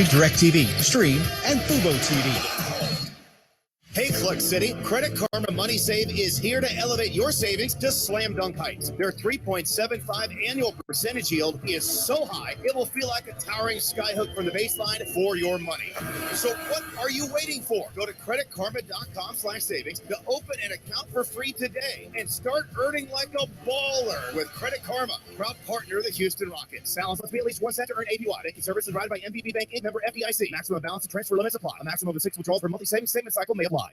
DirecTV, Stream, and Fubo TV. Hey, Clark City, Credit Karma Money Save is here to elevate your savings to slam dunk heights. Their 3.75 annual percentage yield is so high, it will feel like a towering skyhook from the baseline for your money. So what are you waiting for? Go to creditkarma.com/savings to open an account for free today and start earning like a baller with Credit Karma, proud partner of the Houston Rockets. Balance must be at least 1 cent to earn APY. Banking services provided by MBB Bank Inc. Member FDIC. Maximum balance and transfer limits apply. A maximum of 6 withdrawals per monthly savings statement cycle may apply.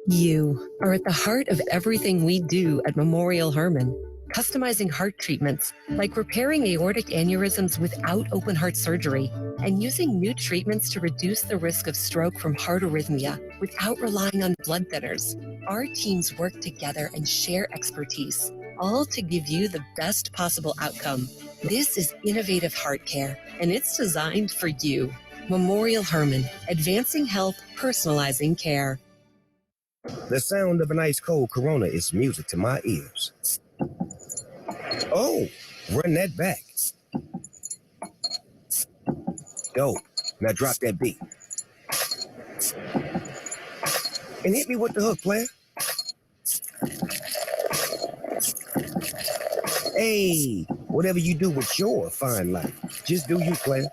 You are at the heart of everything we do at Memorial Hermann. Customizing heart treatments, like repairing aortic aneurysms without open heart surgery, and using new treatments to reduce the risk of stroke from heart arrhythmia without relying on blood thinners. Our teams work together and share expertise, all to give you the best possible outcome. This is innovative heart care, and it's designed for you. Memorial Hermann, advancing health, personalizing care. The sound of an ice-cold Corona is music to my ears. Oh, run that back. Dope. Now drop that beat. And hit me with the hook, player. Hey, whatever you do with your fine life, just do you, player.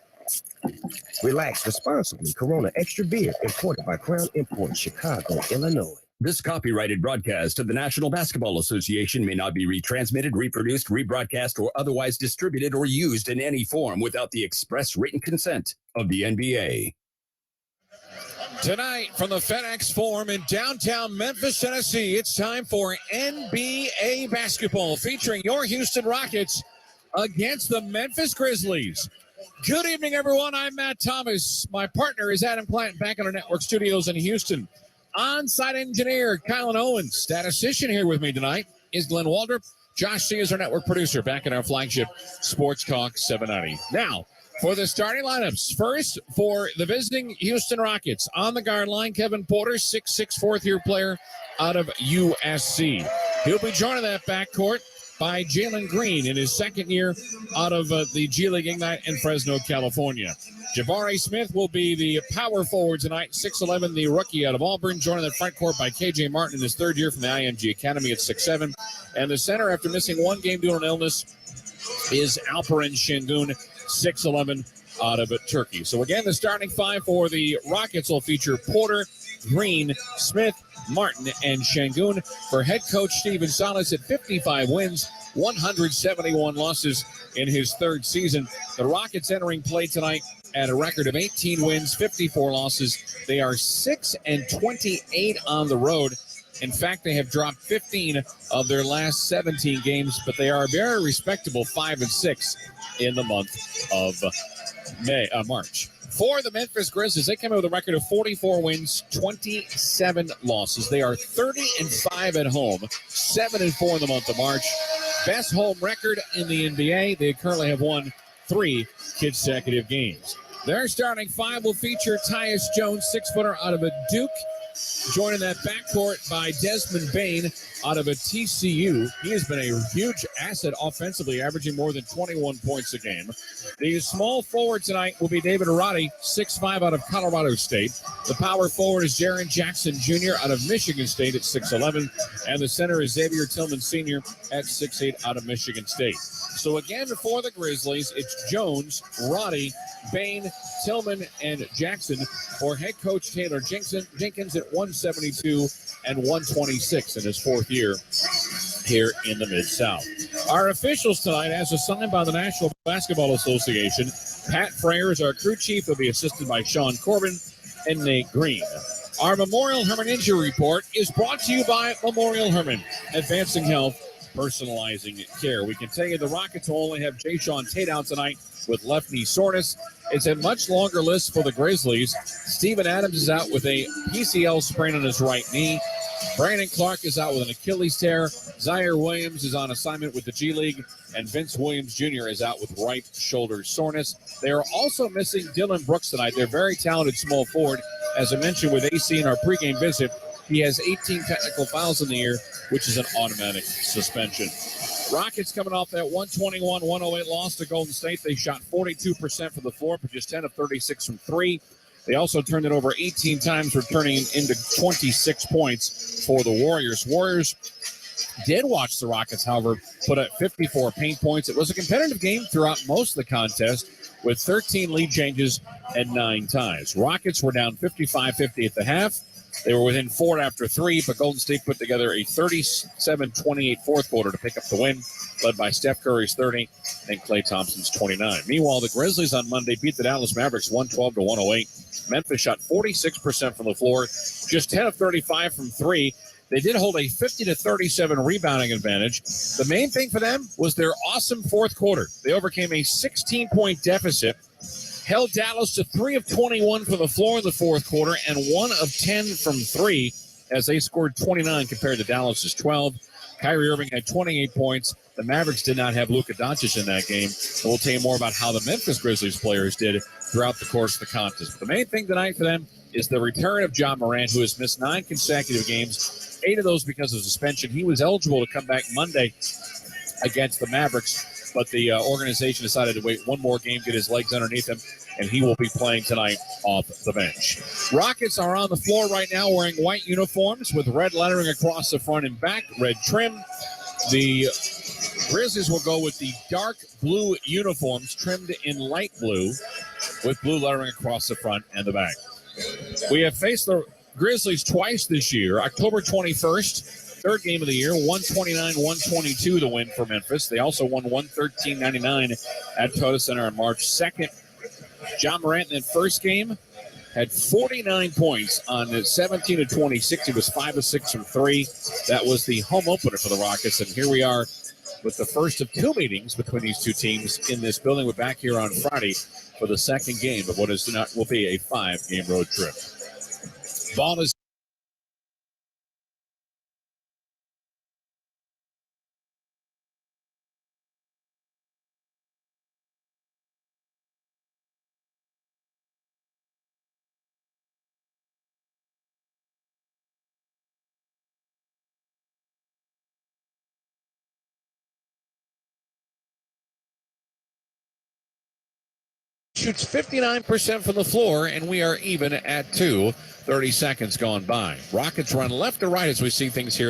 Relax responsibly. Corona Extra Beer, imported by Crown Imports, Chicago, Illinois. This copyrighted broadcast of the National Basketball Association may not be retransmitted, reproduced, rebroadcast, or otherwise distributed or used in any form without the express written consent of the NBA. Tonight from the FedEx Forum in downtown Memphis, Tennessee, it's time for NBA basketball featuring your Houston Rockets against the Memphis Grizzlies. Good evening, everyone. I'm Matt Thomas. My partner is Adam Plant back in our network studios in Houston. On-site engineer Kylan Owens. Statistician here with me tonight is Glenn Waldrop. Josh C. is our network producer back in our flagship Sports Talk 790. Now, for the starting lineups. First, for the visiting Houston Rockets. On the guard line, Kevin Porter, 6'6", fourth-year player out of USC. He'll be joining that backcourt by Jalen Green in his second year out of the G League Ignite in Fresno, California. Jabari Smith will be the power forward tonight, 6'11", the rookie out of Auburn, joining the front court by KJ Martin in his third year from the IMG Academy at 6'7". And the center, after missing one game due to an illness, is Alperen Şengün, 6'11", out of Turkey. So again, the starting five for the Rockets will feature Porter, Green, Smith, Martin, and Şengün. For head coach Steven Salas at 55 wins, 171 losses in his third season. The Rockets entering play tonight at a record of 18 wins, 54 losses. They are 6-28 on the road. In fact, they have dropped 15 of their last 17 games, but they are a very respectable 5-6 in the month of March. For the Memphis Grizzlies, they came in with a record of 44 wins, 27 losses. They are 30-5 at home, 7-4 in the month of March. Best home record in the NBA. They currently have won 3 consecutive games. Their starting five will feature Tyus Jones, 6-footer out of a Duke, joining that backcourt by Desmond Bane out of a TCU. He has been a huge asset offensively, averaging more than 21 points a game. The small forward tonight will be David Roddy, 6'5", out of Colorado State. The power forward is Jaren Jackson Jr. out of Michigan State at 6'11", and the center is Xavier Tillman Sr. at 6'8", out of Michigan State. So again, for the Grizzlies, it's Jones, Roddy, Bane, Tillman, and Jackson. For head coach Taylor Jenkins at 172 and 126 in his fourth year here in the Mid-South. Our officials tonight, as assigned by the National Basketball Association, Pat Frayer is our crew chief. Will be assisted by Sean Corbin and Nate Green. Our Memorial Hermann Injury Report is brought to you by Memorial Hermann, advancing health, personalizing care. We can tell you the Rockets will only have Jayshawn Tate out tonight with left knee soreness. It's a much longer list for the Grizzlies. Steven Adams is out with a PCL sprain on his right knee. Brandon Clark is out with an Achilles tear. Zaire Williams is on assignment with the G League. And Vince Williams Jr. is out with right shoulder soreness. They are also missing Dylan Brooks tonight. They're very talented small forward. As I mentioned with AC in our pregame visit, he has 18 technical fouls in the year, which is an automatic suspension. Rockets coming off that 121-108 loss to Golden State. They shot 42% from the floor, but just 10 of 36 from three. They also turned it over 18 times, returning into 26 points for the Warriors. Warriors did watch the Rockets, however, put up 54 paint points. It was a competitive game throughout most of the contest with 13 lead changes and 9 ties. Rockets were down 55-50 at the half. They were within 4 after 3, but Golden State put together a 37-28 fourth quarter to pick up the win, led by Steph Curry's 30 and Klay Thompson's 29. Meanwhile, the Grizzlies on Monday beat the Dallas Mavericks 112-108. Memphis shot 46% from the floor, just 10 of 35 from 3. They did hold a 50-37 rebounding advantage. The main thing for them was their awesome fourth quarter. They overcame a 16-point deficit, held Dallas to 3 of 21 from the floor in the fourth quarter and 1 of 10 from 3 as they scored 29 compared to Dallas's 12. Kyrie Irving had 28 points. The Mavericks did not have Luka Doncic in that game. And we'll tell you more about how the Memphis Grizzlies players did throughout the course of the contest. But the main thing tonight for them is the return of Ja Morant, who has missed 9 consecutive games, 8 of those because of suspension. He was eligible to come back Monday against the Mavericks, but the organization decided to wait one more game, get his legs underneath him, and he will be playing tonight off the bench. Rockets are on the floor right now wearing white uniforms with red lettering across the front and back, red trim. The Grizzlies will go with the dark blue uniforms trimmed in light blue with blue lettering across the front and the back. We have faced the Grizzlies twice this year. October 21st, third game of the year, 129-122 the win for Memphis. They also won 113-99 at Toyota Center on March 2nd. Ja Morant in that first game had 49 points on the 17 of 26. He was 5 of 6 from 3. That was the home opener for the Rockets. And here we are with the first of 2 meetings between these 2 teams in this building. We're back here on Friday for the second game of what will be a 5-game road trip. Ball is shoots 59% from the floor, and we are even at 2. 30 seconds gone by. Rockets run left to right as we see things here.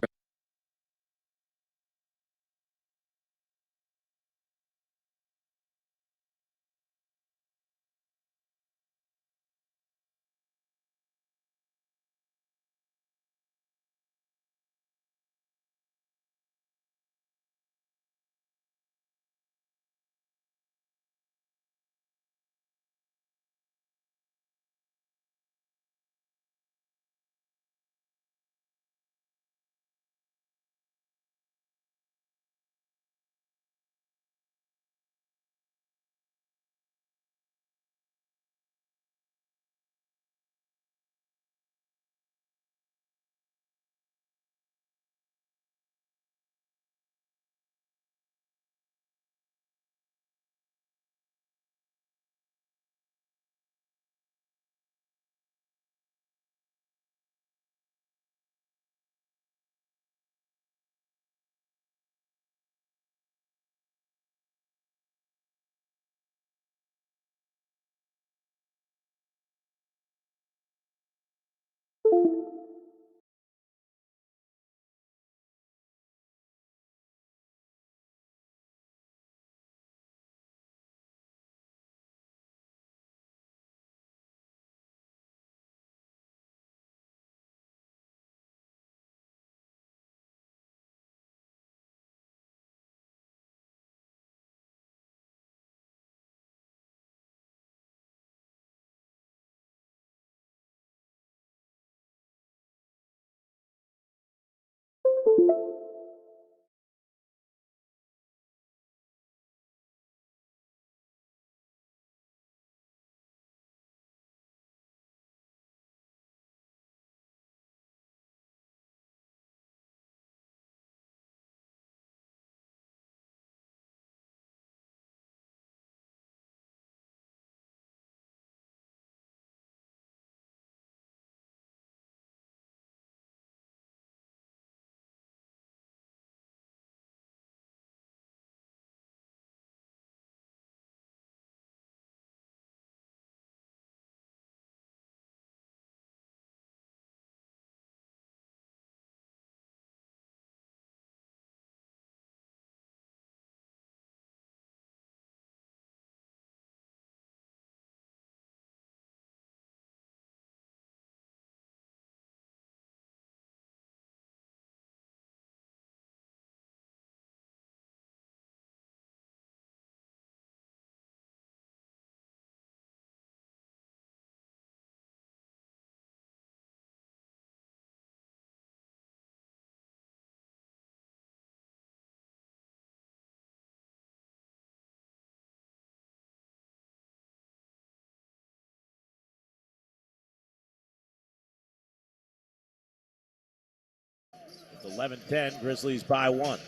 It's 11-10. Grizzlies by 1.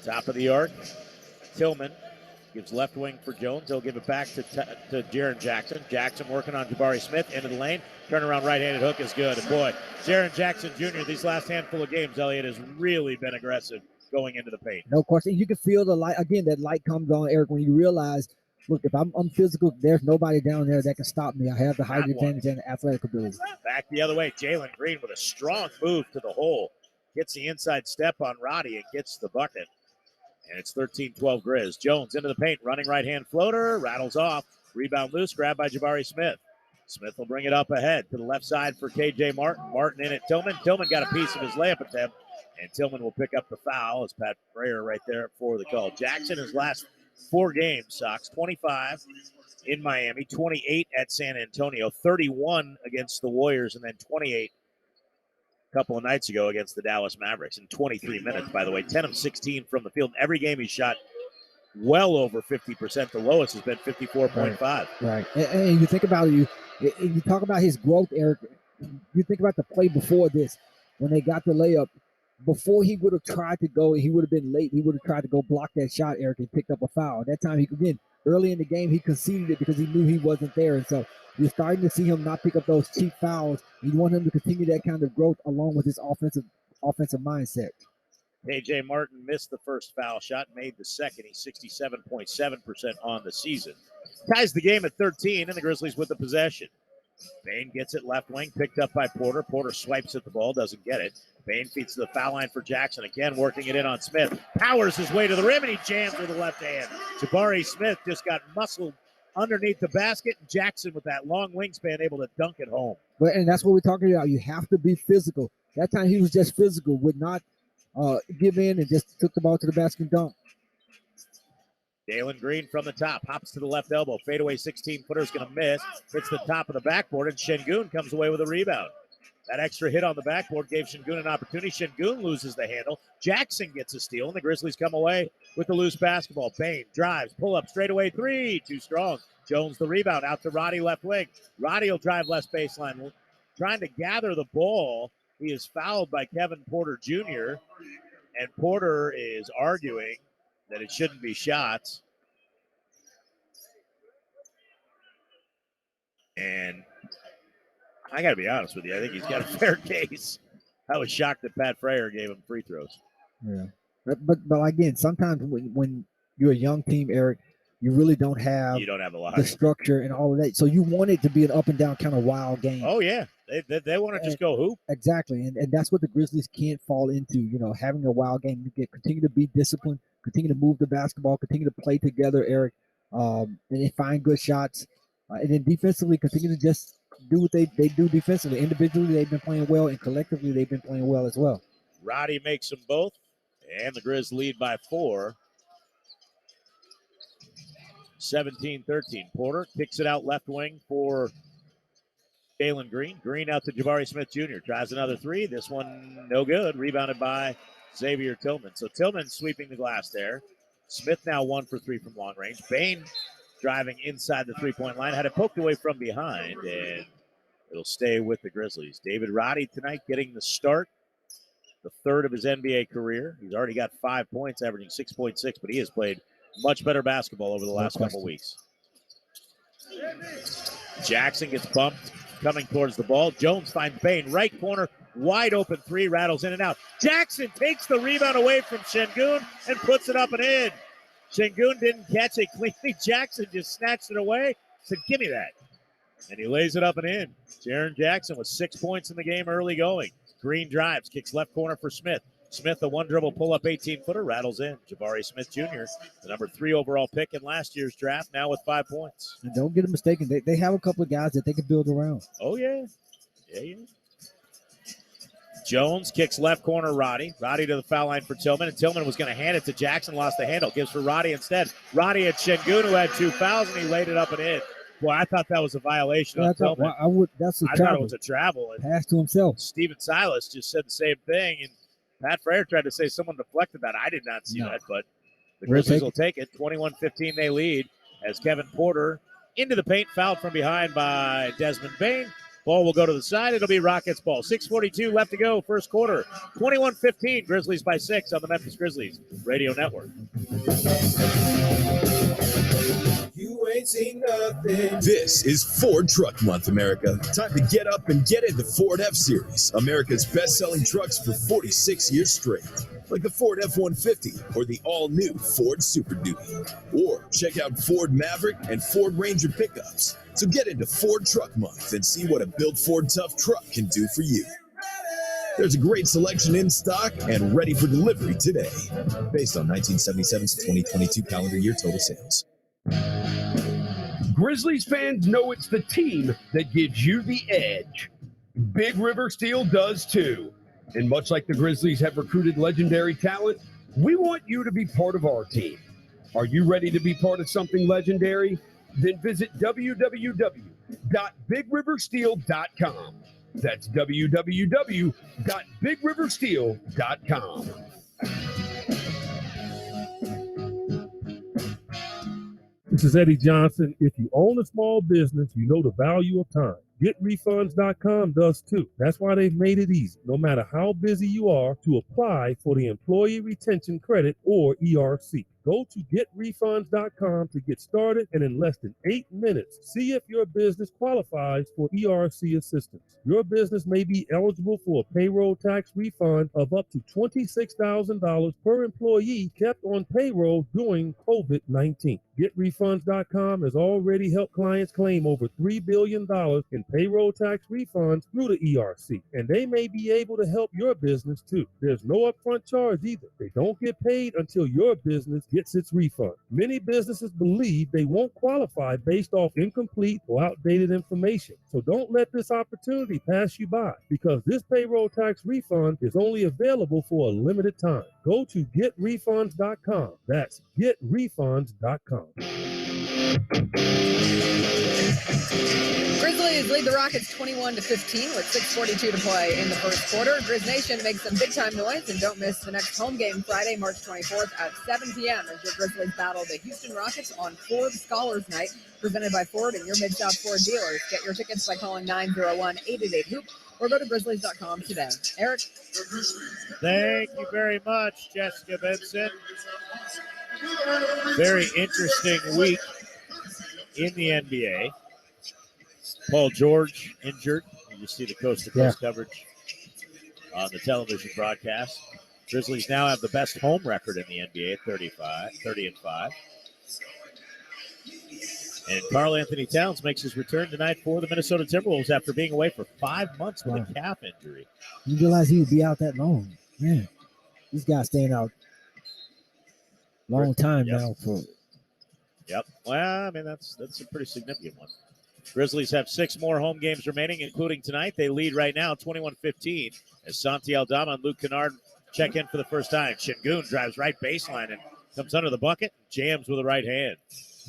Top of the arc. Tillman gives left wing for Jones. He'll give it back to Jaren Jackson. Jackson working on Jabari Smith. Into the lane. Turnaround right-handed hook is good. And boy, Jaren Jackson Jr., these last handful of games, Elliott, has really been aggressive going into the paint. No question. You can feel the light. Again, that light comes on, Eric, when you realize, look, if I'm physical, there's nobody down there that can stop me. I have the height advantage and the athletic ability. Back the other way. Jalen Green with a strong move to the hole. Gets the inside step on Roddy and gets the bucket. And it's 13-12 Grizz. Jones into the paint, running right-hand floater, rattles off. Rebound loose, grabbed by Jabari Smith. Smith will bring it up ahead to the left side for KJ Martin. Martin in at Tillman. Tillman got a piece of his layup attempt, and Tillman will pick up the foul as Pat Frayer right there for the call. Jackson, his last 4 games, Sox, 25 in Miami, 28 at San Antonio, 31 against the Warriors, and then 28 a couple of nights ago against the Dallas Mavericks in 23 minutes, by the way. 10 of 16 from the field. Every game he shot well over 50%. The lowest has been 54.5. Right. And you think about it, you talk about his growth, Eric. You think about the play before this, when they got the layup. Before he would have tried to go, he would have been late. He would have tried to go block that shot, Eric, and picked up a foul. At that time, again, early in the game, he conceded it because he knew he wasn't there. And so you're starting to see him not pick up those cheap fouls. You want him to continue that kind of growth along with his offensive mindset. KJ Martin missed the first foul shot, made the second. He's 67.7% on the season. Ties the game at 13, and the Grizzlies with the possession. Bain gets it left wing, picked up by Porter. Porter swipes at the ball, doesn't get it. Bain feeds to the foul line for Jackson. Again, working it in on Smith. Powers his way to the rim, and he jams with the left hand. Jabari Smith just got muscled underneath the basket. And Jackson, with that long wingspan, able to dunk it home. And that's what we're talking about. You have to be physical. That time he was just physical, would not give in and just took the ball to the basket and dunk. Jalen Green from the top, hops to the left elbow. Fadeaway 16-footer is going to miss. Hits the top of the backboard, and Şengün comes away with a rebound. That extra hit on the backboard gave Şengün an opportunity. Şengün loses the handle. Jackson gets a steal, and the Grizzlies come away with the loose basketball. Bain drives, pull up, straightaway three. Too strong. Jones the rebound, out to Roddy left wing. Roddy will drive left baseline. Trying to gather the ball. He is fouled by Kevin Porter Jr., and Porter is arguing that it shouldn't be shots. And I got to be honest with you, I think he's got a fair case. I was shocked that Pat Frayer gave him free throws. Yeah. But again, sometimes when you're a young team, Eric, you really don't have a lot the structure and all of that. So you want it to be an up and down kind of wild game. Oh, yeah. They want to just go hoop. Exactly. And that's what the Grizzlies can't fall into, having a wild game. You continue to be disciplined, continue to move the basketball, continue to play together, Eric, and then find good shots. And then defensively, continue to just do what they do defensively. Individually, they've been playing well, and collectively, they've been playing well as well. Roddy makes them both, and the Grizz lead by 4. 17-13. Porter kicks it out left wing for Jalen Green. Green out to Jabari Smith Jr. Tries another three. This one no good. Rebounded by Xavier Tillman. So Tillman sweeping the glass there. Smith now 1 for 3 from long range. Bain driving inside the three-point line. Had it poked away from behind, and it'll stay with the Grizzlies. David Roddy tonight getting the start, the third of his NBA career. He's already got 5 points, averaging 6.6, but he has played much better basketball over the last couple weeks. Jackson gets bumped, coming towards the ball. Jones finds Bain, right corner, wide open three, rattles in and out. Jackson takes the rebound away from Şengün and puts it up and in. Şengün didn't catch it cleanly. Jackson just snatched it away, said, give me that. And he lays it up and in. Jaren Jackson with 6 points in the game early going. Green drives, kicks left corner for Smith. Smith, a one-dribble pull-up 18-footer, rattles in. Jabari Smith Jr., the number 3 overall pick in last year's draft, now with 5 points. And don't get it mistaken. They have a couple of guys that they can build around. Oh, yeah. Yeah. Jones kicks left corner, Roddy. Roddy to the foul line for Tillman, and Tillman was going to hand it to Jackson, lost the handle. Gives for Roddy instead. Roddy at Şengün, who had 2 fouls, and he laid it up and in. Boy, I thought that was a violation on Tillman. I thought it was a travel. Pass to himself. Steven Silas just said the same thing, and Pat Frayer tried to say someone deflected that. I did not see that, but the Grizzlies will take it. 21-15 they lead as Kevin Porter into the paint, fouled from behind by Desmond Bain. Ball will go to the side. It'll be Rockets ball. 6:42 left to go, first quarter. 21-15, Grizzlies by 6 on the Memphis Grizzlies Radio Network. You ain't seen nothing. This is Ford Truck Month, America. Time to get up and get in the Ford F-Series, America's best-selling trucks for 46 years straight. Like the Ford F-150 or the all-new Ford Super Duty. Or check out Ford Maverick and Ford Ranger pickups. So get into Ford Truck Month and see what a built Ford Tough truck can do for you. There's a great selection in stock and ready for delivery today. Based on 1977 to 2022 calendar year total sales. Grizzlies fans know it's the team that gives you the edge. Big River Steel does too. And much like the Grizzlies have recruited legendary talent, we want you to be part of our team. Are you ready to be part of something legendary? Then visit www.bigriversteel.com. That's www.bigriversteel.com. This is Eddie Johnson. If you own a small business, you know the value of time. GetRefunds.com does too. That's why they've made it easy, no matter how busy you are, to apply for the Employee Retention Credit or ERC. Go to GetRefunds.com to get started, and in less than 8 minutes, see if your business qualifies for ERC assistance. Your business may be eligible for a payroll tax refund of up to $26,000 per employee kept on payroll during COVID-19. GetRefunds.com has already helped clients claim over $3 billion in payroll tax refunds through the ERC, and they may be able to help your business too. There's no upfront charge either. They don't get paid until your business gets its refund. Many businesses believe they won't qualify based off incomplete or outdated information. So don't let this opportunity pass you by, because this payroll tax refund is only available for a limited time. Go to GetRefunds.com. That's GetRefunds.com. Grizzlies lead the Rockets 21-15 with 6:42 to play in the first quarter. Grizz Nation makes some big-time noise, and don't miss the next home game Friday, March 24th at 7 p.m. as your Grizzlies battle the Houston Rockets on Ford Scholars Night, presented by Ford and your Mid-South Ford dealers. Get your tickets by calling 901-888-HOOP or go to Grizzlies.com today. Eric? Thank you very much, Jessica Benson. Very interesting week in the NBA. Paul George injured. You see the coast-to-coast coverage on the television broadcast. Grizzlies now have the best home record in the NBA, 30-5. And Karl Anthony Towns makes his return tonight for the Minnesota Timberwolves after being away for 5 months with a calf injury. You realize he would be out that long. Man, these guys staying out long time now. Yep. Well, I mean, that's a pretty significant one. Grizzlies have 6 more home games remaining, including tonight. They lead right now 21-15 as Santi Aldama and Luke Kennard check in for the first time. Şengün drives right baseline and comes under the bucket, jams with the right hand.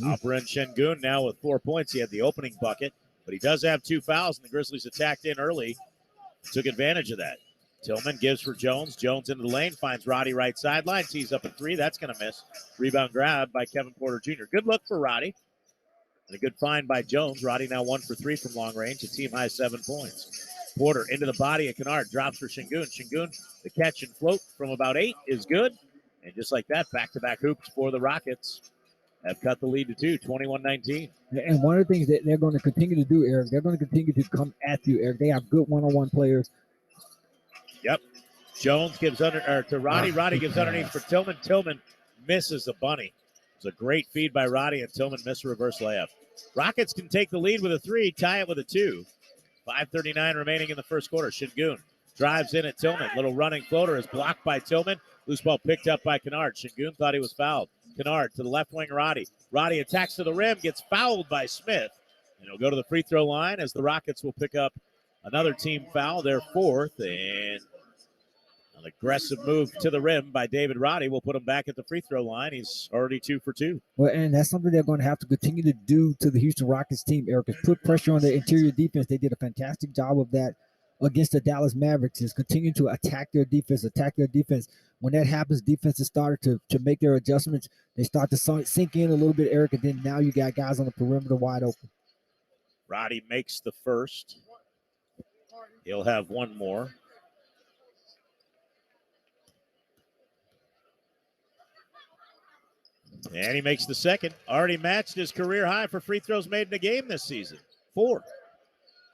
Alperen Şengün now with 4 points. He had the opening bucket, but he does have 2 fouls, and the Grizzlies attacked in early, took advantage of that. Tillman gives for Jones. Jones into the lane, finds Roddy right sideline, tees up a 3. That's going to miss. Rebound grab by Kevin Porter Jr. Good look for Roddy. And a good find by Jones. Roddy now 1 for 3 from long range, a team-high 7 points. Porter into the body of Kennard, drops for Şengün. Şengün, the catch and float from about 8 is good. And just like that, back-to-back hoops for the Rockets have cut the lead to 2, 21-19. And one of the things that they're going to continue to do, Eric, they're going to continue to come at you, Eric. They have good one-on-one players. Yep. Jones gives to Roddy. Roddy gives underneath for Tillman. Tillman misses the bunny. It's a great feed by Roddy, and Tillman missed a reverse layup. Rockets can take the lead with a 3, tie it with a 2. 5:39 remaining in the first quarter. Şengün drives in at Tillman. Little running floater is blocked by Tillman. Loose ball picked up by Kennard. Şengün thought he was fouled. Kennard to the left wing, Roddy. Roddy attacks to the rim, gets fouled by Smith. And he'll go to the free throw line as the Rockets will pick up another team foul, their 4th, and an aggressive move to the rim by David Roddy will put him back at the free throw line. He's already 2 for 2. Well, and that's something they're going to have to continue to do to the Houston Rockets team, Eric, is put pressure on the interior defense. They did a fantastic job of that against the Dallas Mavericks, is continue to attack their defense. When that happens, defenses started to make their adjustments. They start to sink in a little bit, Eric, and then now you got guys on the perimeter wide open. Roddy makes the first. He'll have one more. And he makes the second. Already matched his career high for free throws made in a game this season. 4.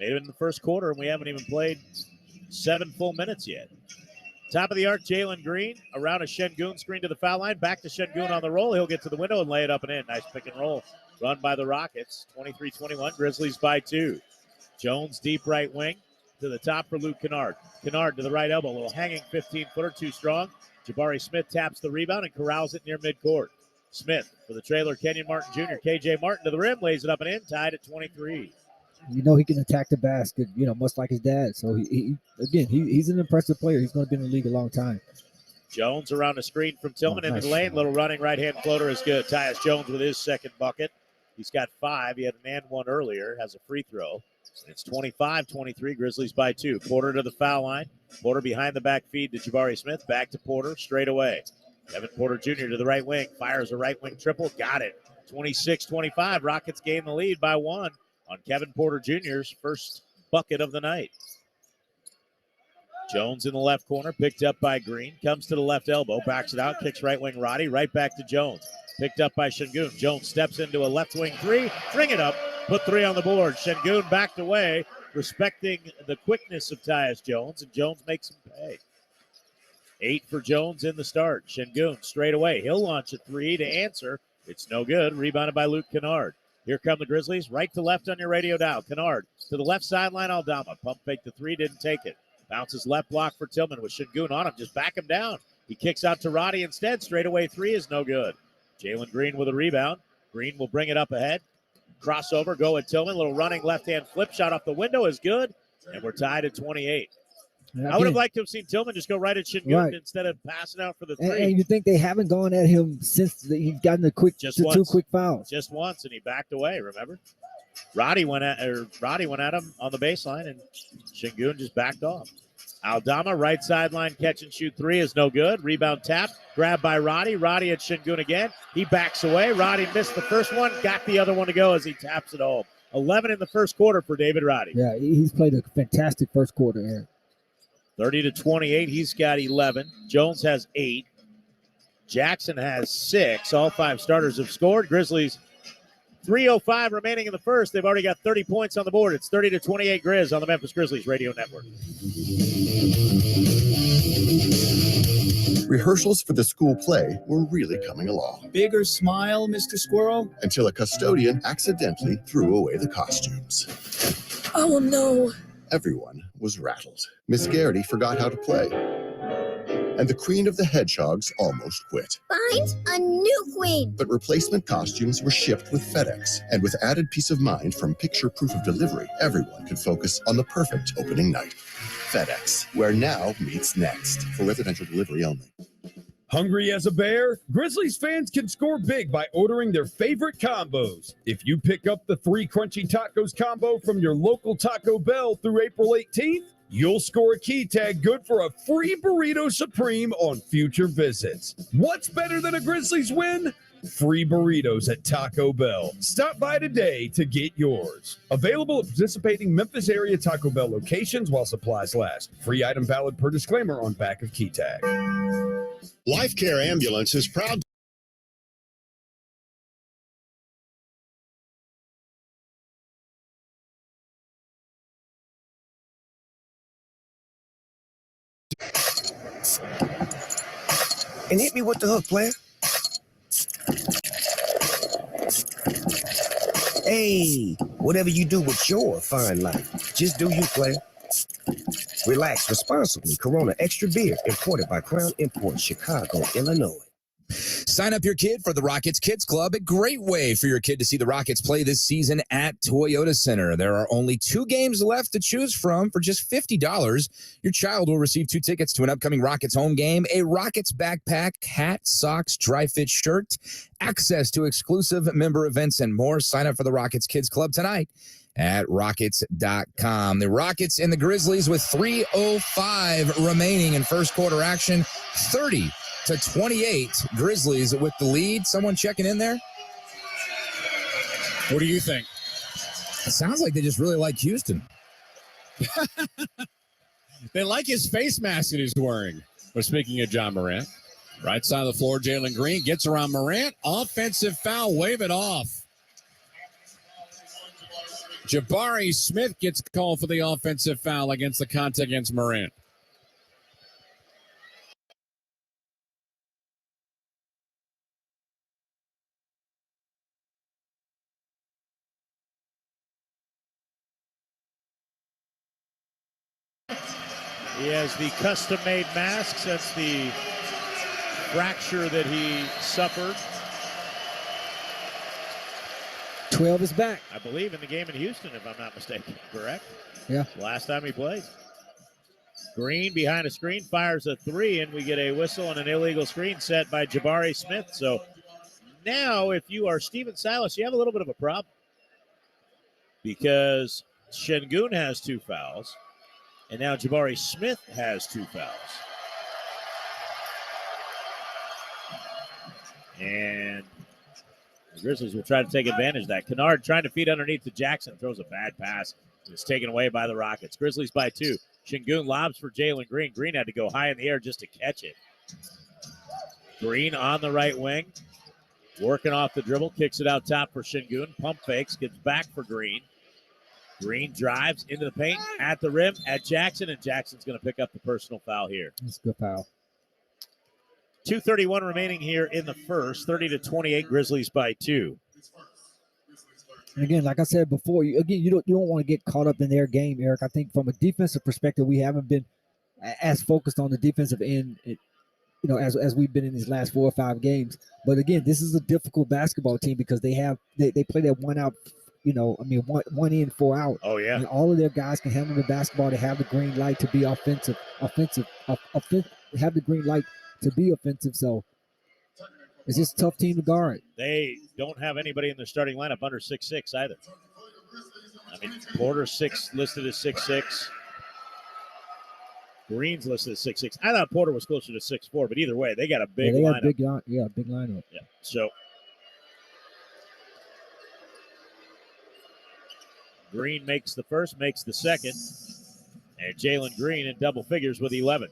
Made it in the first quarter, and we haven't even played 7 full minutes yet. Top of the arc, Jalen Green. Around a Şengün screen to the foul line. Back to Şengün on the roll. He'll get to the window and lay it up and in. Nice pick and roll. Run by the Rockets. 23-21. Grizzlies by 2. Jones deep right wing. To the top for Luke Kennard. Kennard to the right elbow. A little hanging 15-footer. Too strong. Jabari Smith taps the rebound and corrals it near midcourt. Smith for the trailer, Kenyon Martin Jr. KJ Martin to the rim. Lays it up and in. Tied at 23. You know he can attack the basket, much like his dad. So, he's an impressive player. He's going to be in the league a long time. Jones around the screen from Tillman into nice. the lane. Little running right-hand floater is good. Tyus Jones with his second bucket. He's got 5. He had an and one earlier. Has a free throw. It's 25-23. Grizzlies by 2. Porter to the foul line. Porter behind the back feed to Jabari Smith. Back to Porter. Straight away. Evan Porter Jr. to the right wing. Fires a right wing triple. Got it. 26-25. Rockets gain the lead by 1 on Kevin Porter Jr.'s first bucket of the night. Jones in the left corner. Picked up by Green. Comes to the left elbow. Backs it out. Kicks right wing Roddy. Right back to Jones. Picked up by Şengün. Jones steps into a left wing 3. Bring it up. Put 3 on the board. Şengün backed away, respecting the quickness of Tyus Jones, and Jones makes him pay. 8 for Jones in the start. Şengün straight away. He'll launch a 3 to answer. It's no good. Rebounded by Luke Kennard. Here come the Grizzlies. Right to left on your radio dial. Kennard to the left sideline. Aldama. Pump fake the 3. Didn't take it. Bounces left block for Tillman with Şengün on him. Just back him down. He kicks out to Roddy instead. Straight away 3 is no good. Jalen Green with a rebound. Green will bring it up ahead. Crossover. Go at Tillman. Little running left-hand flip shot off the window is good. And we're tied at 28. I would have liked to have seen Tillman just go right at Şengün instead of passing out for the 3. And you think they haven't gone at him since he's gotten the 2 quick fouls. Just once, and he backed away, remember? Roddy went at him on the baseline, and Şengün just backed off. Aldama, right sideline, catch and shoot 3 is no good. Rebound tap, grabbed by Roddy. Roddy at Şengün again. He backs away. Roddy missed the first one, got the other one to go as he taps it home. 11 in the first quarter for David Roddy. Yeah, he's played a fantastic first quarter here. 30-28, he's got 11. Jones has 8. Jackson has 6. All 5 starters have scored. Grizzlies, 3:05 remaining in the first. They've already got 30 points on the board. It's 30-28 Grizz on the Memphis Grizzlies radio network. Rehearsals for the school play were really coming along. Bigger smile, Mr. Squirrel? Until a custodian accidentally threw away the costumes. Oh, no. Everyone was rattled. Miss Garrity forgot how to play. And the Queen of the Hedgehogs almost quit. Find a new queen. But replacement costumes were shipped with FedEx. And with added peace of mind from picture proof of delivery, everyone could focus on the perfect opening night. FedEx, where now meets next. For residential delivery only. Hungry as a bear? Grizzlies fans can score big by ordering their favorite combos. If you pick up the 3 crunchy tacos combo from your local Taco Bell through April 18th, you'll score a key tag good for a free burrito supreme on future visits. What's better than a Grizzlies win? Free burritos at Taco Bell. Stop by today to get yours. Available at participating Memphis area Taco Bell locations while supplies last. Free item valid per disclaimer on back of key tag. Life Care Ambulance is proud. And hit me with the hook, player. Hey, whatever you do with your fine life, just do you, player. Relax responsibly. Corona Extra Beer, imported by Crown Imports, Chicago, Illinois. Sign up your kid for the Rockets Kids Club, a great way for your kid to see the Rockets play this season at Toyota Center. There are only 2 games left to choose from for just $50. Your child will receive 2 tickets to an upcoming Rockets home game, a Rockets backpack, hat, socks, dry fit shirt, access to exclusive member events, and more. Sign up for the Rockets Kids Club tonight at Rockets.com. The Rockets and the Grizzlies with 3:05 remaining in first quarter action. 30-28, Grizzlies with the lead. Someone checking in there? What do you think? It sounds like they just really like Houston. They like his face mask that he's wearing. But speaking of John Morant, right side of the floor, Jalen Green gets around Morant. Offensive foul, wave it off. Jabari Smith gets called for the offensive foul against the contact against Morant. He has the custom-made mask since the fracture that he suffered. 12 is back. I believe in the game in Houston, if I'm not mistaken. Correct? Yeah. Last time he played. Green behind a screen fires a three, and we get a whistle and an illegal screen set by Jabari Smith. So now, if you are Steven Silas, you have a little bit of a problem because Şengün has 2 fouls. And now Jabari Smith has 2 fouls. And the Grizzlies will try to take advantage of that. Kennard trying to feed underneath to Jackson. Throws a bad pass. It's taken away by the Rockets. Grizzlies by 2. Şengün lobs for Jalen Green. Green had to go high in the air just to catch it. Green on the right wing. Working off the dribble. Kicks it out top for Şengün. Pump fakes. Gets back for Green. Green drives into the paint at the rim at Jackson, and Jackson's going to pick up the personal foul here. That's a good foul. 2:31 remaining here in the first. 30-28, Grizzlies by 2. And again, like I said before, you don't want to get caught up in their game, Eric. I think from a defensive perspective, we haven't been as focused on the defensive end, as we've been in these last 4 or 5 games. But again, this is a difficult basketball team because they play that one out. One in, 4 out. Oh, yeah. And all of their guys can handle the basketball. They have the green light to be offensive, have the green light to be offensive. So it's just a tough team to guard. They don't have anybody in their starting lineup under 6'6" either. Porter listed as 6'6". Green's listed as 6'6". I thought Porter was closer to 6'4", but either way, they got a big lineup. Big lineup. Yeah. So Green makes the first, makes the second, and Jalen Green in double figures with 11.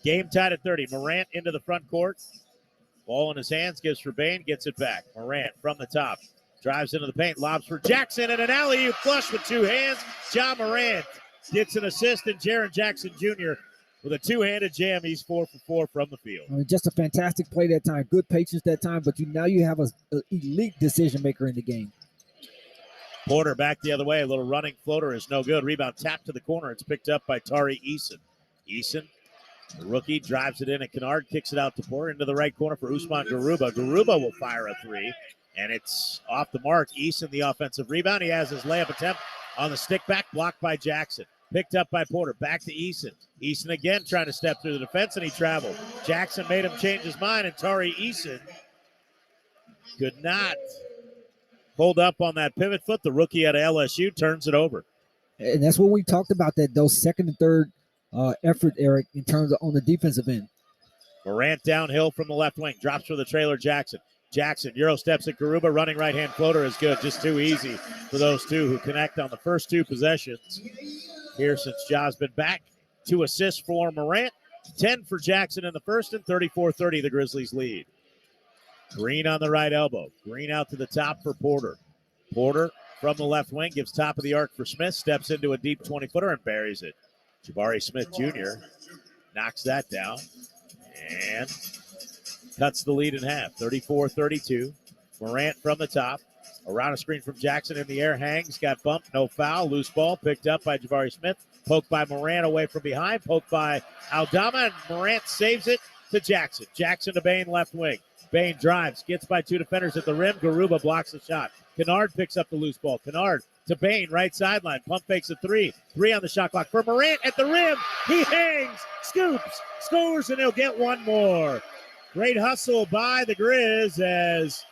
Game tied at 30. Morant into the front court. Ball in his hands, gives for Bane, gets it back. Morant from the top. Drives into the paint, lobs for Jackson, and an alley-oop flush with 2 hands. Ja Morant gets an assist, and Jaren Jackson Jr. with a 2-handed jam. He's 4 for 4 from the field. Just a fantastic play that time. Good patience that time, but now you have an elite decision maker in the game. Porter back the other way. A little running floater is no good. Rebound tapped to the corner. It's picked up by Tari Eason. Eason, the rookie, drives it in at Kennard, kicks it out to Porter into the right corner for Usman Garuba. Garuba will fire a 3, and it's off the mark. Eason, the offensive rebound. He has his layup attempt on the stick back, blocked by Jackson. Picked up by Porter. Back to Eason. Eason again trying to step through the defense, and he traveled. Jackson made him change his mind, and Tari Eason could not hold up on that pivot foot. The rookie out of LSU turns it over. And that's what we talked about, those second and third effort, Eric, in terms of on the defensive end. Morant downhill from the left wing. Drops for the trailer Jackson. Jackson, Euro steps at Garuba. Running right-hand floater is good. Just too easy for those two who connect on the first 2 possessions. Here since Ja's been back. 2 assists for Morant. 10 for Jackson in the first, and 34-30 the Grizzlies lead. Green on the right elbow. Green out to the top for Porter. Porter from the left wing gives top of the arc for Smith. Steps into a deep 20-footer and buries it. Jabari Smith Jr. knocks that down and cuts the lead in half. 34-32. Morant from the top. Around a screen from Jackson in the air. Hangs. Got bumped. No foul. Loose ball. Picked up by Jabari Smith. Poked by Morant away from behind. Poked by Aldama. And Morant saves it to Jackson. Jackson to Bane left wing. Bane drives, gets by 2 defenders at the rim. Garuba blocks the shot. Kennard picks up the loose ball. Kennard to Bane, right sideline. Pump fakes a 3. 3 on the shot clock for Morant at the rim. He hangs, scoops, scores, and he'll get one more. Great hustle by the Grizz as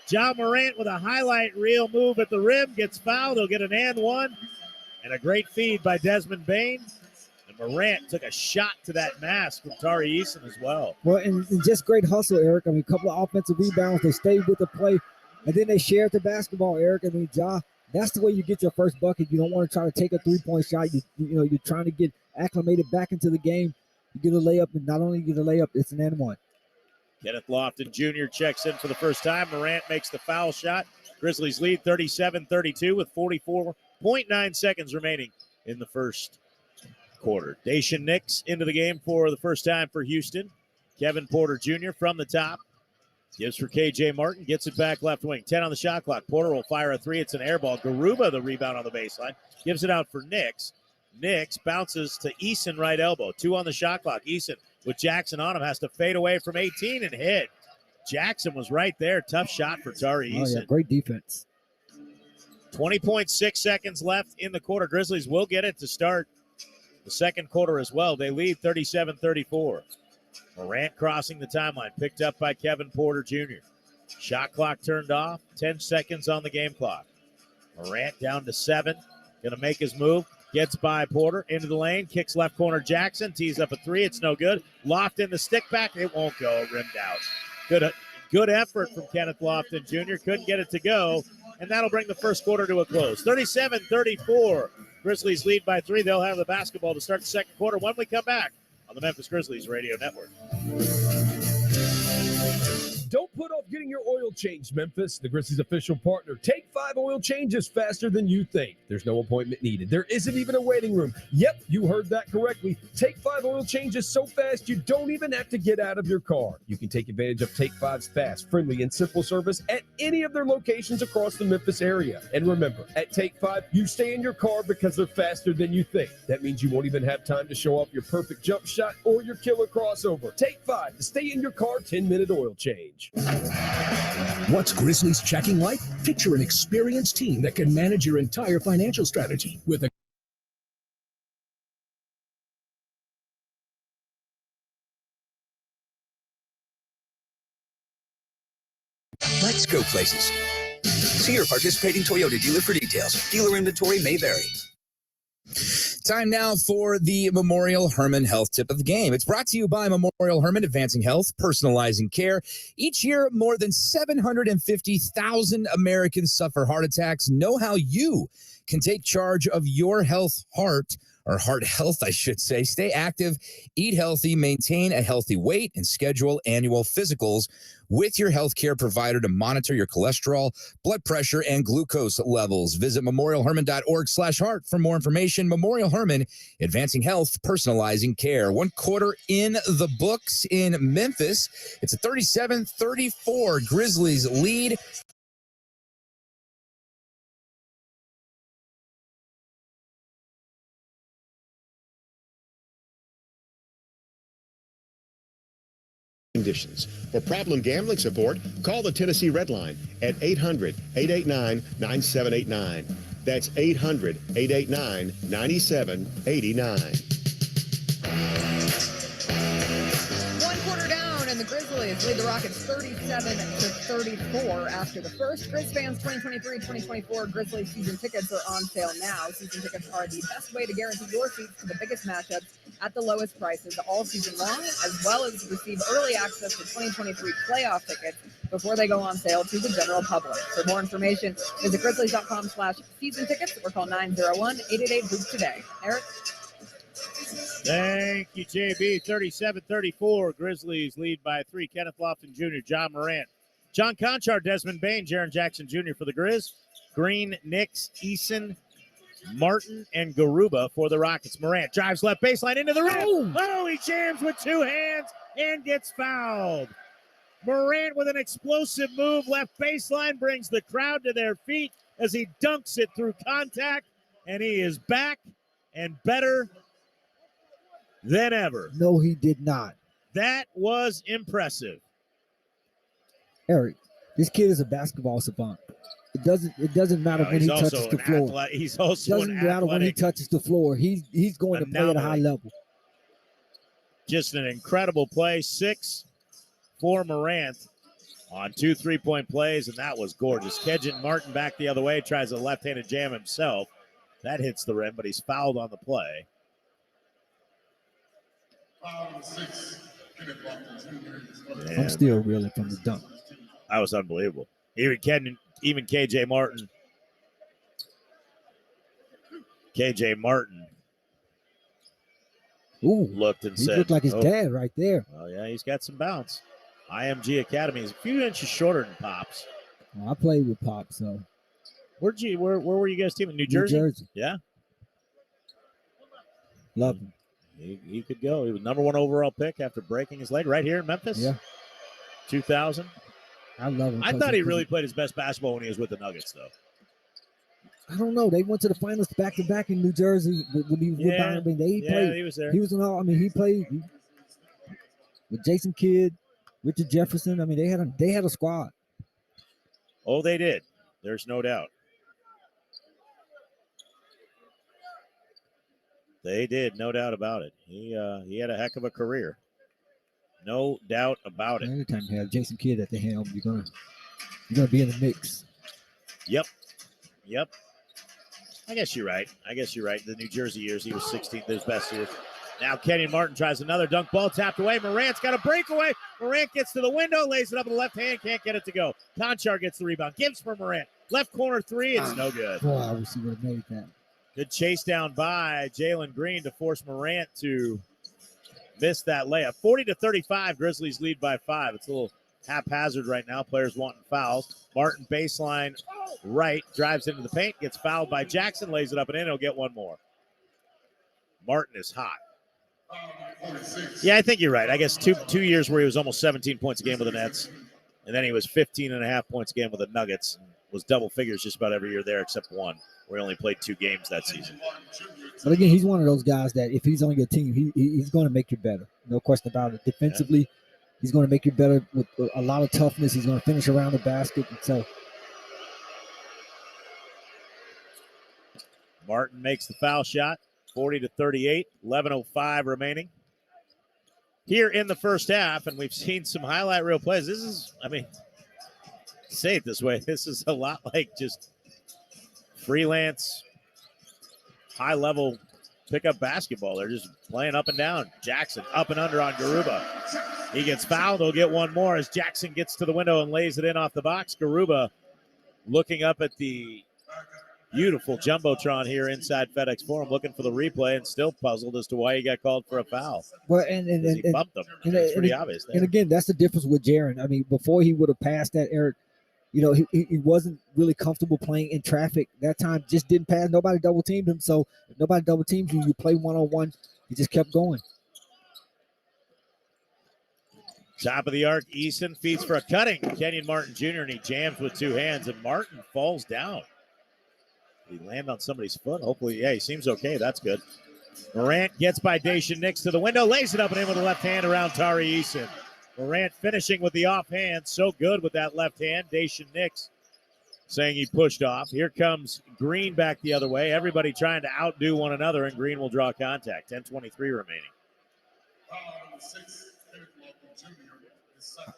Ja Morant with a highlight reel move at the rim gets fouled. He'll get an and one. And a great feed by Desmond Bane. Morant took a shot to that mask from Tari Eason as well. Well, and just great hustle, Eric. A couple of offensive rebounds. They stayed with the play, and then they shared the basketball, Eric. Ja That's the way you get your first bucket. You don't want to try to take a three-point shot. You're trying to get acclimated back into the game. You get a layup, and not only you get a layup, it's an and one. Kenneth Lofton Jr. checks in for the first time. Morant makes the foul shot. Grizzlies lead 37-32 with 44.9 seconds remaining in the first quarter. Dacian Nix into the game for the first time for Houston. Kevin Porter Jr. from the top. Gives for KJ Martin. Gets it back left wing. 10 on the shot clock. Porter will fire a three. It's an air ball. Garuba the rebound on the baseline. Gives it out for Nix. Nix bounces to e2ce right elbow. 2 on the shot clock. e2ce with Jackson on him has to fade away from 18 and hit. Jackson was right there. Tough shot for Tari e2ce. Oh, yeah, great defense. 20.6 seconds left in the quarter. Grizzlies will get it to start the second quarter as well. They lead 37-34. Morant crossing the timeline, picked up by Kevin Porter Jr. Shot clock turned off, 10 seconds on the game clock. Morant down to 7, going to make his move, gets by Porter, into the lane, kicks left corner Jackson, tees up a three, it's no good. Loft in the stick back, it won't go, rimmed out. Good effort from Kenneth Lofton Jr., couldn't get it to go, and that'll bring the first quarter to a close. 37-34, Grizzlies lead by 3. They'll have the basketball to start the second quarter when we come back on the Memphis Grizzlies Radio Network. Don't put off getting your oil changed, Memphis. The Grizzlies' official partner. Take 5 oil changes faster than you think. There's no appointment needed. There isn't even a waiting room. Yep, you heard that correctly. Take 5 oil changes so fast you don't even have to get out of your car. You can take advantage of Take 5's fast, friendly, and simple service at any of their locations across the Memphis area. And remember, at Take 5, you stay in your car because they're faster than you think. That means you won't even have time to show off your perfect jump shot or your killer crossover. Take 5 to stay in your car 10-minute oil change. What's Grizzlies checking like? Picture an experienced team that can manage your entire financial strategy with a Let's go places. See your participating Toyota dealer for details. Dealer inventory may vary. Time now for the Memorial Hermann Health Tip of the Game. It's brought to you by Memorial Hermann, advancing health, personalizing care. Each year, more than 750,000 Americans suffer heart attacks. Know how you can take charge of your heart health, I should say. Stay active, eat healthy, maintain a healthy weight, and schedule annual physicals with your healthcare provider to monitor your cholesterol, blood pressure, and glucose levels. Visit memorialhermann.org/heart for more information. Memorial Hermann, advancing health, personalizing care. 1 quarter in the books in Memphis. It's a 37-34 Grizzlies lead. Conditions. For problem gambling support, call the Tennessee Red Line at 800-889-9789. That's 800-889-9789. 1 quarter down, and the Grizzlies lead the Rockets 37-34 after the first. Grizz fans, 2023-2024 Grizzlies season tickets are on sale now. Season tickets are the best way to guarantee your seats to the biggest matchups at the lowest prices all season long, as well as receive early access to 2023 playoff tickets before they go on sale to the general public. For more information, visit grizzlies.com/season tickets or call 901-888-HOOP today. Eric? Thank you, JB. 37-34. Grizzlies lead by 3. Kenneth Lofton Jr., John Morant, John Conchar, Desmond Bain, Jaren Jackson Jr. for the Grizz. Green, Nix, e2ce, Martin, and Garuba for the Rockets. Morant drives left baseline into the rim. Oh, he jams with 2 hands and gets fouled. Morant with an explosive move. Left baseline brings the crowd to their feet as he dunks it through contact, and he is back and better than ever. No, he did not. That was impressive. Eric, this kid is a basketball savant. It doesn't matter when he touches the floor. He's also doesn't matter when he touches the floor. He's going to play at a high level. Just an incredible play. 6 for Morant on 2 3-point plays, and that was gorgeous. Kedgen Martin back the other way, tries a left-handed jam himself. That hits the rim, but he's fouled on the play. I'm still reeling from the dunk. That was unbelievable. Even KJ Martin KJ Martin Ooh, looked and he said, looked like his "Oh, dad right there. well, yeah, he's got some bounce." IMG Academy is a few inches shorter than Pops. Well, I played with Pop, so Where were you guys teaming? New New Jersey? Jersey. Yeah. Love him. He could go. He was #1 overall pick after breaking his leg right here in Memphis. Yeah. 2000. I love him. I thought he really played his best basketball when he was with the Nuggets, though. I don't know. They went to the finals back to back in New Jersey when he was with Yeah. Donovan. He Yeah, played. he was there. He was in all. I mean, he played with Jason Kidd, Richard Jefferson. I mean, they had a squad. Oh, they did. There's no doubt. They did, no doubt about it. He had a heck of a career. No doubt about it. Anytime you have Jason Kidd at the helm, you're gonna be in the mix. Yep. I guess you're right. The New Jersey years, he was 16th, his best years. Now Kenyon Martin tries another dunk ball, tapped away. Morant's got a breakaway. Morant gets to the window, lays it up with the left hand, can't get it to go. Conchar gets the rebound, gives for Morant. Left corner three, it's no good. Boy, I wish he would have made that. Good chase down by Jalen Green to force Morant to miss that layup. 40-35, Grizzlies lead by 5. It's a little haphazard right now. Players wanting fouls. Martin baseline right, drives into the paint, gets fouled by Jackson, lays it up and in. He'll get one more. Martin is hot. Yeah, I think you're right. I guess two years where he was almost 17 points a game with the Nets, and then he was 15.5 points a game with the Nuggets. Was double figures just about every year there except one, where he only played 2 games that season. But again, he's one of those guys that if he's on your team, he's going to make you better. No question about it. Defensively, he's going to make you better with a lot of toughness. He's going to finish around the basket. And so Martin makes the foul shot. 40-38, 11:05 remaining here in the first half, and we've seen some highlight reel plays. This is, I mean, say it this way, this is a lot like just freelance, high-level pickup basketball. They're just playing up and down. Jackson up and under on Garuba. He gets fouled. He'll get one more as Jackson gets to the window and lays it in off the box. Garuba looking up at the beautiful Jumbotron here inside FedEx Forum, looking for the replay and still puzzled as to why he got called for a foul. Well, and he bumped him. It's pretty obvious there. And again, that's the difference with Jaren. I mean, before he would have passed that, Eric, he wasn't really comfortable playing in traffic. That time just didn't pass. Nobody double teamed him. So if nobody double teamed you, you play one-on-one. He just kept going. Top of the arc, Eason feeds for a cutting. Kenyon Martin Jr., and he jams with 2 hands, and Martin falls down. He landed on somebody's foot. Hopefully, he seems okay. That's good. Morant gets by Dacian Nix to the window, lays it up and in with the left hand around Tari Eason. Morant finishing with the offhand. So good with that left hand. Dacian Nix saying he pushed off. Here comes Green back the other way. Everybody trying to outdo one another, and Green will draw contact. 10:23 remaining.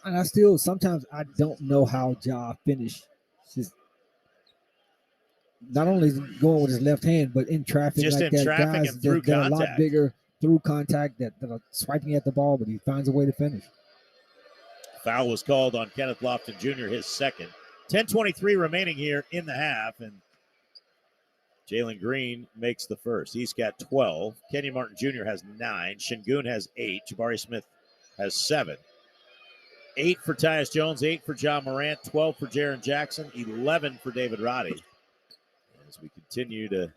And sometimes I don't know how Ja finished. Not only is he going with his left hand, but in traffic just like in that, traffic guys and through that are a lot contact. bigger through contact that are swiping at the ball, but he finds a way to finish. Foul was called on Kenneth Lofton Jr., his second. 10:23 remaining here in the half, and Jalen Green makes the first. He's got 12. Kenyon Martin Jr. has 9. Şengün has 8. Jabari Smith has 7. 8 for Tyus Jones, 8 for John Morant, 12 for Jaren Jackson, 11 for David Roddy. As we continue to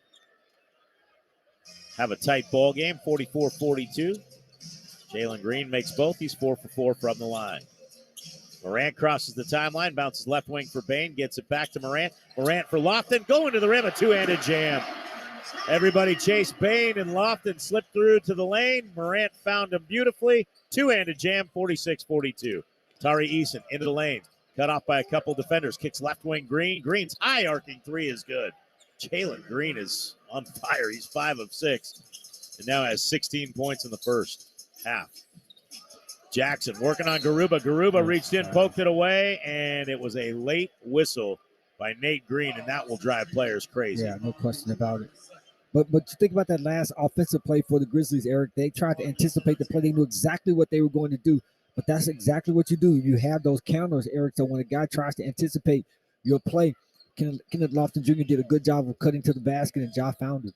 have a tight ball game, 44-42. Jalen Green makes both. He's 4 for 4 from the line. Morant crosses the timeline, bounces left wing for Bane, gets it back to Morant. Morant for Lofton, going to the rim, a 2-handed jam. Everybody chased Bane, and Lofton slipped through to the lane. Morant found him beautifully. 2-handed jam, 46-42. Tari Eason into the lane, cut off by a couple defenders, kicks left wing Green. Green's high arcing 3 is good. Jalen Green is on fire. He's 5 of 6 and now has 16 points in the first half. Jackson working on Garuba. Garuba reached in, poked it away, and it was a late whistle by Nate Green, and that will drive players crazy. Yeah, no question about it. But you think about that last offensive play for the Grizzlies, Eric. They tried to anticipate the play. They knew exactly what they were going to do. But that's exactly what you do. You have those counters, Eric. So when a guy tries to anticipate your play, Kenneth Lofton Jr. did a good job of cutting to the basket, and Ja found it.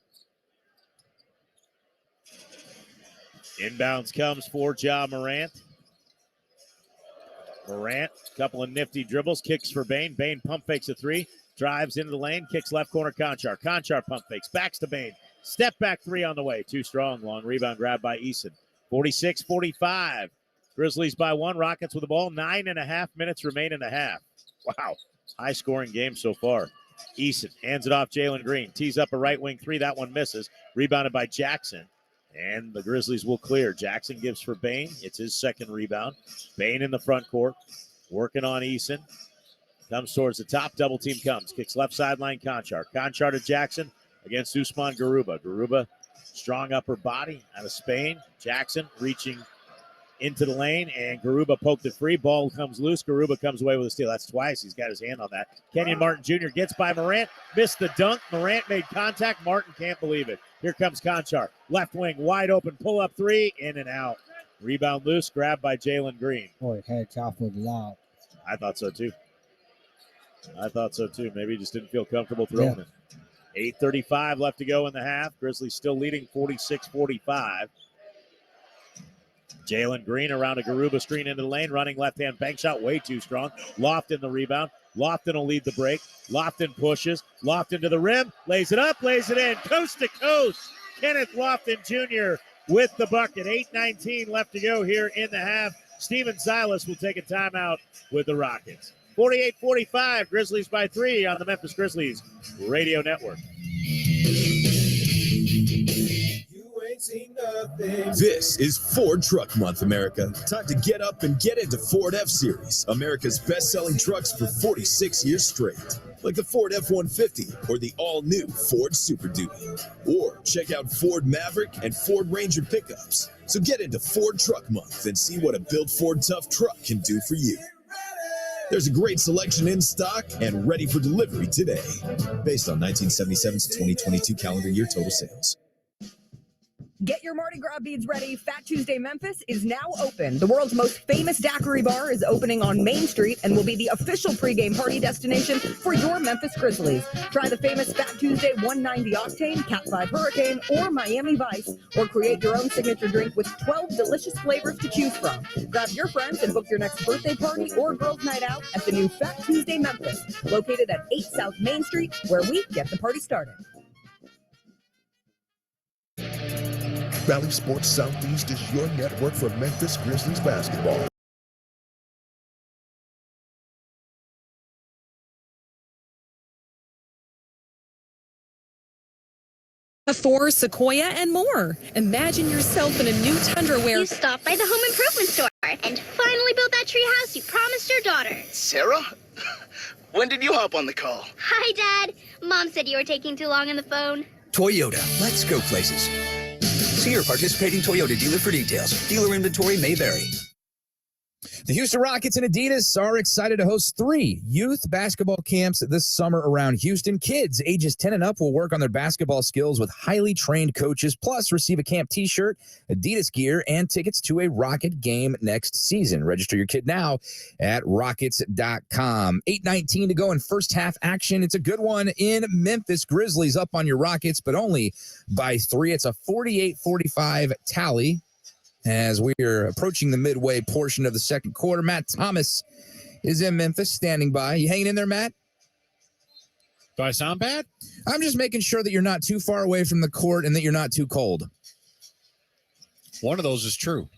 Inbounds comes for Ja Morant. Morant, couple of nifty dribbles, kicks for Bain. Bain pump fakes a three, drives into the lane, kicks left corner Conchar. Conchar pump fakes, backs to Bain. Step back three on the way. Too strong. Long rebound grab by Eason. 46-45. Grizzlies by one. Rockets with the ball. 9.5 minutes remain in the half. Wow. High scoring game so far. Eason hands it off Jalen Green. Tees up a right wing three. That one misses. Rebounded by Jackson. And the Grizzlies will clear. Jackson gives for Bain. It's his second rebound. Bain in the front court. Working on Eason. Comes towards the top. Double team comes. Kicks left sideline Conchar. Conchar to Jackson against Usman Garuba. Garuba, strong upper body out of Spain. Jackson reaching into the lane, and Garuba poked it free. Ball comes loose. Garuba comes away with a steal. That's twice. He's got his hand on that. Kenyon Martin Jr. gets by Morant. Missed the dunk. Morant made contact. Martin can't believe it. Here comes Conchar. Left wing, wide open. Pull up three. In and out. Rebound loose. Grabbed by Jalen Green. Boy, head top for the lob. I thought so, too. Maybe he just didn't feel comfortable throwing it. 8:35 left to go in the half. Grizzlies still leading 46-45. Jalen Green around a Garuba screen into the lane, running left-hand bank shot, way too strong. Lofton the rebound. Lofton will lead the break. Lofton pushes. Lofton to the rim, lays it up, lays it in, coast to coast. Kenneth Lofton Jr. with the bucket. 8:19 left to go here in the half. Steven Silas will take a timeout with the Rockets. 48-45, Grizzlies by 3 on the Memphis Grizzlies Radio Network. This is Ford Truck Month, America. Time to get up and get into Ford F-Series, America's best-selling trucks for 46 years straight. Like the Ford F-150 or the all-new Ford Super Duty. Or check out Ford Maverick and Ford Ranger pickups. So get into Ford Truck Month and see what a built Ford Tough truck can do for you. There's a great selection in stock and ready for delivery today. Based on 1977's 2022 calendar year total sales. Get your Mardi Gras beads ready. Fat Tuesday Memphis is now open. The world's most famous daiquiri bar is opening on Main Street and will be the official pregame party destination for your Memphis Grizzlies. Try the famous Fat Tuesday 190 Octane, Cat 5 Hurricane, or Miami Vice, or create your own signature drink with 12 delicious flavors to choose from. Grab your friends and book your next birthday party or girls' night out at the new Fat Tuesday Memphis, located at 8 South Main Street, where we get the party started. Valley Sports Southeast is your network for Memphis Grizzlies basketball. For Sequoia and more. Imagine yourself in a new Tundra where You stopped by the home improvement store and finally built that tree house you promised your daughter. Sarah? When did you hop on the call? Hi, Dad. Mom said you were taking too long on the phone. Toyota, let's go places. See your participating Toyota dealer for details. Dealer inventory may vary. The Houston Rockets and Adidas are excited to host 3 youth basketball camps this summer around Houston. Kids ages 10 and up will work on their basketball skills with highly trained coaches, plus receive a camp t-shirt, Adidas gear, and tickets to a Rocket game next season. Register your kid now at rockets.com. 8:19 to go in first half action. It's a good one in Memphis. Grizzlies up on your Rockets, but only by 3. It's a 48-45 tally. As we are approaching the midway portion of the second quarter, Matt Thomas is in Memphis, standing by. You hanging in there, Matt? Do I sound bad? I'm just making sure that you're not too far away from the court and that you're not too cold. One of those is true.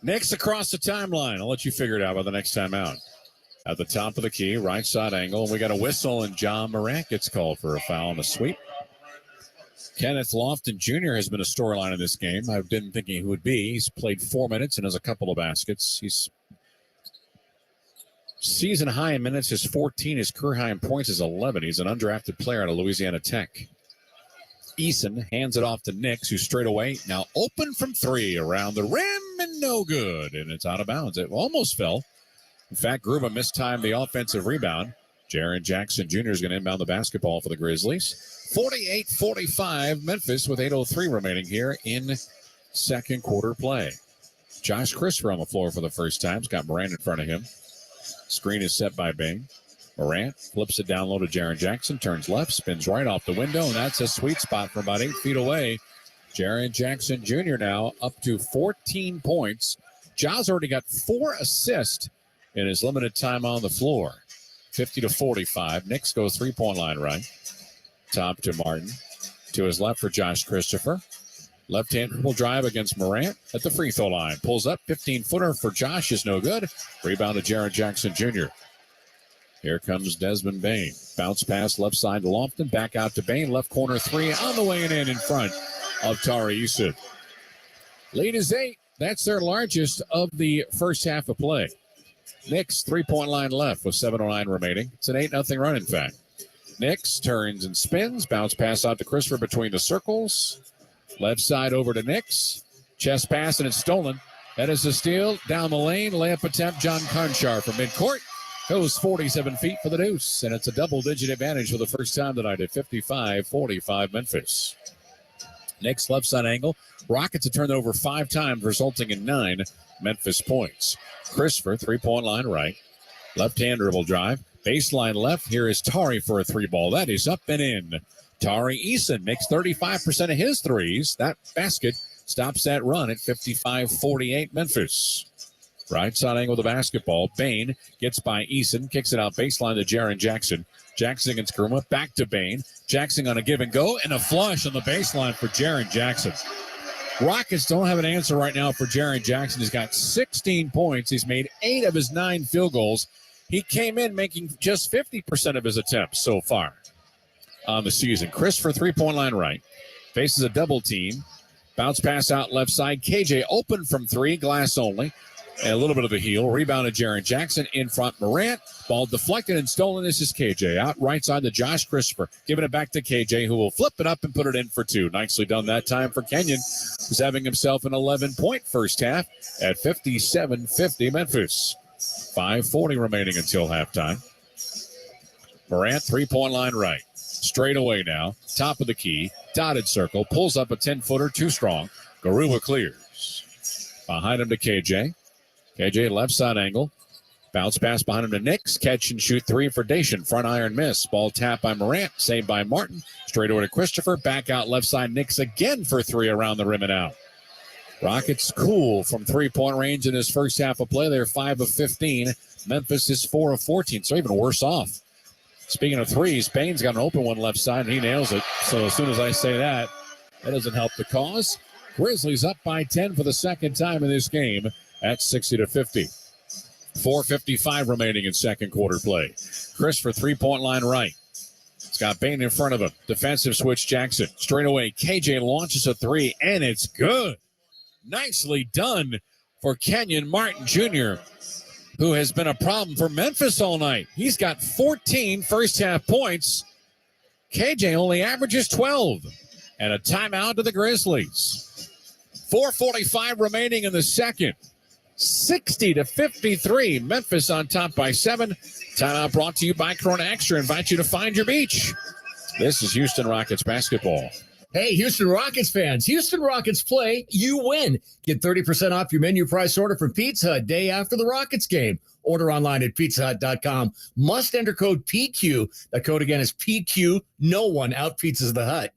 Next across the timeline. I'll let you figure it out by the next time out. At the top of the key, right side angle, and we got a whistle, and John Morant gets called for a foul and a sweep. Kenneth Lofton Jr. has been a storyline in this game. I've been thinking who would be. He's played 4 minutes and has a couple of baskets. He's season high in minutes is 14. His career high in points is 11. He's an undrafted player out of Louisiana Tech. Eason hands it off to Nix, who's straight away now open from 3 around the rim and no good. And it's out of bounds. It almost fell. In fact, Garuba mistimed the offensive rebound. Jaren Jackson Jr. is going to inbound the basketball for the Grizzlies. 48-45 Memphis with 8:03 remaining here in second quarter play. Josh Christopher on the floor for the first time. He's got Morant in front of him. Screen is set by Bing. Morant flips it down low to Jaren Jackson, turns left, spins right off the window, and that's a sweet spot from about 8 feet away Jaren Jackson Jr. now up to 14 points. Ja's already got 4 assists in his limited time on the floor. 50-45. Knicks go three-point line right. Top to Martin. To his left for Josh Christopher. Left-hand dribble drive against Morant at the free throw line. Pulls up, 15-footer for Josh is no good. Rebound to Jaren Jackson Jr. Here comes Desmond Bain. Bounce pass left side to Lofton. Back out to Bain. Left corner three on the way and in front of Tari e2ce. Lead is 8. That's their largest of the first half of play. Knicks, three-point line left with 7:09 remaining. It's an 8-0 run, in fact. Knicks turns and spins. Bounce pass out to Christopher between the circles. Left side over to Knicks. Chest pass, and it's stolen. That is a steal. Down the lane. Layup attempt. John Conchar from midcourt. Goes 47 feet for the deuce. And it's a double-digit advantage for the first time tonight at 55-45 Memphis. Knicks left side angle. Rockets have turned over 5 times, resulting in 9 Memphis points. Christopher, three-point line right. Left-hand dribble drive. Baseline left. Here is Tari for a three ball. That is up and in. Tari e2ce makes 35% of his threes. That basket stops that run at 55-48 Memphis. Right side angle of the basketball. Bain gets by e2ce, kicks it out baseline to Jaren Jackson. Jackson against Kuruma. Back to Bain. Jackson on a give and go, and a flush on the baseline for Jaren Jackson. Rockets don't have an answer right now for Jaren Jackson. He's got 16 points. He's made 8 of his 9 field goals. He came in making just 50% of his attempts so far on the season. Chris for three-point line right. Faces a double team. Bounce pass out left side. KJ open from 3, glass only. And a little bit of a heel. Rebound to Jaren Jackson in front. Morant. Ball deflected and stolen. This is KJ. Out right side to Josh Christopher. Giving it back to KJ, who will flip it up and put it in for 2. Nicely done that time for Kenyon, who's having himself an 11-point first half at 57-50 Memphis. 5:40 remaining until halftime. Morant, three-point line right. Straight away now. Top of the key. Dotted circle. Pulls up a 10-footer. Too strong. Garuba clears. Behind him to KJ. KJ left side angle. Bounce pass behind him to Knicks. Catch and shoot 3 for Dacian. Front iron miss. Ball tap by Morant. Saved by Martin. Straight over to Christopher. Back out left side. Knicks again for 3 around the rim and out. Rockets cool from three-point range in his first half of play. They're 5 of 15. Memphis is 4 of 14, so even worse off. Speaking of threes, Bain's got an open one left side, and he nails it. So as soon as I say that, that doesn't help the cause. Grizzlies up by 10 for the second time in this game at 60-50. 4:55 remaining in second quarter play. Chris for three-point line right. It's got Bain in front of him. Defensive switch Jackson. Straight away, KJ launches a 3, and it's good. Nicely done for Kenyon Martin Jr., who has been a problem for Memphis all night. He's got 14 first-half points. KJ only averages 12. And a timeout to the Grizzlies. 4:45 remaining in the second. 60-53. Memphis on top by 7. Timeout brought to you by Corona Extra. Invite you to find your beach. This is Houston Rockets basketball. Hey, Houston Rockets fans. Houston Rockets play, you win. Get 30% off your menu price order from Pizza Hut day after the Rockets game. Order online at pizzahut.com. Must enter code PQ. The code again is PQ. No one out-pizzas the Hut.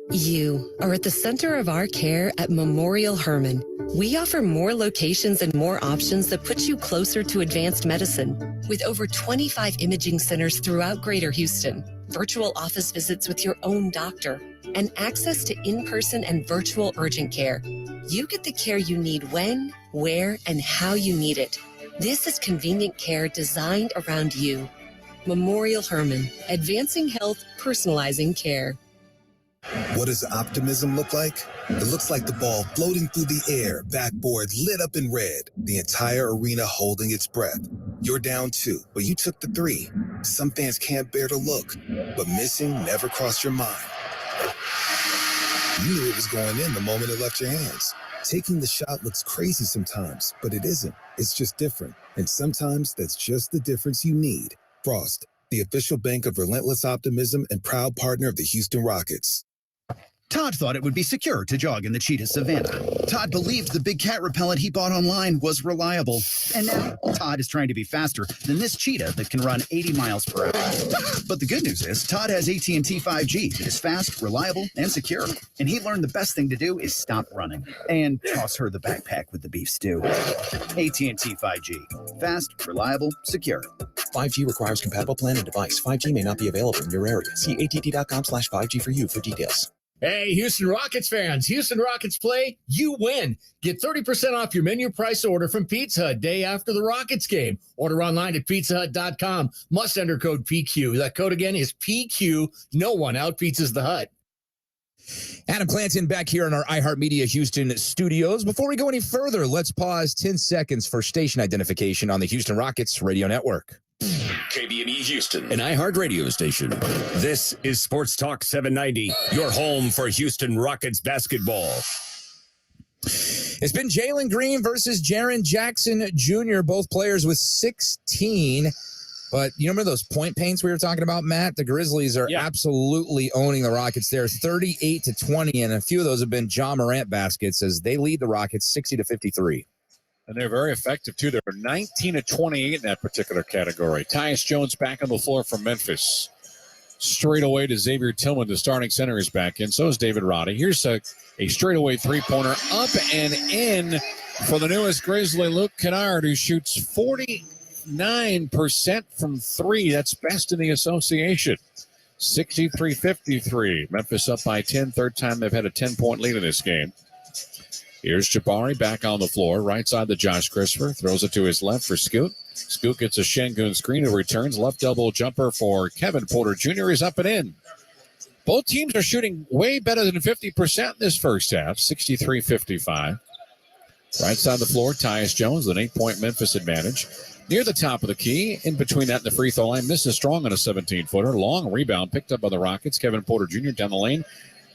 You are at the center of our care at Memorial Hermann. We offer more locations and more options that put you closer to advanced medicine. With over 25 imaging centers throughout Greater Houston, virtual office visits with your own doctor, and access to in-person and virtual urgent care, you get the care you need when, where, and how you need it. This is convenient care designed around you. Memorial Hermann, advancing health, personalizing care. What does optimism look like? It looks like the ball floating through the air, backboard lit up in red, the entire arena holding its breath. You're down 2, but you took the 3. Some fans can't bear to look, but missing never crossed your mind. You knew it was going in the moment it left your hands. Taking the shot looks crazy sometimes, but it isn't. It's just different. And sometimes that's just the difference you need. Frost, the official bank of relentless optimism and proud partner of the Houston Rockets. Todd thought it would be secure to jog in the cheetah savanna. Todd believed the big cat repellent he bought online was reliable. And now Todd is trying to be faster than this cheetah that can run 80 miles per hour. But the good news is Todd has AT&T 5G that is fast, reliable, and secure. And he learned the best thing to do is stop running and toss her the backpack with the beef stew. AT&T 5G. Fast, reliable, secure. 5G requires compatible plan and device. 5G may not be available in your area. See att.com/5G for you for details. Hey, Houston Rockets fans. Houston Rockets play, you win. Get 30% off your menu price order from Pizza Hut day after the Rockets game. Order online at pizzahut.com. Must enter code PQ. That code again is PQ. No one out-pizzas the Hut. Adam Clanton back here in our iHeartMedia Houston studios. Before we go any further, let's pause 10 seconds for station identification on the Houston Rockets radio network. KBME Houston, an iHeart radio station. This is Sports Talk 790, your home for Houston Rockets basketball. It's been Jalen Green versus Jaren Jackson Jr., both players with 16. But you remember those point paints we were talking about, Matt? The Grizzlies are absolutely owning the Rockets there, 38-20, and a few of those have been John Morant baskets as they lead the Rockets 60-53. And they're very effective, too. They're 19-28 in that particular category. Tyus Jones back on the floor from Memphis. Straight away to Xavier Tillman. The starting center is back in. So is David Roddy. Here's a straightaway three-pointer up and in for the newest Grizzly, Luke Kennard, who shoots 49% from three. That's best in the association. 63-53. Memphis up by 10. Third time they've had a 10-point lead in this game. Here's Jabari back on the floor, right side to Josh Christopher. Throws it to his left for Scoot. Scoot gets a Şengün screen who returns. Left elbow jumper for Kevin Porter Jr. is up and in. Both teams are shooting way better than 50% in this first half, 63-55. Right side of the floor, Tyus Jones, an 8-point Memphis advantage. Near the top of the key, in between that and the free throw line, misses strong on a 17-footer. Long rebound picked up by the Rockets. Kevin Porter Jr. down the lane.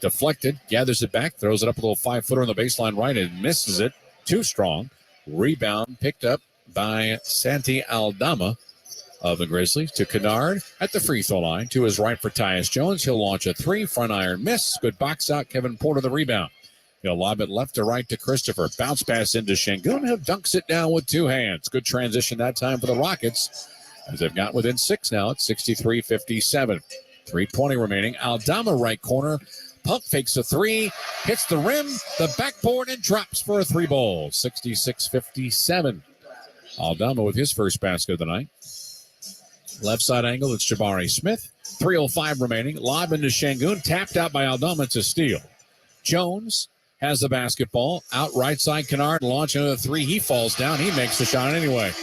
Deflected, gathers it back, throws it up a little 5-footer on the baseline right and misses it. Too strong. Rebound picked up by Santi Aldama of the Grizzlies to Kennard at the free throw line. To his right for Tyus Jones. He'll launch a three. Front iron miss. Good box out. Kevin Porter the rebound. He'll lob it left to right to Christopher. Bounce pass into Şengün, who dunks it down with two hands. Good transition that time for the Rockets as they've got within six now at 63-57. 3:20 remaining. Aldama right corner. Pump fakes a three, hits the rim, the backboard, and drops for a three ball. 66-57. Aldama with his first basket of the night. Left side angle, it's Jabari Smith. 3:05 remaining. Lob into Şengün, tapped out by Aldama to steal. Jones has the basketball. Out right side, Kennard launch another three. He falls down. He makes the shot anyway.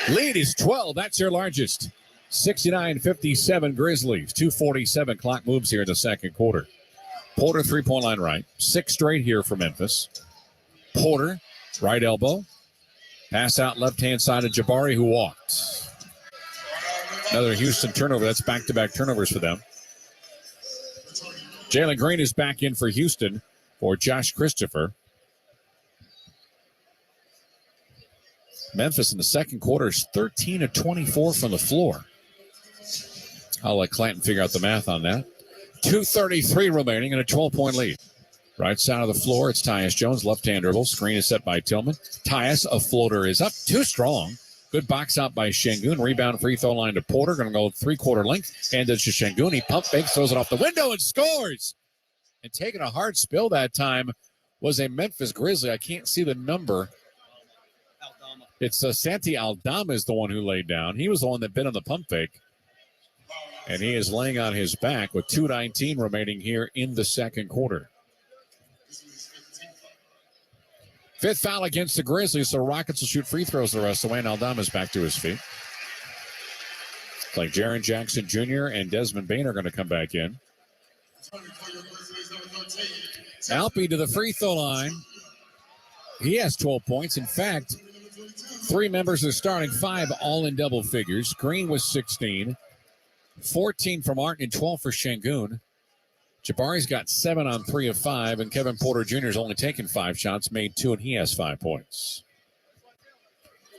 Lead is 12. That's your largest. 69-57 Grizzlies. 2:47 clock moves here in the second quarter. Porter 3-point line right. 6 straight here for Memphis. Porter, right elbow. Pass out left-hand side of Jabari, who walked. Another Houston turnover. That's back-to-back turnovers for them. Jalen Green is back in for Houston for Josh Christopher. Memphis in the second quarter is 13-24 from the floor. I'll let Clanton figure out the math on that. 2:33 remaining and a 12-point lead. Right side of the floor, it's Tyus Jones. Left-hand dribble. Screen is set by Tillman. Tyus, a floater is up. Too strong. Good box out by Şengün. Rebound free throw line to Porter. Going to go 3-quarter length. Handed to Şengün. He pump fakes, throws it off the window, and scores. And taking a hard spill that time was a Memphis Grizzly. I can't see the number. It's Santi Aldama is the one who laid down. He was the one that bit on the pump fake. And he is laying on his back with 2:19 remaining here in the second quarter. Fifth foul against the Grizzlies, so Rockets will shoot free throws the rest of the way, and Aldama's back to his feet. It's like Jaren Jackson Jr. and Desmond Bane are going to come back in. Alpe to the free throw line. He has 12 points. In fact, 3 members of the starting 5 all in double figures. Green was 16. 14 from Martin and 12 for Şengün. Jabari's got 7 on 3 of 5, and Kevin Porter Jr. has only taken 5 shots, made 2, and he has 5 points.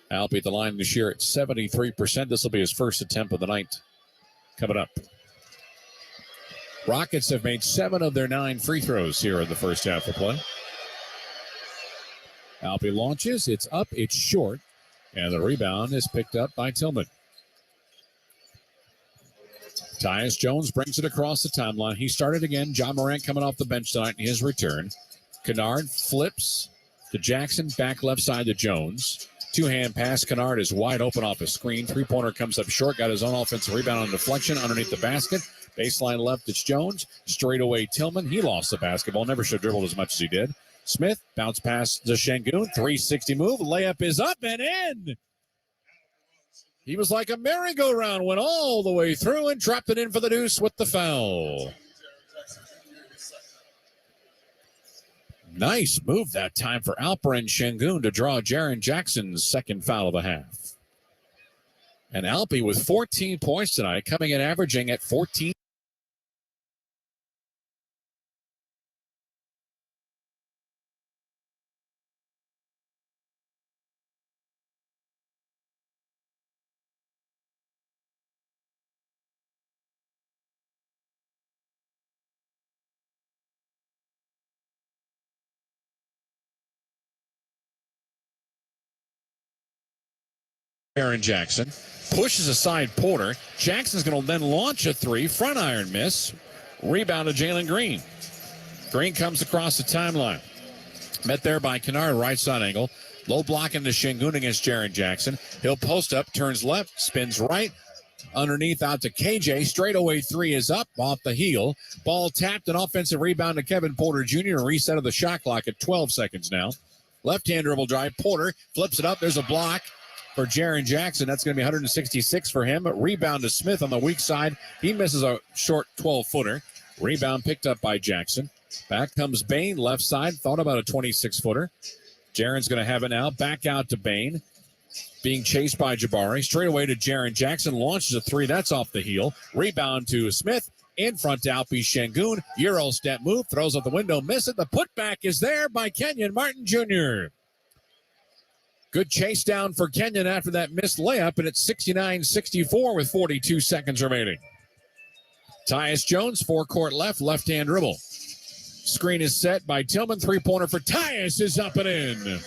Alpe at the line this year at 73%. This will be his first attempt of the night. Coming up. Rockets have made 7 of their 9 free throws here in the first half of play. Alpe launches. It's up. It's short. And the rebound is picked up by Tillman. Tyus Jones brings it across the timeline. He started again. John Morant coming off the bench tonight in his return. Kennard flips to Jackson. Back left side to Jones. Two-hand pass. Kennard is wide open off a screen. Three-pointer comes up short. Got his own offensive rebound on deflection underneath the basket. Baseline left, it's Jones. Straight away, Tillman. He lost the basketball. Never should have dribbled as much as he did. Smith, bounce pass to Şengün. 360 move. Layup is up and in. He was like a merry-go-round. Went all the way through and dropped it in for the deuce with the foul. Nice move that time for Alperen Şengün to draw Jaren Jackson's second foul of the half. And Alpe with 14 points tonight, coming in averaging at 14. Jaren Jackson pushes aside Porter. Jackson's going to then launch a three. Front iron miss. Rebound to Jalen Green. Green comes across the timeline. Met there by Kennard, right side angle. Low block into Şengün against Jaren Jackson. He'll post up, turns left, spins right. Underneath out to KJ. Straightaway three is up off the heel. Ball tapped, an offensive rebound to Kevin Porter Jr. A reset of the shot clock at 12 seconds now. Left-hand dribble drive. Porter flips it up. There's a block for Jaren Jackson. That's going to be 166 for him. Rebound to Smith on the weak side. He misses a short 12-footer. Rebound picked up by Jackson. Back comes Bain, left side. Thought about a 26-footer. Jaren's going to have it now. Back out to Bain. Being chased by Jabari. Straight away to Jaren Jackson. Launches a three. That's off the heel. Rebound to Smith. In front to Alpe Şengün. Euro step move. Throws out the window. Miss it. The putback is there by Kenyon Martin Jr. Good chase down for Kenyon after that missed layup, and it's 69-64 with 42 seconds remaining. Tyus Jones, forecourt left, left-hand dribble. Screen is set by Tillman. Three-pointer for Tyus is up and in.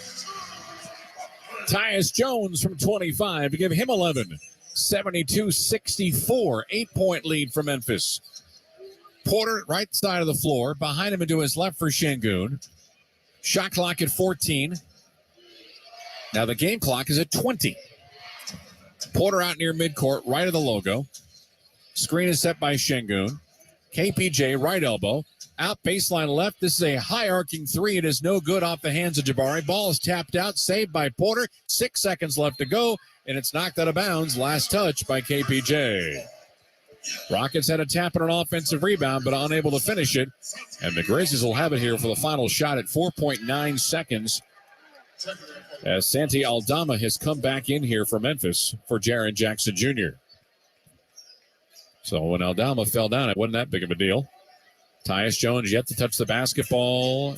Tyus Jones from 25 to give him 11. 72-64, 8-point lead for Memphis. Porter, right side of the floor. Behind him and to his left for Şengün. Shot clock at 14. Now the game clock is at 20. Porter out near midcourt, right of the logo. Screen is set by Şengün. KPJ, right elbow. Out baseline left. This is a high arcing three. It is no good off the hands of Jabari. Ball is tapped out, saved by Porter. 6 seconds left to go, and it's knocked out of bounds. Last touch by KPJ. Rockets had a tap and an offensive rebound, but unable to finish it. And the Grizzlies will have it here for the final shot at 4.9 seconds. As Santi Aldama has come back in here for Memphis for Jaren Jackson Jr. So when Aldama fell down, it wasn't that big of a deal. Tyus Jones yet to touch the basketball.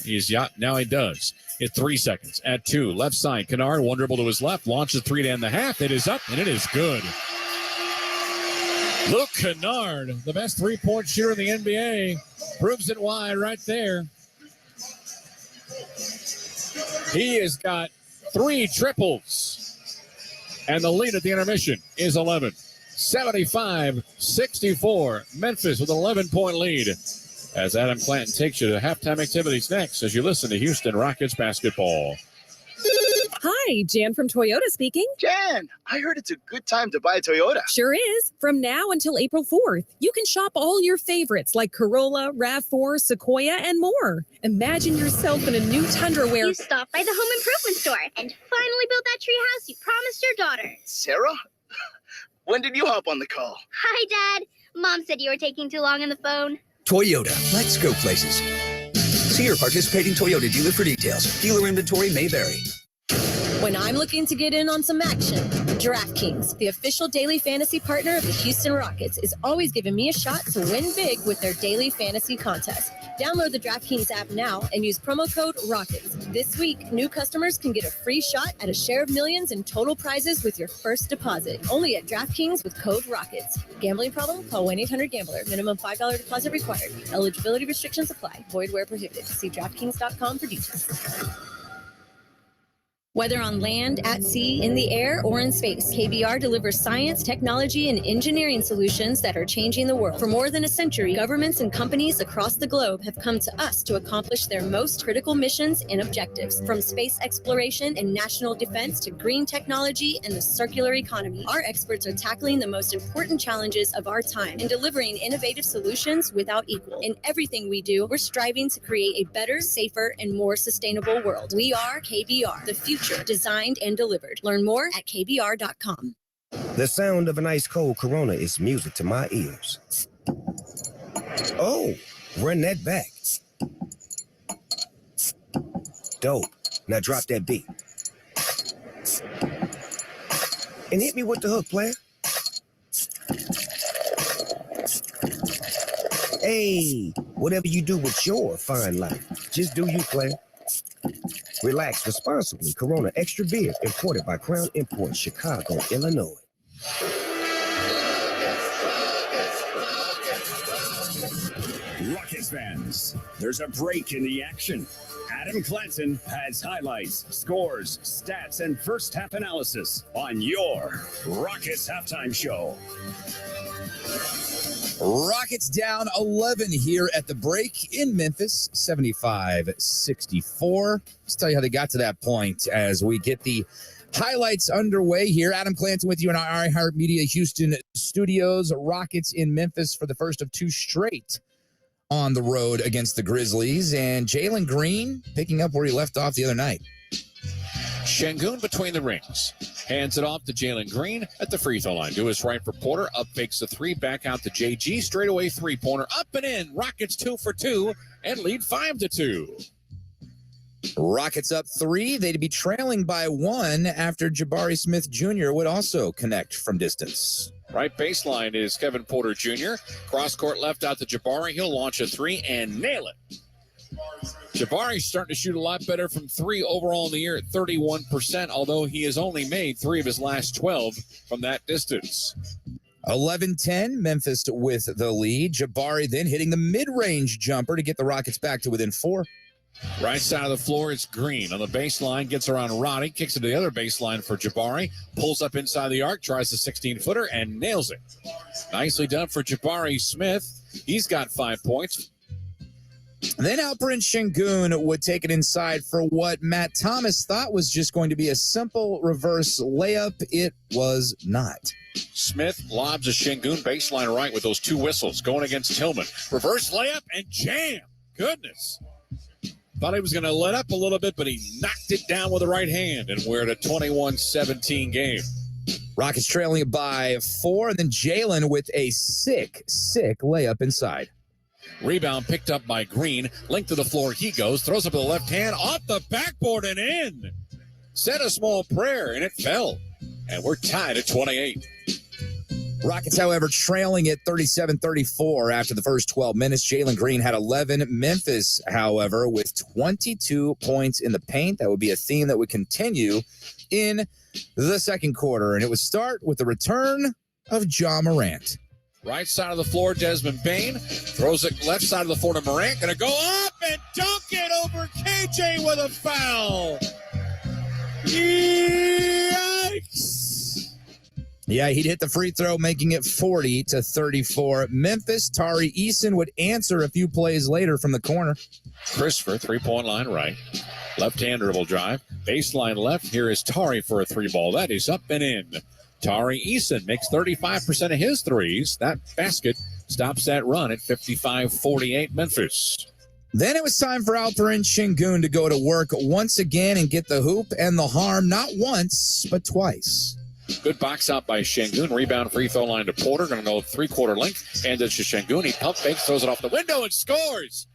Now he does. At 3 seconds. At 2. Left side. Kennard, one dribble to his left. Launches 3 to end the half. It is up, and it is good. Luke Kennard, the best three-point shooter in the NBA, proves it wide right there. He has got 3 triples. And the lead at the intermission is 11. 75-64. Memphis with an 11-point lead. As Adam Clanton takes you to halftime activities next as you listen to Houston Rockets basketball. Hi, Jan from Toyota speaking. Jan, I heard it's a good time to buy a Toyota. Sure is. From now until April 4th, you can shop all your favorites like Corolla, RAV4, Sequoia, and more. Imagine yourself in a new Tundra where You stopped by the home improvement store and finally built that tree house you promised your daughter. Sarah? When did you hop on the call? Hi, Dad. Mom said you were taking too long on the phone. Toyota, let's go places. See your participating Toyota dealer for details. Dealer inventory may vary. When I'm looking to get in on some action, DraftKings, the official daily fantasy partner of the Houston Rockets, is always giving me a shot to win big with their daily fantasy contest. Download the DraftKings app now and use promo code ROCKETS. This week, new customers can get a free shot at a share of millions in total prizes with your first deposit. Only at DraftKings with code ROCKETS. Gambling problem? Call 1-800-GAMBLER. Minimum $5 deposit required. Eligibility restrictions apply. Void where prohibited. See DraftKings.com for details. Whether on land, at sea, in the air, or in space, KBR delivers science, technology, and engineering solutions that are changing the world. For more than a century, governments and companies across the globe have come to us to accomplish their most critical missions and objectives. From space exploration and national defense to green technology and the circular economy, our experts are tackling the most important challenges of our time and delivering innovative solutions without equal. In everything we do, we're striving to create a better, safer, and more sustainable world. We are KBR, the future designed and delivered. Learn more at kbr.com. The sound of an ice cold Corona is music to my ears. Oh, run that back. Dope. Now drop that beat. And hit me with the hook, player. Hey, whatever you do with your fine life, just do you, player. Relax responsibly. Corona Extra Beer, imported by Crown Imports, Chicago, Illinois. Rockets fans, there's a break in the action. Adam Clanton has highlights, scores, stats, and first half analysis on your Rockets halftime show. Rockets down 11 here at the break in Memphis, 75-64. Let's tell you how they got to that point as we get the highlights underway here. Adam Clanton with you in our iHeartMedia Houston studios. Rockets in Memphis for the first of two straight on the road against the Grizzlies. And Jalen Green picking up where he left off the other night. Şengün between the rings. Hands it off to Jalen Green at the free throw line. To his right for Porter. Up fakes the three. Back out to JG. Straightaway three-pointer. Up and in. Rockets 2 for 2 and lead 5-2. Rockets up 3. They'd be trailing by 1 after Jabari Smith Jr. would also connect from distance. Right baseline is Kevin Porter Jr. Cross court left out to Jabari. He'll launch a three and nail it. Jabari's starting to shoot a lot better from 3 overall in the year at 31%, although he has only made 3 of his last 12 from that distance. 11-10, Memphis with the lead. Jabari then hitting the mid-range jumper to get the Rockets back to within 4. Right side of the floor is Green. On the baseline, gets around Roddy, kicks it to the other baseline for Jabari, pulls up inside the arc, tries the 16-footer, and nails it. Nicely done for Jabari Smith. He's got 5 points. Then Alperen Şengün would take it inside for what Matt Thomas thought was just going to be a simple reverse layup. It was not. Smith lobs a Şengün baseline right with those 2 whistles going against Tillman. Reverse layup and jam. Goodness. Thought he was going to let up a little bit, but he knocked it down with the right hand, and we're at a 21-17 game. Rockets trailing by 4, and then Jalen with a sick layup inside. Rebound picked up by Green. Length of the floor he goes. Throws up with the left hand. Off the backboard and in. Said a small prayer, and it fell. And we're tied at 28. Rockets, however, trailing at 37-34 after the first 12 minutes. Jalen Green had 11. Memphis, however, with 22 points in the paint. That would be a theme that would continue in the second quarter. And it would start with the return of Ja Morant. Right side of the floor, Desmond Bane. Throws it left side of the floor to Morant. Going to go up and dunk it over KJ with a foul. Yikes. Yeah, he'd hit the free throw, making it 40-34. Memphis, Tari Eason would answer a few plays later from the corner. Christopher, three-point line right. Left-hand dribble drive. Baseline left. Here is Tari for a three ball. That is up and in. Tari Eason makes 35% of his threes. That basket stops that run at 55-48 Memphis. Then it was time for Alperen Şengün to go to work once again and get the hoop and the harm not once, but twice. Good box out by Şengün. Rebound free throw line to Porter. Going to go three-quarter length. Hands it to Şengün. He pump fakes, throws it off the window, and scores.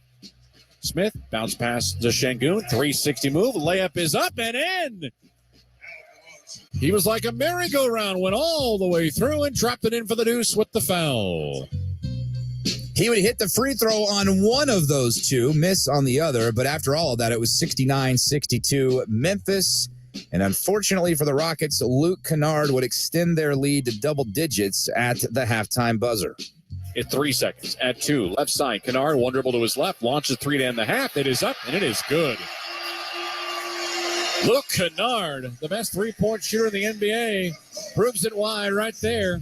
Smith bounce pass to Şengün. 360 move. Layup is up and in. He was like a merry-go-round, went all the way through and dropped it in for the deuce with the foul. He would hit the free throw on one of those two, miss on the other. But after all of that, it was 69-62 Memphis. And unfortunately for the Rockets, Luke Kennard would extend their lead to double digits at the halftime buzzer. In 3 seconds at 2. Left side, Kennard, one dribble to his left, launches 3 to end the half. It is up, and it is good. Luke Kennard, the best three-point shooter in the NBA, proves it wide right there.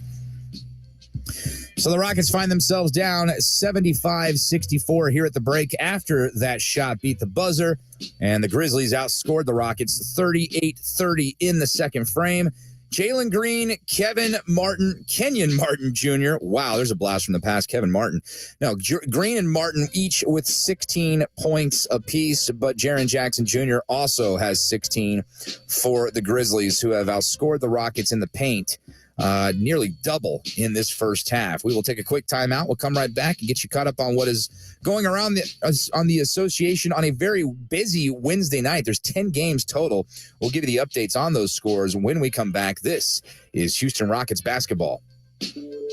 So the Rockets find themselves down 75-64 here at the break after that shot beat the buzzer. And the Grizzlies outscored the Rockets 38-30 in the second frame. Jalen Green, Kenyon Martin Jr. Wow, there's a blast from the past. Kevin Martin. No, Green and Martin each with 16 points apiece, but Jaren Jackson Jr. also has 16 for the Grizzlies, who have outscored the Rockets in the paint nearly double in this first half. We will take a quick timeout. We'll come right back and get you caught up on what is going around on the association on a very busy Wednesday night. There's 10 games total. We'll give you the updates on those scores when we come back. This is Houston Rockets basketball.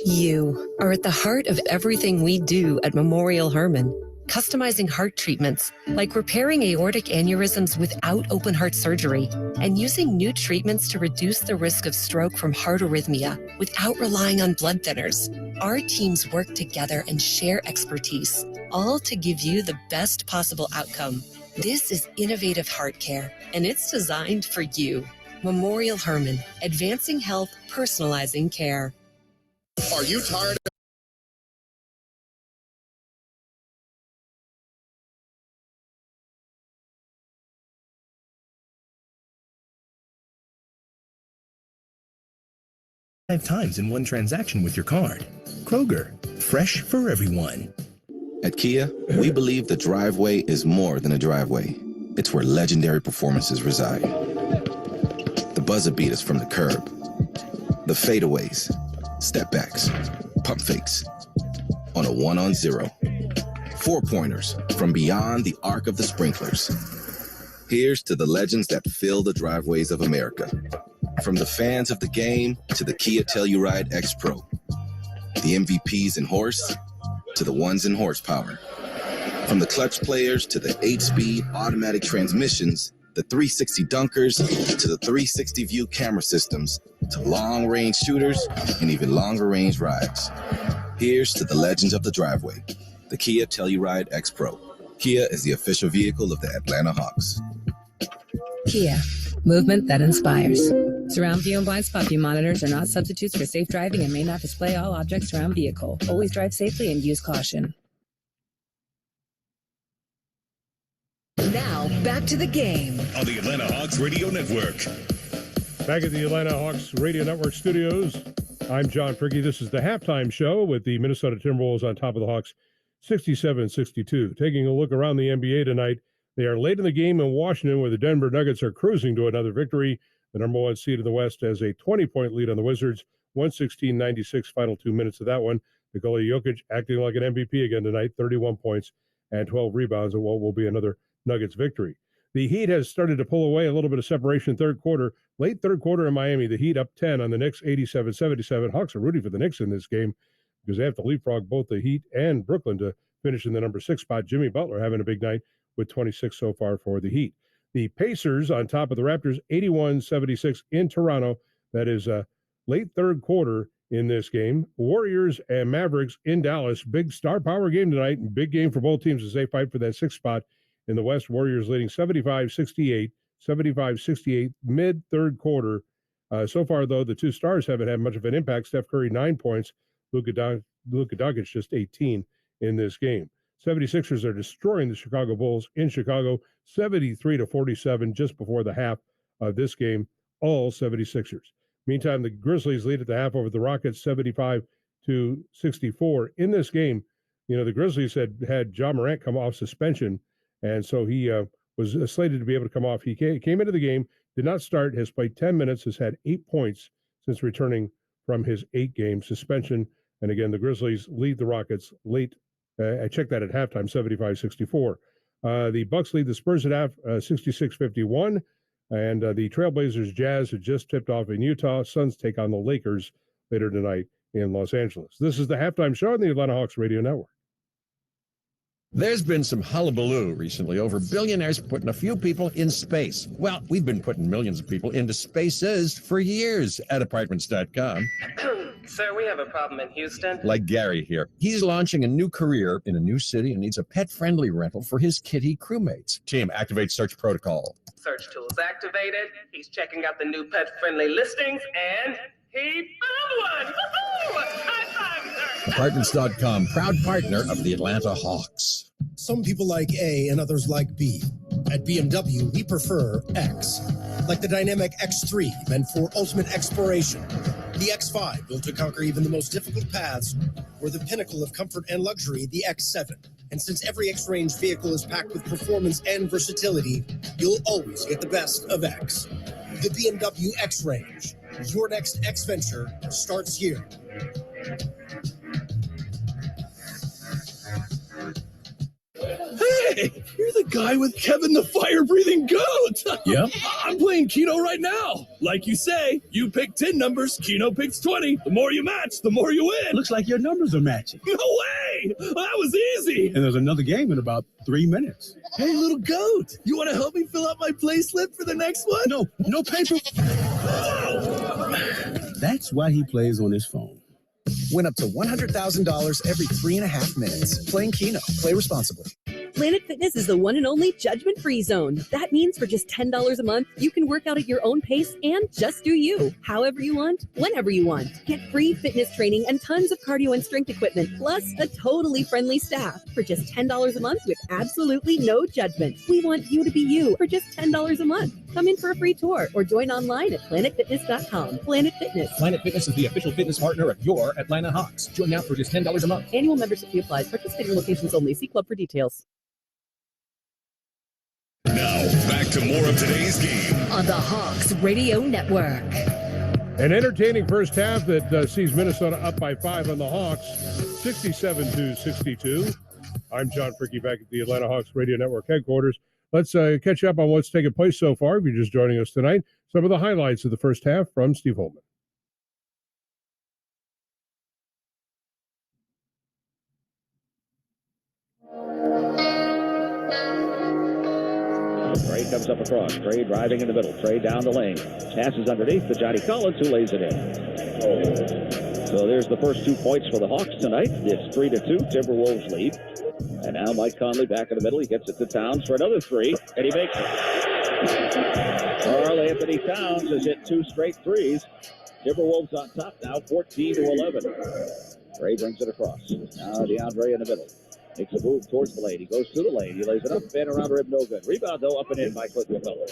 You are at the heart of everything we do at Memorial Hermann. Customizing heart treatments, like repairing aortic aneurysms without open heart surgery, and using new treatments to reduce the risk of stroke from heart arrhythmia without relying on blood thinners. Our teams work together and share expertise, all to give you the best possible outcome. This is innovative heart care, and it's designed for you. Memorial Hermann, advancing health, personalizing care. Are you tired of times in one transaction with your card? Kroger, fresh for everyone. At Kia, we believe the driveway is more than a driveway. It's where legendary performances reside. The buzzer beaters from the curb, the fadeaways, step backs, pump fakes, on a 1-on-0, 4-pointers from beyond the arc of the sprinklers. Here's to the legends that fill the driveways of America. From the fans of the game to the Kia Telluride X Pro, the MVPs in horse to the ones in horsepower. From the clutch players to the 8-speed automatic transmissions, the 360 dunkers to the 360 view camera systems, to long-range shooters and even longer-range rides. Here's to the legends of the driveway, the Kia Telluride X Pro. Kia is the official vehicle of the Atlanta Hawks. Kia, movement that inspires. Surround view and blind spot view monitors are not substitutes for safe driving and may not display all objects around vehicle. Always drive safely and use caution. Now, back to the game. On the Atlanta Hawks Radio Network. Back at the Atlanta Hawks Radio Network studios, I'm John Fricke. This is the halftime show with the Minnesota Timberwolves on top of the Hawks, 67-62. Taking a look around the NBA tonight, they are late in the game in Washington where the Denver Nuggets are cruising to another victory. The number one seed in the West has a 20-point lead on the Wizards, 116-96, final 2 minutes of that one. Nikola Jokic acting like an MVP again tonight, 31 points and 12 rebounds, and what will be another Nuggets victory. The Heat has started to pull away a little bit of separation third quarter. Late third quarter in Miami, the Heat up 10 on the Knicks, 87-77. Hawks are rooting for the Knicks in this game because they have to leapfrog both the Heat and Brooklyn to finish in the number 6 spot. Jimmy Butler having a big night with 26 so far for the Heat. The Pacers on top of the Raptors, 81-76 in Toronto. That is late third quarter in this game. Warriors and Mavericks in Dallas. Big star power game tonight. Big game for both teams as they fight for that 6th spot in the West. Warriors leading 75-68, 75-68 mid-third quarter. So far, though, the two stars haven't had much of an impact. Steph Curry, 9 points. Luka Doncic, just 18 in this game. 76ers are destroying the Chicago Bulls in Chicago, 73-47 just before the half of this game, all 76ers. Meantime, the Grizzlies lead at the half over the Rockets, 75-64. In this game, the Grizzlies had Ja Morant come off suspension, and so he was slated to be able to come off. He came into the game, did not start, has played 10 minutes, has had 8 points since returning from his 8-game suspension. And again, the Grizzlies lead the Rockets late. I checked that at halftime, 75-64. The Bucks lead the Spurs at half, 66-51. And the Trailblazers Jazz had just tipped off in Utah. Suns take on the Lakers later tonight in Los Angeles. This is the halftime show on the Atlanta Hawks Radio Network. There's been some hullabaloo recently over billionaires putting a few people in space. Well, we've been putting millions of people into spaces for years at apartments.com. Sir, we have a problem in Houston. Like Gary here. He's launching a new career in a new city and needs a pet-friendly rental for his kitty crewmates. Team, activate search protocol. Search tools activated. He's checking out the new pet-friendly listings, and he found one! Woohoo! High five, sir! Apartments.com, proud partner of the Atlanta Hawks. Some people like A and others like B. At BMW, we prefer X. Like the dynamic X3, meant for ultimate exploration. The X5, built to conquer even the most difficult paths. Or the pinnacle of comfort and luxury, the X7. And since every X-Range vehicle is packed with performance and versatility, you'll always get the best of X. The BMW X-Range. Your next X venture starts here. Hey, you're the guy with Kevin the fire-breathing goat. Yep. I'm playing Keno right now. Like you say, you pick 10 numbers, Keno picks 20. The more you match, the more you win. Looks like your numbers are matching. No way! That was easy. And there's another game in about 3 minutes. Hey, little goat, you want to help me fill out my play slip for the next one? No paper. That's why he plays on his phone. Win up to $100,000 every 3.5 minutes. Playing Keno. Play responsibly. Planet Fitness is the one and only judgment-free zone. That means for just $10 a month, you can work out at your own pace and just do you, however you want, whenever you want. Get free fitness training and tons of cardio and strength equipment, plus a totally friendly staff for just $10 a month with absolutely no judgment. We want you to be you for just $10 a month. Come in for a free tour or join online at planetfitness.com. Planet Fitness. Planet Fitness is the official fitness partner of your Atlanta Hawks. Join now for just $10 a month. Annual membership fee applies. Participating locations only. See club for details. Now, back to more of today's game on the Hawks Radio Network. An entertaining first half that sees Minnesota up by 5 on the Hawks, 67-62. I'm John Fricky back at the Atlanta Hawks Radio Network headquarters. Let's catch up on what's taken place so far. If you're just joining us tonight, some of the highlights of the first half from Steve Holman. Trey comes up across. Trey driving in the middle. Trey down the lane. Passes underneath to Johnny Collins, who lays it in. So there's the first 2 points for the Hawks tonight. It's 3-2. Timberwolves lead. And now Mike Conley back in the middle. He gets it to Towns for another 3, and he makes it. Karl Anthony Towns has hit 2 straight threes. Timberwolves on top now, 14-11. Trey brings it across. Now DeAndre in the middle. Makes a move towards the lane. He goes to the lane. He lays it up. Fan around rim, no good. Rebound, though, up and in by Clint Capella.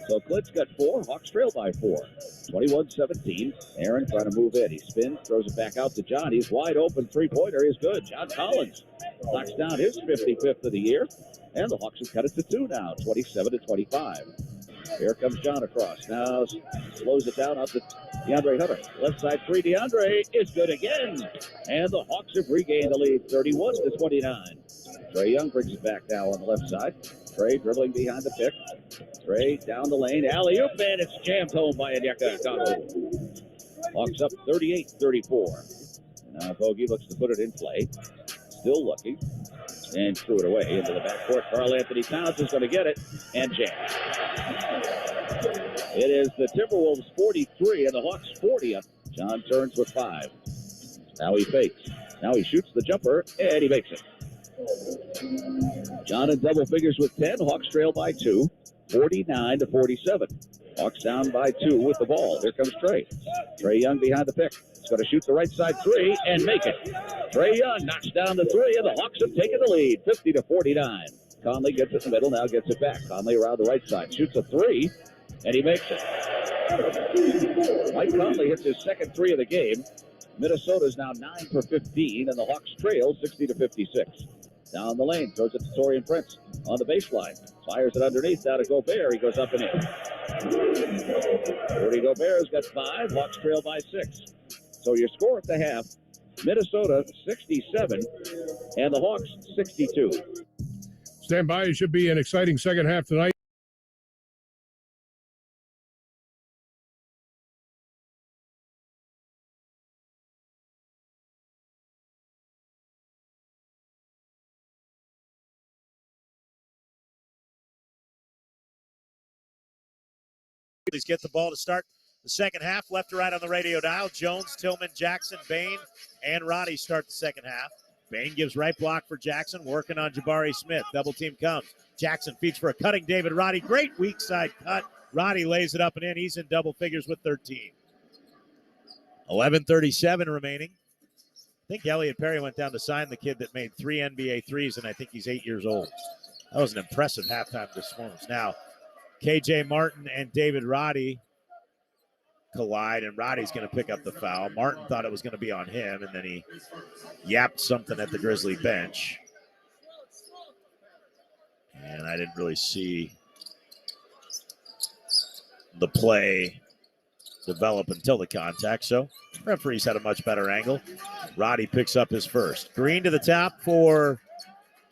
So Clint's got 4. Hawks trail by 4. 21-17. Aaron trying to move in. He spins, throws it back out to John. He's wide open. Three-pointer is good. John Collins knocks down his 55th of the year. And the Hawks have cut it to 2 now, 27-25. Here comes John across. Now slows it down out to DeAndre Hunter. Left side 3. DeAndre is good again. And the Hawks have regained the lead, 31-29. Trae Young brings it back now on the left side. Trae dribbling behind the pick. Trae down the lane. Alley-oop, and it's jammed home by Onyeka Okongwu. Hawks up 38-34. Now Bogey looks to put it in play. Still looking. And threw it away into the backcourt. Karl Anthony Towns is going to get it and jam. It is the Timberwolves 43 and the Hawks 40. John turns with 5. Now he fakes. Now he shoots the jumper and he makes it. John in double figures with 10. Hawks trail by 2, 49-47. Hawks down by 2 with the ball. Here comes Trae. Trae Young behind the pick. He's going to shoot the right side 3 and make it. Trae Young knocks down the 3, and the Hawks have taken the lead, 50-49. Conley gets it in the middle, now gets it back. Conley around the right side, shoots a 3, and he makes it. Mike Conley hits his second 3 of the game. Minnesota is now 9 for 15, and the Hawks trail 60-56. Down the lane, throws it to Taurean Prince on the baseline. Fires it underneath, down to Gobert. He goes up and in. Rudy Gobert's got 5. Hawks trail by 6. So your score at the half, Minnesota 67 and the Hawks 62. Stand by. It should be an exciting second half tonight. Please get the ball to start the second half. Left to right on the radio dial. Jones, Tillman, Jackson, Bain, and Roddy start the second half. Bain gives right block for Jackson, working on Jabari Smith. Double team comes. Jackson feeds for a cutting David Roddy. Great weak side cut. Roddy lays it up and in. He's in double figures with 13. 11:37 remaining. I think Elliot Perry went down to sign the kid that made 3 NBA threes, and I think he's 8 years old. That was an impressive halftime performance. Now, KJ Martin and David Roddy collide, and Roddy's going to pick up the foul. Martin thought it was going to be on him, and then he yapped something at the Grizzly bench. And I didn't really see the play develop until the contact, so referees had a much better angle. Roddy picks up his first. Green to the top for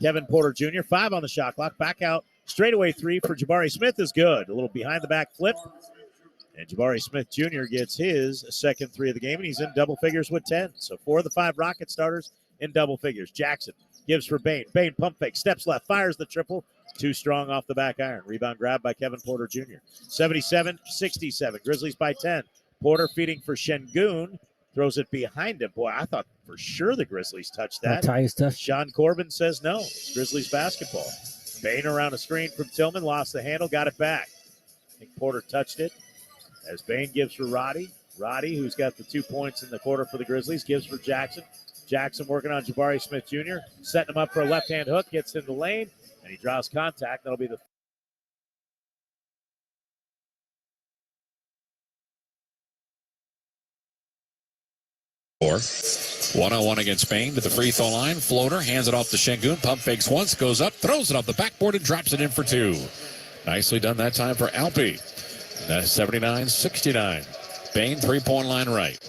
Kevin Porter Jr. 5 on the shot clock. Back out. Straightaway 3 for Jabari Smith is good. A little behind the back flip. And Jabari Smith Jr. gets his second 3 of the game, and he's in double figures with 10. So 4 of the 5 Rocket starters in double figures. Jackson gives for Bain. Bain pump fake. Steps left. Fires the triple. Too strong off the back iron. Rebound grab by Kevin Porter Jr. 77-67. Grizzlies by 10. Porter feeding for Şengün. Throws it behind him. Boy, I thought for sure the Grizzlies touched that. Sean Corbin says no. It's Grizzlies basketball. Bain around a screen from Tillman. Lost the handle. Got it back. I think Porter touched it. As Bain gives for Roddy. Roddy, who's got the 2 points in the quarter for the Grizzlies, gives for Jackson. Jackson working on Jabari Smith Jr. Setting him up for a left-hand hook. Gets in the lane. And he draws contact. That'll be the four. 1-on-1 against Bain to the free throw line. Floater, hands it off to Şengün. Pump fakes once, goes up, throws it off the backboard, and drops it in for 2. Nicely done that time for Alpi. That's 79-69. Bain, three-point line right.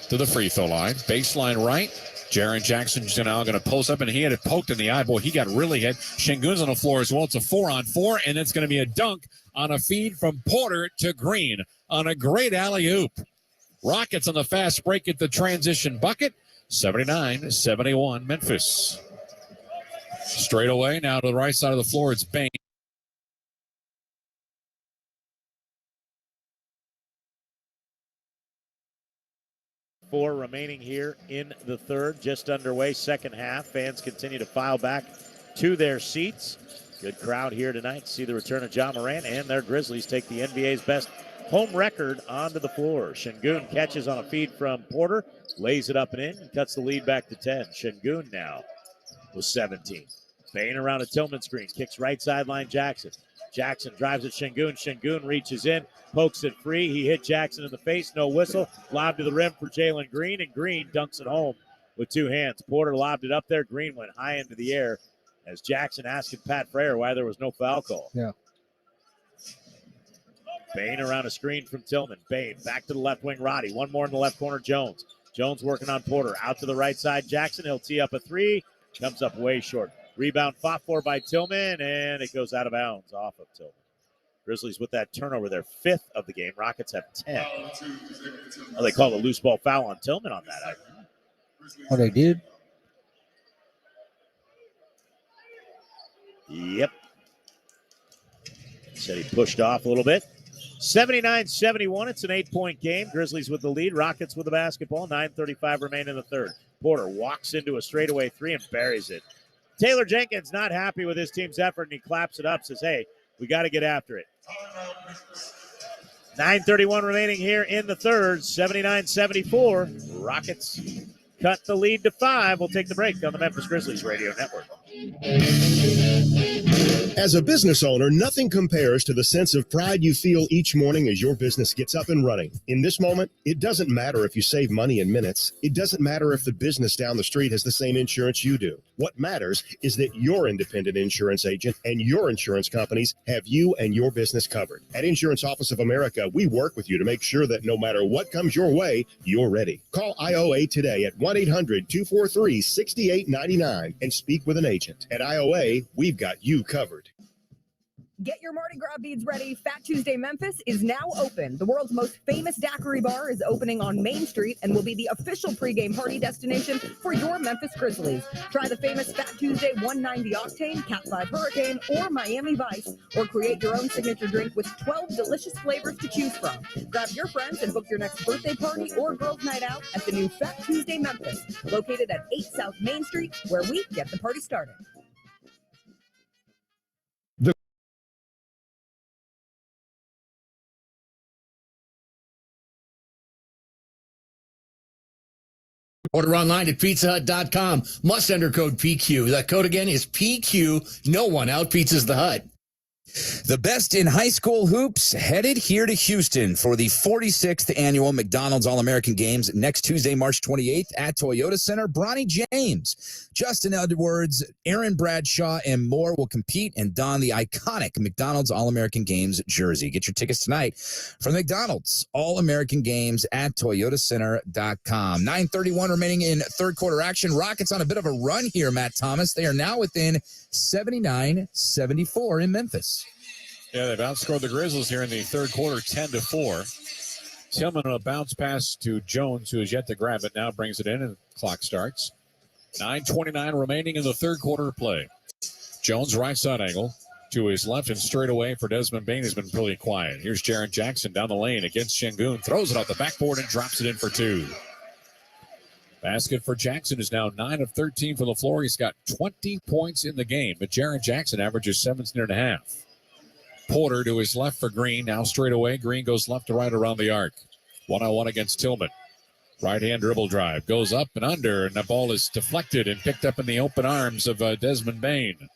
To the free throw line. Baseline right. Jaren Jackson's now going to post up, and he had it poked in the eye. Boy, he got really hit. Şengün's on the floor as well. It's a 4-on-4, and it's going to be a dunk on a feed from Porter to Green on a great alley-oop. Rockets on the fast break at the transition bucket. 79-71 Memphis. Straight away now to the right side of the floor. It's Bain. Four remaining here in the third, just underway, second half. Fans continue to file back to their seats. Good crowd here tonight. See the return of Ja Morant, and their Grizzlies take the NBA's best home record onto the floor. Şengün catches on a feed from Porter, lays it up and in, and cuts the lead back to 10. Şengün now with 17. Bain around a Tillman screen, kicks right sideline Jackson. Jackson drives at Şengün. Şengün reaches in, pokes it free. He hit Jackson in the face, no whistle. Lob to the rim for Jalen Green, and Green dunks it home with 2 hands. Porter lobbed it up there. Green went high into the air as Jackson asking Pat Frayer why there was no foul call. Yeah. Bain around a screen from Tillman. Bain back to the left wing, Roddy. One more in the left corner, Jones. Jones working on Porter. Out to the right side, Jackson. He'll tee up a 3. Comes up way short. Rebound fought for by Tillman, and it goes out of bounds off of Tillman. Grizzlies with that turnover, their 5th of the game. Rockets have 10. Oh, they called a loose ball foul on Tillman on that. Oh, they did? Yep. Said he pushed off a little bit. 79-71. It's an 8-point game. Grizzlies with the lead. Rockets with the basketball. 9:35 remain in the third. Porter walks into a straightaway 3 and buries it. Taylor Jenkins not happy with his team's effort, and he claps it up, says, hey, we got to get after it. 9:31 remaining here in the third. 79-74. Rockets cut the lead to 5. We'll take the break on the Memphis Grizzlies Radio Network. As a business owner, nothing compares to the sense of pride you feel each morning as your business gets up and running. In this moment, it doesn't matter if you save money in minutes. It doesn't matter if the business down the street has the same insurance you do. What matters is that your independent insurance agent and your insurance companies have you and your business covered. At Insurance Office of America, we work with you to make sure that no matter what comes your way, you're ready. Call IOA today at 1-800-243-6899 and speak with an agent. At IOA, we've got you covered. Get your Mardi Gras beads ready. Fat Tuesday Memphis is now open. The world's most famous daiquiri bar is opening on Main Street and will be the official pregame party destination for your Memphis Grizzlies. Try the famous Fat Tuesday 190 Octane, Cat 5 Hurricane, or Miami Vice, or create your own signature drink with 12 delicious flavors to choose from. Grab your friends and book your next birthday party or girls' night out at the new Fat Tuesday Memphis, located at 8 South Main Street, where we get the party started. Order online at pizzahut.com. Must enter code PQ. That code again is PQ. No one out-pizzas the Hut. The best in high school hoops headed here to Houston for the 46th annual McDonald's All-American Games next Tuesday, March 28th at Toyota Center. Bronny James, Justin Edwards, Aaron Bradshaw, and more will compete and don the iconic McDonald's All-American Games jersey. Get your tickets tonight from McDonald's All-American Games at toyotacenter.com. 9:31 remaining in third quarter action. Rockets on a bit of a run here, Matt Thomas. They are now within 79-74 in Memphis. Yeah, they've outscored the Grizzlies here in the third quarter, 10-4. Tillman on a bounce pass to Jones, who has yet to grab it. Now brings it in, and the clock starts. 9:29 remaining in the third quarter of play. Jones, right side angle to his left and straight away for Desmond Bain. Has been pretty quiet. Here's Jaren Jackson down the lane against Şengün. Throws it off the backboard and drops it in for two. Basket for Jackson is now 9 of 13 for the floor. He's got 20 points in the game, but Jaren Jackson averages 17.5. Porter to his left for Green. Now straight away. Green goes left to right around the arc. 1-on-1 against Tillman. Right-hand dribble drive. Goes up and under, and the ball is deflected and picked up in the open arms of Desmond Bain.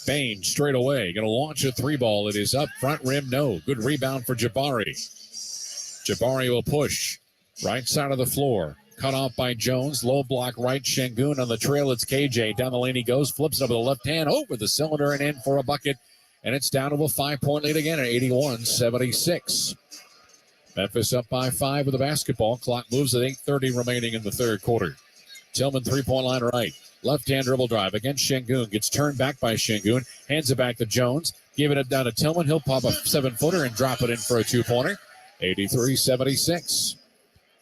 Bain straight away. Going to launch a three ball. It is up. Front rim, no. Good rebound for Jabari. Jabari will push. Right side of the floor. Cut off by Jones. Low block right. Şengün on the trail. It's KJ. Down the lane he goes. Flips it up with the left hand over the cylinder and in for a bucket. And it's down to a 5-point lead again at 81-76. Memphis up by 5 with the basketball. Clock moves at 8:30 remaining in the third quarter. Tillman three-point line right. Left-hand dribble drive against Şengün. Gets turned back by Şengün. Hands it back to Jones. Giving it down to Tillman. He'll pop a 7-footer and drop it in for a two-pointer. 83-76.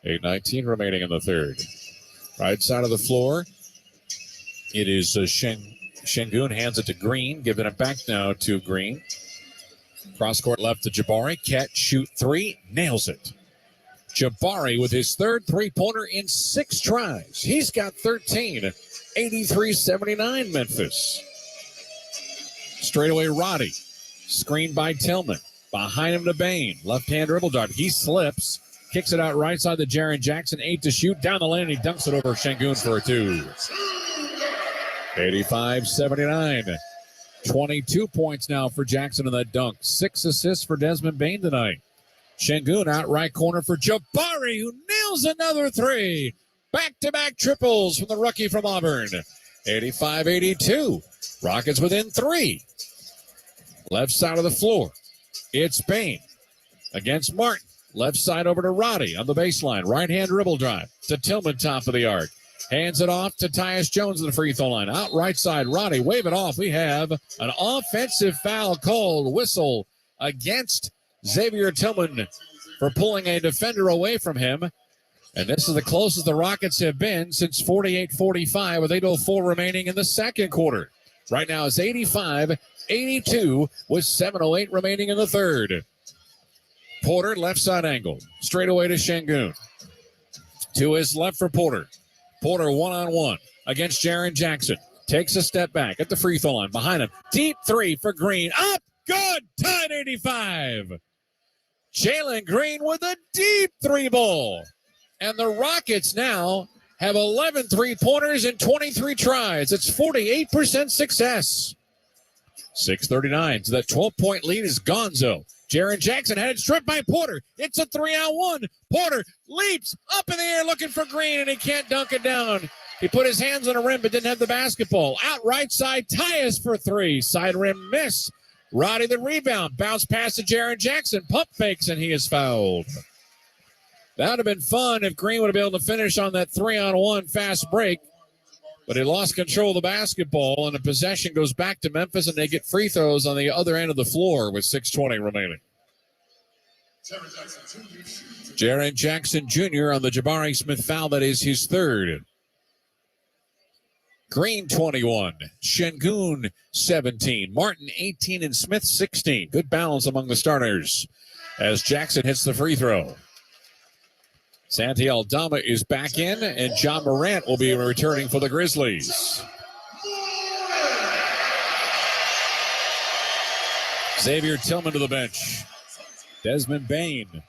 8:19 remaining in the third. Right side of the floor. It is Şengün hands it to Green. Giving it back now to Green. Cross court left to Jabari. Catch, shoot three. Nails it. Jabari with his third three-pointer in 6 tries. He's got 13. 83-79 Memphis. Straightaway Roddy. Screened by Tillman. Behind him to Bain. Left-hand dribble drive. He slips. Kicks it out right side to Jaren Jackson. 8 to shoot. Down the lane. He dunks it over Şengün for a 2. 85-79. 22 points now for Jackson in that dunk. 6 assists for Desmond Bain tonight. Şengün out right corner for Jabari, who nails another 3. Back-to-back triples from the rookie from Auburn. 85-82. Rockets within 3. Left side of the floor. It's Bain against Martin. Left side over to Roddy on the baseline. Right-hand dribble drive to Tillman, top of the arc. Hands it off to Tyus Jones at the free throw line. Out right side, Roddy, wave it off. We have an offensive foul called. Whistle against Xavier Tillman for pulling a defender away from him. And this is the closest the Rockets have been since 48-45 with 8:04 remaining in the second quarter. Right now it's 85-82 with 7:08 remaining in the third. Porter, left side angle. Straight away to Şengün. To his left for Porter. Porter one-on-one against Jaren Jackson. Takes a step back at the free throw line. Behind him. Deep 3 for Green. Up. Good. Tied 85. Jalen Green with a deep 3 ball. And the Rockets now have 11 three-pointers in 23 tries. It's 48% success. 6:39. So that 12-point lead is gonzo. Jaren Jackson had it stripped by Porter. It's a 3-on-1. Porter leaps up in the air looking for Green, and he can't dunk it down. He put his hands on the rim but didn't have the basketball. Out right side, Tyus for 3. Side rim miss. Roddy the rebound. Bounce pass to Jaren Jackson. Pump fakes, and he is fouled. That would have been fun if Green would have been able to finish on that 3-on-1 fast break. But he lost control of the basketball, and the possession goes back to Memphis, and they get free throws on the other end of the floor with 6:20 remaining. Jaren Jackson Jr. on the Jabari Smith foul. That is his third. Green 21, Şengün 17, Martin 18, and Smith 16. Good balance among the starters as Jackson hits the free throw. Santi Aldama is back in, and John Morant will be returning for the Grizzlies. Xavier Tillman to the bench. Desmond Bane.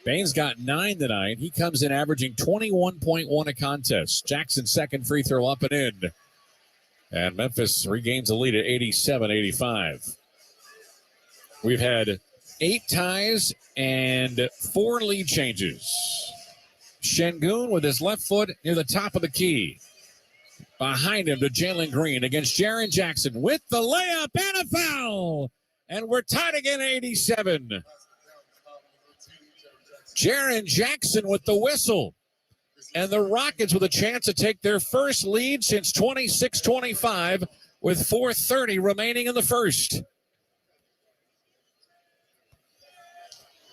Bane's got 9 tonight. He comes in averaging 21.1 a contest. Jackson's second free throw up and in. And Memphis regains the lead at 87-85. We've had 8 ties and 4 lead changes. Şengün with his left foot near the top of the key. Behind him to Jalen Green against Jaren Jackson with the layup and a foul. And we're tied again at 87. Jaren Jackson with the whistle. And the Rockets with a chance to take their first lead since 26-25 with 4:30 remaining in the first.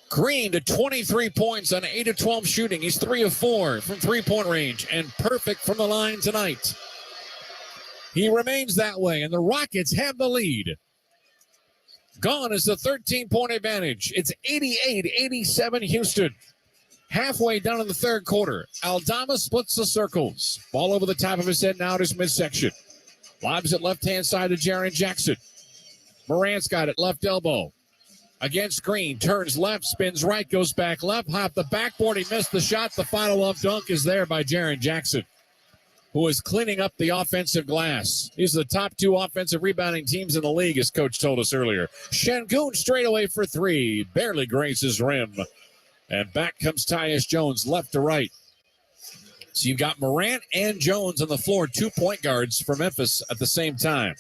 Green to 23 points on 8 of 12 shooting. He's 3 of 4 from three-point range and perfect from the line tonight. He remains that way, and the Rockets have the lead. Gone is the 13-point advantage. It's 88-87 Houston. Halfway down in the third quarter, Aldama splits the circles. Ball over the top of his head now to his midsection. Lobs it left-hand side to Jaren Jackson. Morant's got it left elbow. Against Green, turns left, spins right, goes back left, hop the backboard. He missed the shot. The follow-up dunk is there by Jaren Jackson, who is cleaning up the offensive glass. These are the top 2 offensive rebounding teams in the league, as Coach told us earlier. Şengün straight away for 3, barely grazes rim. And back comes Tyus Jones, left to right. So you've got Morant and Jones on the floor, 2 point guards for Memphis at the same time.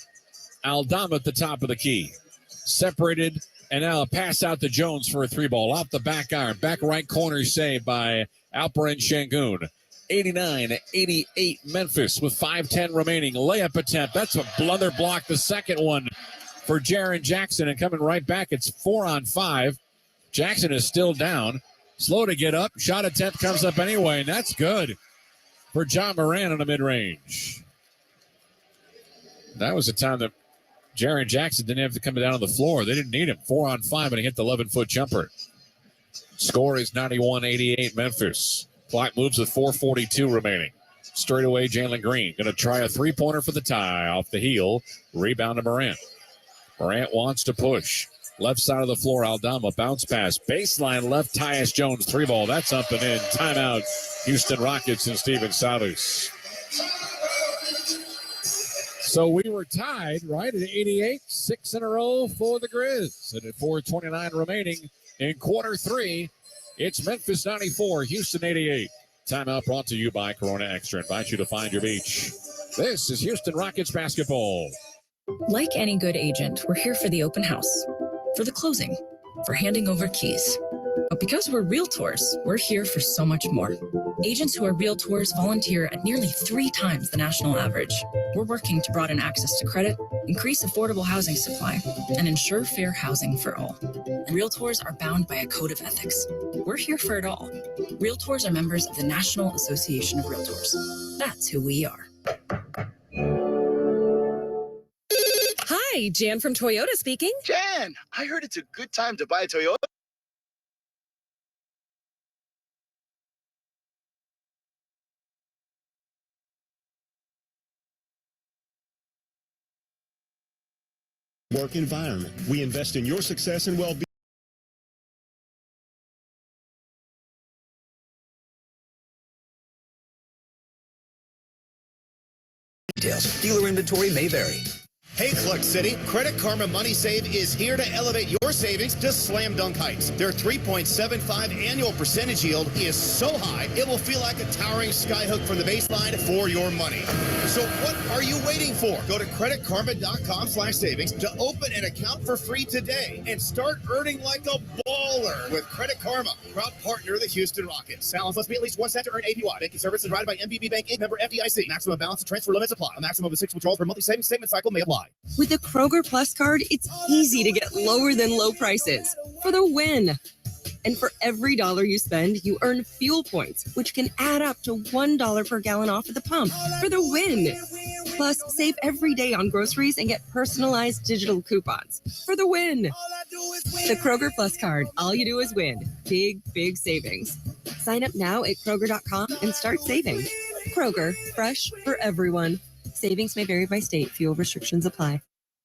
Aldama at the top of the key. Separated, and now a pass out to Jones for a 3-ball. Out the back iron, back right corner saved by Alperen Şengün. 89-88 Memphis with 5:10 remaining. Layup attempt. That's a blunder block. The second one for Jaren Jackson, and coming right back, it's 4-on-5. Jackson is still down. Slow to get up. Shot attempt comes up anyway, and that's good for John Morant on the mid-range. That was the time that Jaren Jackson didn't have to come down on the floor. They didn't need him. 4-on-5, and he hit the 11-foot jumper. Score is 91-88 Memphis. Clock moves with 4:42 remaining. Straight away, Jalen Green going to try a 3-pointer for the tie off the heel. Rebound to Morant. Morant wants to push. Left side of the floor, Aldama, bounce pass. Baseline left, Tyus Jones, 3-ball. That's up and in. Timeout, Houston Rockets and Steven Salus. So we were tied, right, at 88, 6 in a row for the Grizz. And at 4:29 remaining in quarter 3, it's Memphis 94, Houston 88. Timeout brought to you by Corona Extra. Invite you to find your beach. This is Houston Rockets basketball. Like any good agent, we're here for the open house, for the closing, for handing over keys. But because we're realtors, we're here for so much more. Agents who are realtors volunteer at nearly 3 times the national average. We're working to broaden access to credit, increase affordable housing supply, and ensure fair housing for all. And realtors are bound by a code of ethics. We're here for it all. Realtors are members of the National Association of Realtors. That's who we are. Hi, Jan from Toyota speaking. Jan, I heard it's a good time to buy a Toyota. Work environment. We invest in your success and well-being. Details. Dealer inventory may vary. Hey, Cluck City, Credit Karma Money Save is here to elevate your savings to slam dunk heights. Their 3.75 annual percentage yield is so high, it will feel like a towering skyhook from the baseline for your money. So what are you waiting for? Go to creditkarma.com/savings to open an account for free today and start earning like a baller with Credit Karma, proud partner of the Houston Rockets. Balance must be at least 1 cent to earn APY. Banking services provided by MBB Bank Inc. Member FDIC. Maximum balance and transfer limits apply. A maximum of 6 withdrawals per monthly savings statement cycle may apply. With the Kroger Plus card, it's easy to get lower than low prices for the win. And for every dollar you spend, you earn fuel points, which can add up to $1 per gallon off at the pump for the win. Plus, save every day on groceries and get personalized digital coupons for the win. The Kroger Plus card, all you do is win. Big, big savings. Sign up now at Kroger.com and start saving. Kroger, fresh for everyone. Savings may vary by state. Fuel restrictions apply.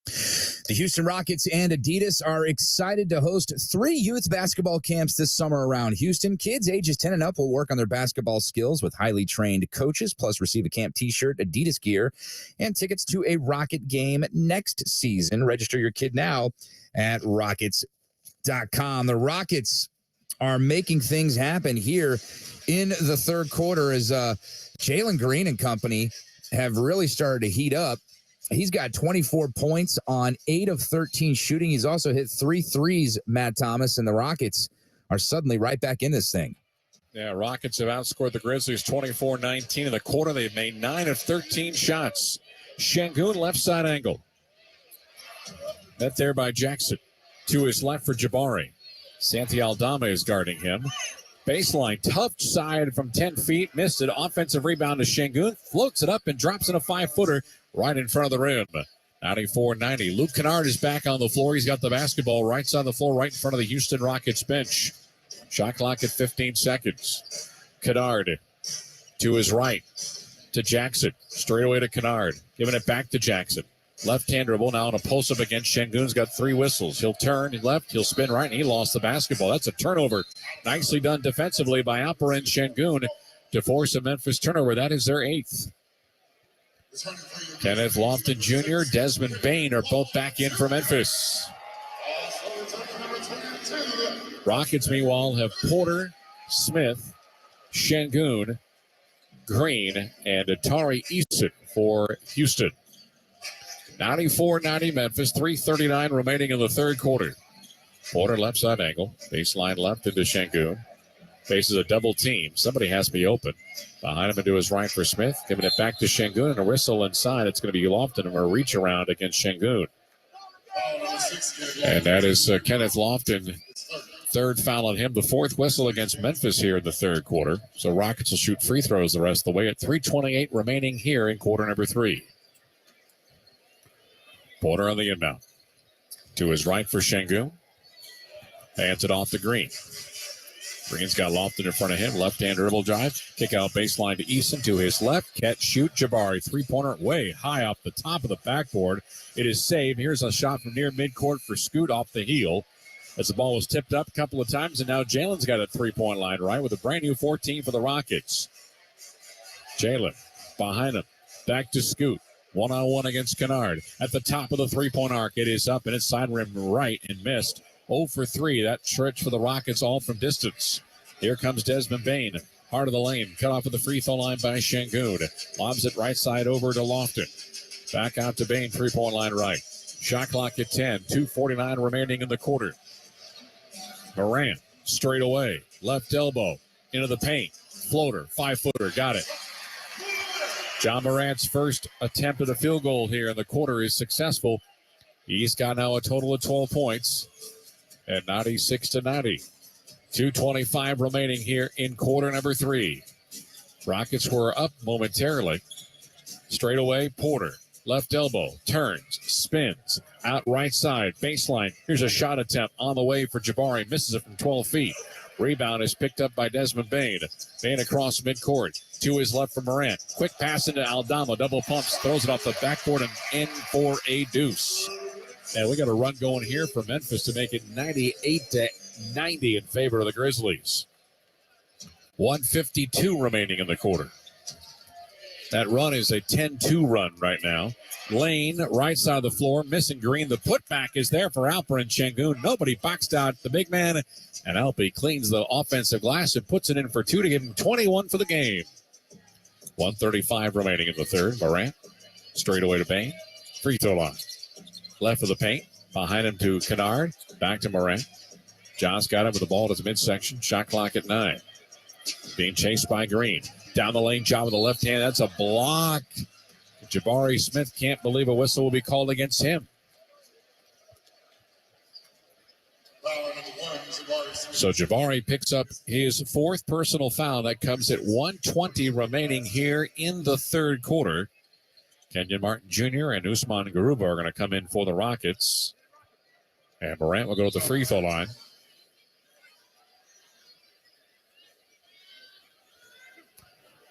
The Houston Rockets and Adidas are excited to host 3 youth basketball camps this summer around Houston. Kids ages 10 and up will work on their basketball skills with highly trained coaches, plus receive a camp t-shirt, Adidas gear, and tickets to a Rocket game next season. Register your kid now at Rockets.com. The Rockets are making things happen here in the third quarter as Jalen Green and company have really started to heat up. He's got 24 points on 8 of 13 shooting. He's also hit 3 threes, Matt Thomas, and the Rockets are suddenly right back in this thing. Yeah, Rockets have outscored the Grizzlies 24-19 in the quarter. They've made 9 of 13 shots. Şengün left side angle. Met there by Jackson. To his left for Jabari. Santi Aldama is guarding him. Baseline, tough side from 10 feet. Missed it. Offensive rebound to Şengün. Floats it up and drops in a 5-footer right in front of the rim. 94-90. Luke Kennard is back on the floor. He's got the basketball right side of the floor, right in front of the Houston Rockets bench. Shot clock at 15 seconds. Kennard to his right to Jackson. Straight away to Kennard. Giving it back to Jackson. Left-hand dribble now on a post-up against Şengün's got 3 whistles. He'll turn left, he'll spin right, and he lost the basketball. That's a turnover. Nicely done defensively by Alperen Şengün to force a Memphis turnover. That is their 8th. Kenneth Lofton Jr., Desmond Bane are both back in for Memphis. Rockets, meanwhile, have Porter, Smith, Şengün, Green, and Atari e2ce for Houston. 94-90 Memphis, 3:39 remaining in the third quarter. Porter left side angle, baseline left into Şengün. Faces a double team. Somebody has to be open. Behind him and to his right for Smith. Giving it back to Şengün and a whistle inside. It's going to be Lofton and a reach around against Şengün. And that is Kenneth Lofton. Third foul on him. The 4th whistle against Memphis here in the third quarter. So Rockets will shoot free throws the rest of the way at 3:28 remaining here in quarter number 3. Porter on the inbound. To his right for Şengün. Hands it off to Green. Green's got Lofton in front of him. Left-hand dribble drive. Kick out baseline to e2ce. To his left. Catch, shoot. Jabari. 3-pointer way high off the top of the backboard. It is saved. Here's a shot from near midcourt for Scoot off the heel. As the ball was tipped up a couple of times. And now Jalen's got a 3-point line right with a brand new 14 for the Rockets. Jalen behind him. Back to Scoot. 1-on-1 against Kennard. At the top of the 3-point arc, it is up and it's side rim right and missed. 0 for 3. That stretch for the Rockets all from distance. Here comes Desmond Bane. Heart of the lane. Cut off at the free throw line by Şengün. Lobs it right side over to Lofton. Back out to Bane. 3-point line right. Shot clock at 10. 2:49 remaining in the quarter. Morant. Straight away. Left elbow. Into the paint. Floater. 5-footer. Got it. John Morant's first attempt at a field goal here in the quarter is successful. He's got now a total of 12 points at 96-90. 2:25 remaining here in quarter number 3. Rockets were up momentarily. Straight away, Porter. Left elbow. Turns. Spins. Out right side. Baseline. Here's a shot attempt on the way for Jabari. Misses it from 12 feet. Rebound is picked up by Desmond Bane. Bane across midcourt. To his left for Morant. Quick pass into Aldama. Double pumps. Throws it off the backboard and in for a deuce. And we got a run going here for Memphis to make it 98-90 in favor of the Grizzlies. 1:52 remaining in the quarter. That run is a 10-2 run right now. Lane, right side of the floor, missing Green. The putback is there for Alper and Şengün. Nobody boxed out the big man, and Alper cleans the offensive glass and puts it in for 2 to give him 21 for the game. 1:35 remaining in the third. Morant, straight away to Bain. Free throw line. Left of the paint. Behind him to Kennard. Back to Morant. John's got him with the ball to his midsection. Shot clock at 9. Being chased by Green. Down the lane, John with the left hand. That's a block. Jabari Smith can't believe a whistle will be called against him. So Jabari picks up his 4th personal foul. That comes at 1:20 remaining here in the third quarter. Kenyon Martin Jr. and Usman Garuba are going to come in for the Rockets. And Morant will go to the free throw line.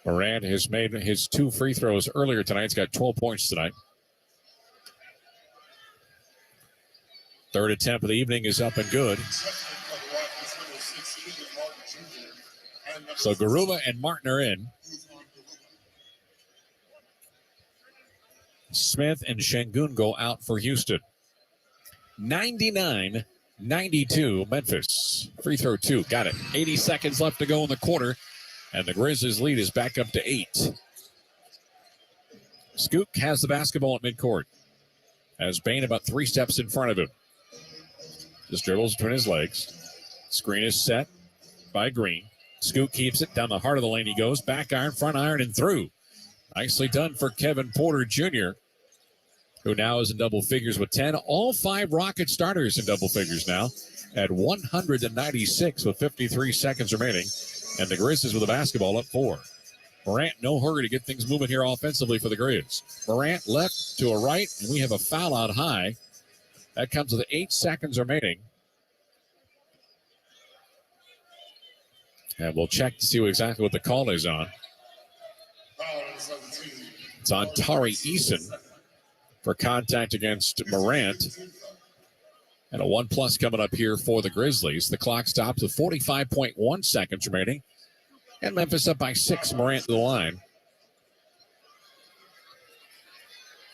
Morant has made his 2 free throws earlier tonight. He's got 12 points tonight. Third attempt of the evening is up and good. So Garuba and Martin are in. Smith and Şengün go out for Houston. 99-92 Memphis. Free throw 2. Got it. 80 seconds left to go in the quarter. And the Grizzlies' lead is back up to 8. Scoot has the basketball at midcourt. Has Bain about 3 steps in front of him. Just dribbles between his legs. Screen is set by Green. Scoot keeps it. Down the heart of the lane he goes. Back iron, front iron, and through. Nicely done for Kevin Porter Jr., who now is in double figures with 10. All 5 Rocket starters in double figures now at 196 with 53 seconds remaining. And the Grizzlies with the basketball up 4. Morant, no hurry to get things moving here offensively for the Grizz. Morant left to a right, and we have a foul out high. That comes with 8 seconds remaining. And we'll check to see exactly what the call is on. It's on Tari Eason for contact against Morant. And a 1+ coming up here for the Grizzlies. The clock stops with 45.1 seconds remaining. And Memphis up by 6. Morant to the line.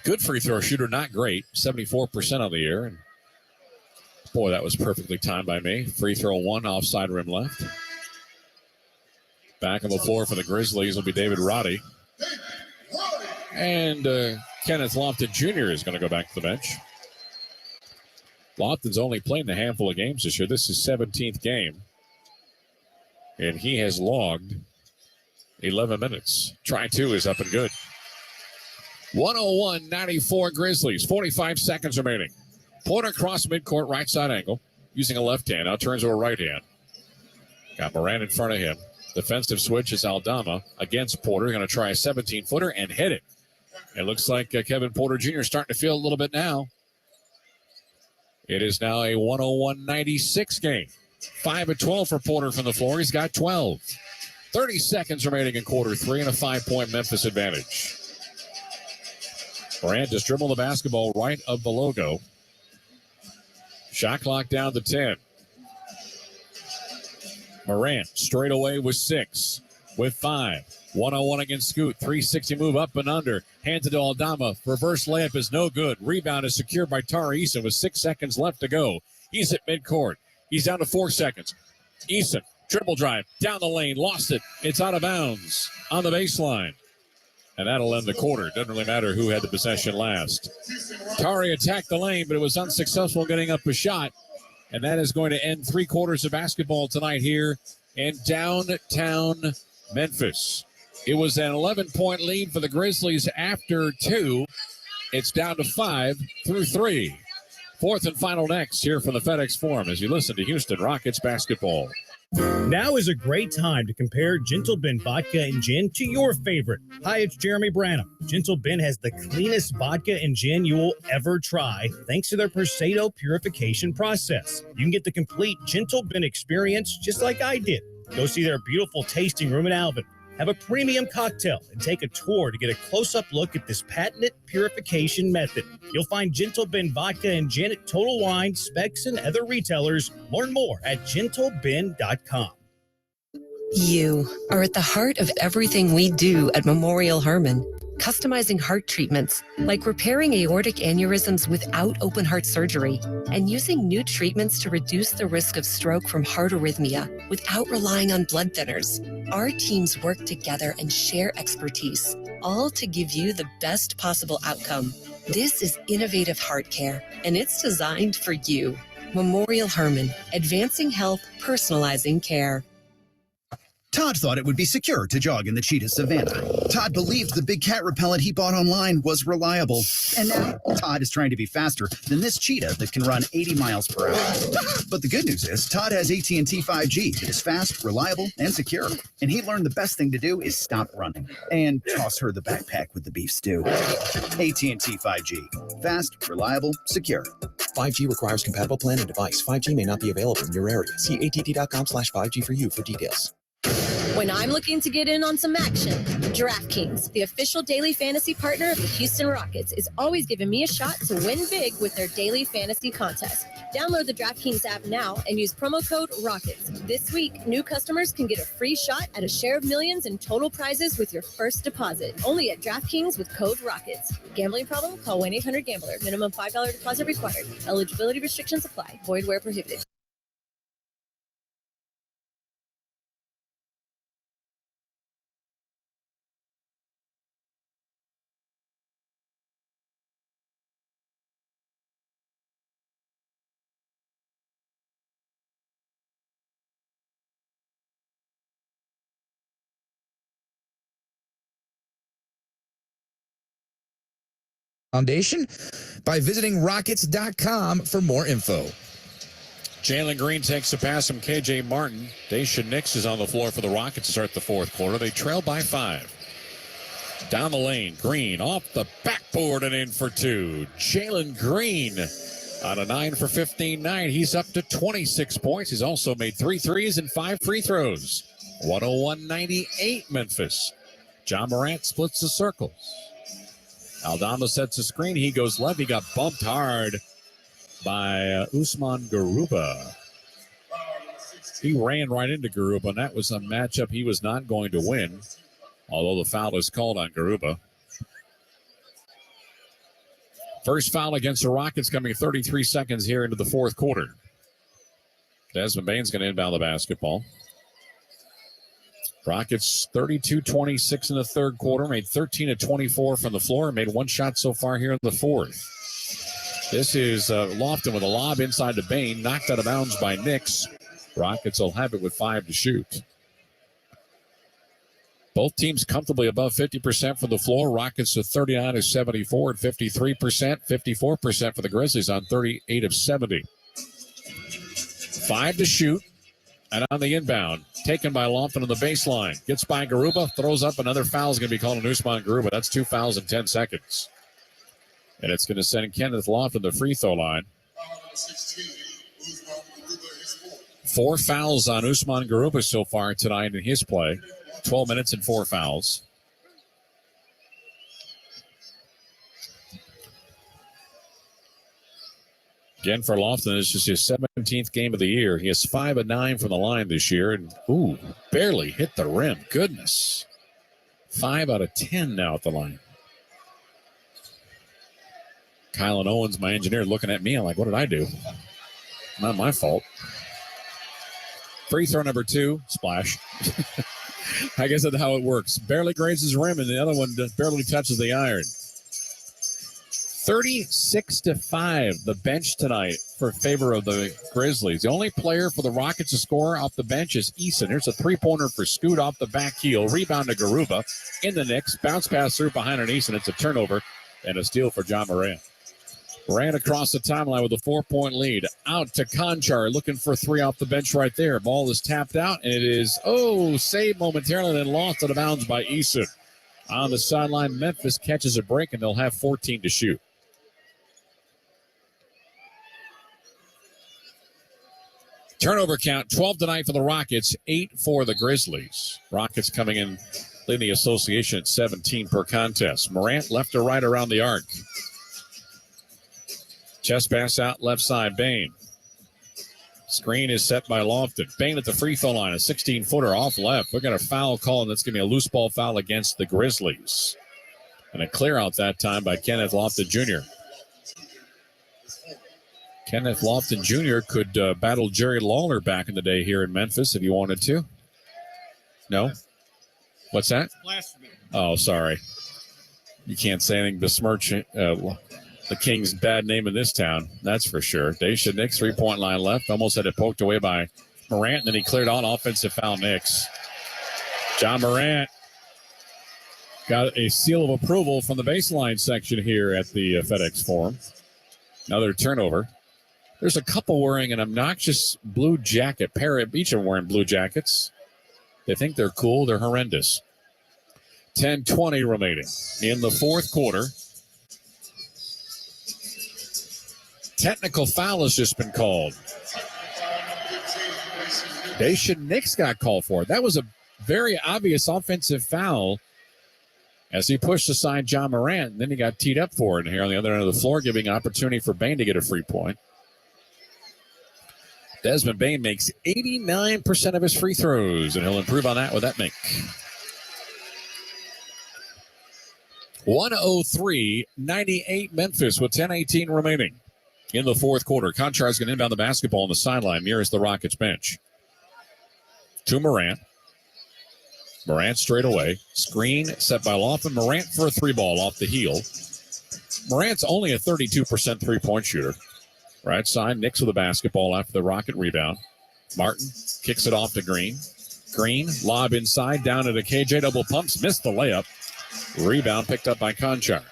Good free throw shooter, not great. 74% on the year. And boy, that was perfectly timed by me. Free throw 1, offside rim left. Back on the floor for the Grizzlies will be David Roddy. And Kenneth Lofton Jr. is going to go back to the bench. Lofton's only played in a handful of games this year. This is his 17th game. And he has logged 11 minutes. Try 2 is up and good. 101-94 Grizzlies. 45 seconds remaining. Porter across midcourt, right side angle, using a left hand. Now turns to a right hand. Got Morant in front of him. Defensive switch is Aldama against Porter. Going to try a 17-footer and hit it. It looks like Kevin Porter Jr. is starting to feel a little bit now. It is now a 101-96 game. 5 of 12 for Porter from the floor. He's got 12. 30 seconds remaining in quarter 3 and a 5-point Memphis advantage. Morant just dribbled the basketball right of the logo. Shot clock down to 10. Morant straight away with 6, with 5. 101 against Scoot. 360 move up and under. Hands it to Aldama. Reverse layup is no good. Rebound is secured by Tari Eason with 6 seconds left to go. He's at midcourt. He's down to 4 seconds. Eason, dribble drive, down the lane, lost it. It's out of bounds on the baseline. And that'll end the quarter. Doesn't really matter who had the possession last. Tari attacked the lane, but it was unsuccessful getting up a shot. And that is going to end 3 quarters of basketball tonight here in downtown Memphis. It was an 11-point lead for the Grizzlies after 2. It's down to 5 through 3. Fourth and final next here from the FedEx Forum as you listen to Houston Rockets basketball. Now is a great time to compare Gentle Ben vodka and gin to your favorite. Hi, it's Jeremy Branham. Gentle Ben has the cleanest vodka and gin you will ever try thanks to their Persado purification process. You can get the complete Gentle Ben experience just like I did. Go see their beautiful tasting room in Alvin. Have a premium cocktail and take a tour to get a close-up look at this patented purification method. You'll find Gentle Ben vodka and gin at Total Wine, Specs, and other retailers. Learn more at gentleben.com. You are at the heart of everything we do at Memorial Hermann. customizing heart treatments, like repairing aortic aneurysms without open heart surgery, and using new treatments to reduce the risk of stroke from heart arrhythmia without relying on blood thinners. Our teams work together and share expertise, all to give you the best possible outcome. This is innovative heart care, and it's designed for you. Memorial Hermann, advancing health, personalizing care. Todd thought it would be secure to jog in the cheetah savanna. Todd believed the big cat repellent he bought online was reliable. And now Todd is trying to be faster than this cheetah that can run 80 miles per hour. But the good news is Todd has AT&T 5G that is fast, reliable, and secure. And he learned the best thing to do is stop running and toss her the backpack with the beef stew. AT&T 5G. Fast, reliable, secure. 5G requires compatible plan and device. 5G may not be available in your area. See att.com/5G for you for details. When I'm looking to get in on some action, DraftKings, the official daily fantasy partner of the Houston Rockets, is always giving me a shot to win big with their daily fantasy contest. Download the DraftKings app now and use promo code ROCKETS. This week, new customers can get a free shot at a share of millions in total prizes with your first deposit. Only at DraftKings with code ROCKETS. Gambling problem? Call 1-800-GAMBLER. Minimum $5 deposit required. Eligibility restrictions apply. Void where prohibited. Foundation by visiting rockets.com for more info. Jalen Green takes a pass from K.J. Martin. Daisha Nix is on the floor for the Rockets to start the fourth quarter. They trail by 5. Down the lane, Green off the backboard and in for 2. Jalen Green on a 9 for 15 night. He's up to 26 points. He's also made 3 threes and 5 free throws. 101-98 Memphis. John Morant splits the circles. Aldama sets a screen. He goes left. He got bumped hard by Usman Garuba. He ran right into Garuba, and that was a matchup he was not going to win, although the foul is called on Garuba. First foul against the Rockets coming 33 seconds here into the fourth quarter. Desmond Bane's going to inbound the basketball. Rockets 32-26 in the third quarter, made 13 of 24 from the floor, made 1 shot so far here in the fourth. This is Lofton with a lob inside to Bane, knocked out of bounds by Nix. Rockets will have it with 5 to shoot. Both teams comfortably above 50% from the floor. Rockets at 39 of 74 and 53%, 54% for the Grizzlies on 38 of 70. 5 to shoot. And on the inbound, taken by Lofton on the baseline. Gets by Garuba, throws up. Another foul is going to be called on Usman Garuba. That's 2 fouls in 10 seconds. And it's going to send Kenneth Lofton the free throw line. 4 fouls on Usman Garuba so far tonight in his play. 12 minutes and 4 fouls. Again, for Lofton, it's just his 17th game of the year. He has 5 of 9 from the line this year. And, barely hit the rim. Goodness. 5 out of 10 now at the line. Kylan Owens, my engineer, looking at me. I'm like, what did I do? Not my fault. Free throw number 2, splash. I guess that's how it works. Barely grazes his rim, and the other one barely touches the iron. 36-5, the bench tonight for favor of the Grizzlies. The only player for the Rockets to score off the bench is Eason. Here's a 3-pointer for Scoot off the back heel. Rebound to Garuba in the Knicks. Bounce pass through behind an Eason. It's a turnover and a steal for John Morant. Ran across the timeline with a 4-point lead. Out to Conchar, looking for 3 off the bench right there. Ball is tapped out, and it is, saved momentarily, then lost out of bounds by Eason. On the sideline, Memphis catches a break, and they'll have 14 to shoot. Turnover count, 12 tonight for the Rockets, 8 for the Grizzlies. Rockets coming in, leading the association at 17 per contest. Morant left to right around the arc. Chest pass out left side, Bane. Screen is set by Lofton. Bane at the free throw line, a 16-footer off left. We're going to foul call, and that's going to be a loose ball foul against the Grizzlies. And a clear out that time by Kenneth Lofton Jr. Kenneth Lofton Jr. could battle Jerry Lawler back in the day here in Memphis if he wanted to. No? What's that? Oh, sorry. You can't say anything besmirch the Kings' bad name in this town. That's for sure. Daisha Nix, 3-point line left. Almost had it poked away by Morant, and then he cleared on offensive foul Nix. John Morant got a seal of approval from the baseline section here at the FedEx Forum. Another turnover. There's a couple wearing an obnoxious blue jacket. Each of them wearing blue jackets. They think they're cool. They're horrendous. 10:20 remaining in the fourth quarter. Technical foul has just been called. Daisha Nix got called for it. That was a very obvious offensive foul as he pushed aside John Morant, and then he got teed up for it here on the other end of the floor, giving opportunity for Bain to get a free point. Desmond Bain makes 89% of his free throws, and he'll improve on that with that make. 103-98 Memphis with 10:18 remaining in the fourth quarter. Contrar's going to inbound the basketball on the sideline nearest the Rockets bench. To Morant. Morant straight away. Screen set by Lofton. Morant for a three ball off the heel. Morant's only a 32% three-point shooter. Right side, Nix with the basketball after the Rocket rebound. Martin kicks it off to Green. Green, lob inside, down to KJ, double pumps, missed the layup. Rebound picked up by Conchar.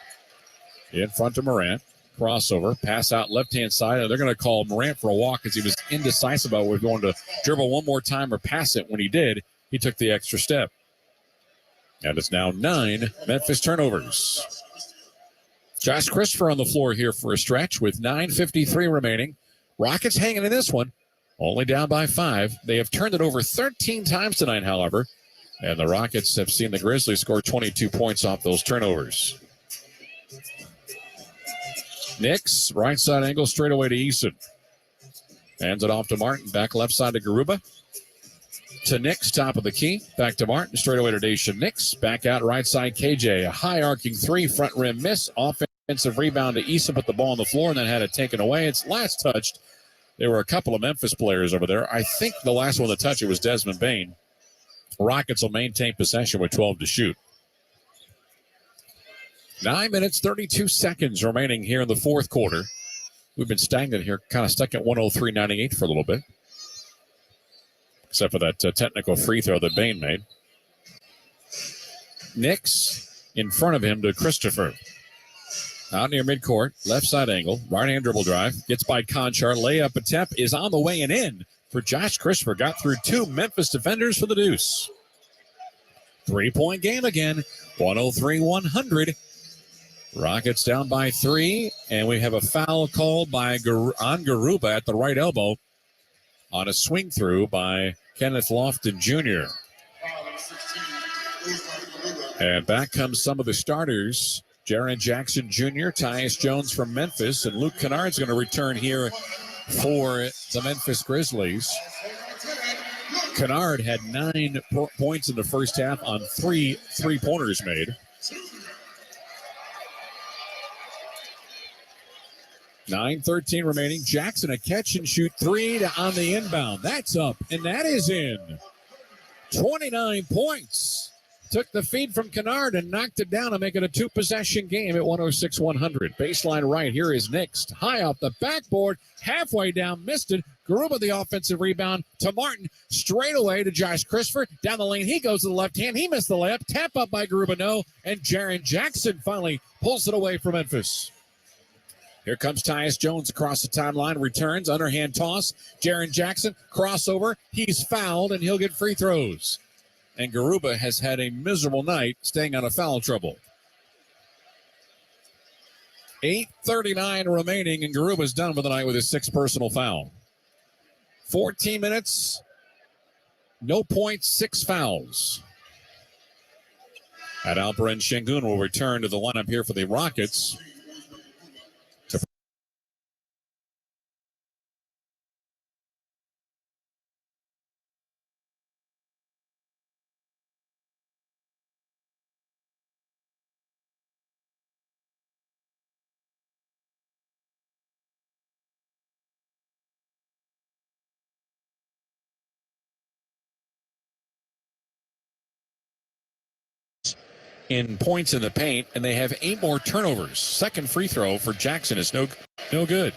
In front of Morant. Crossover, pass out left-hand side, and they're going to call Morant for a walk because he was indecisive about whether he was going to dribble one more time or pass it. When he did, he took the extra step. And it's now 9 Memphis turnovers. Josh Christopher on the floor here for a stretch with 9:53 remaining. Rockets hanging in this one, only down by 5. They have turned it over 13 times tonight, however, and the Rockets have seen the Grizzlies score 22 points off those turnovers. Nix, right side angle, straight away to Eason. Hands it off to Martin, back left side to Garuba. To Nix, top of the key. Back to Martin, straight away to Daisha Nix. Back out right side, KJ. A high arcing three, front rim miss. Offensive rebound to Eason, put the ball on the floor and then had it taken away. It's last touched. There were a couple of Memphis players over there. I think the last one to touch it was Desmond Bain. Rockets will maintain possession with 12 to shoot. 9 minutes, 32 seconds remaining here in the fourth quarter. We've been stagnant here, kind of stuck at 103-98 for a little bit. Except for that technical free throw that Bain made. Nix in front of him to Christopher. Out near midcourt, left side angle, right-hand dribble drive. Gets by Conchar, layup attempt is on the way and in for Josh Christopher. Got through 2 Memphis defenders for the deuce. 3-point game again, 103-100. Rockets down by 3, and we have a foul called by on Garuba at the right elbow on a swing through by Kenneth Lofton Jr. And back comes some of the starters. Jaren Jackson Jr., Tyus Jones from Memphis, and Luke Kennard's going to return here for the Memphis Grizzlies. Kennard had 9 points in the first half on 3 three-pointers made. 9:13 remaining. Jackson, a catch-and-shoot 3 on the inbound. That's up, and that is in. 29 points. Took the feed from Kennard and knocked it down to make it a 2-possession game at 106-100. Baseline right here is Nix. High off the backboard, halfway down, missed it. Garuba the offensive rebound to Martin. Straight away to Josh Christopher. Down the lane, he goes to the left hand. He missed the layup. Tap up by Garuba, no. And Jaren Jackson finally pulls it away from Memphis. Here comes Tyus Jones across the timeline, returns, underhand toss. Jaren Jackson, crossover. He's fouled, and he'll get free throws. And Garuba has had a miserable night staying out of foul trouble. 8:39 remaining, and Garuba's done for the night with his 6th personal foul. 14 minutes, no points, 6 fouls. And Alperen Şengün will return to the lineup here for the Rockets. in points in the paint, and they have 8 more turnovers. Second free throw for Jackson is no good.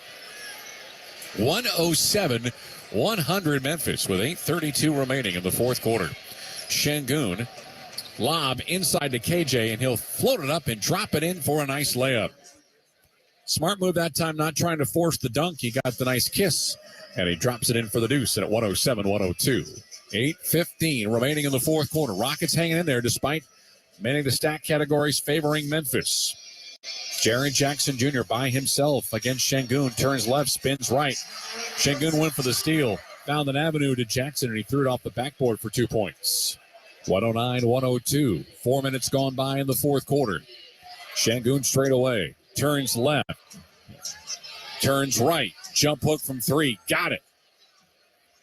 107-100 Memphis with 8:32 remaining in the fourth quarter. Şengün, lob inside to KJ, and he'll float it up and drop it in for a nice layup. Smart move that time, not trying to force the dunk. He got the nice kiss, and he drops it in for the deuce at 107-102. 8:15 remaining in the fourth quarter. Rockets hanging in there despite many of the stat categories favoring Memphis. Jaren Jackson Jr. by himself against Şengün. Turns left, spins right. Şengün went for the steal. Found an avenue to Jackson, and he threw it off the backboard for 2 points. 109-102. 4 minutes gone by in the fourth quarter. Şengün straight away. Turns left. Turns right. Jump hook from 3. Got it.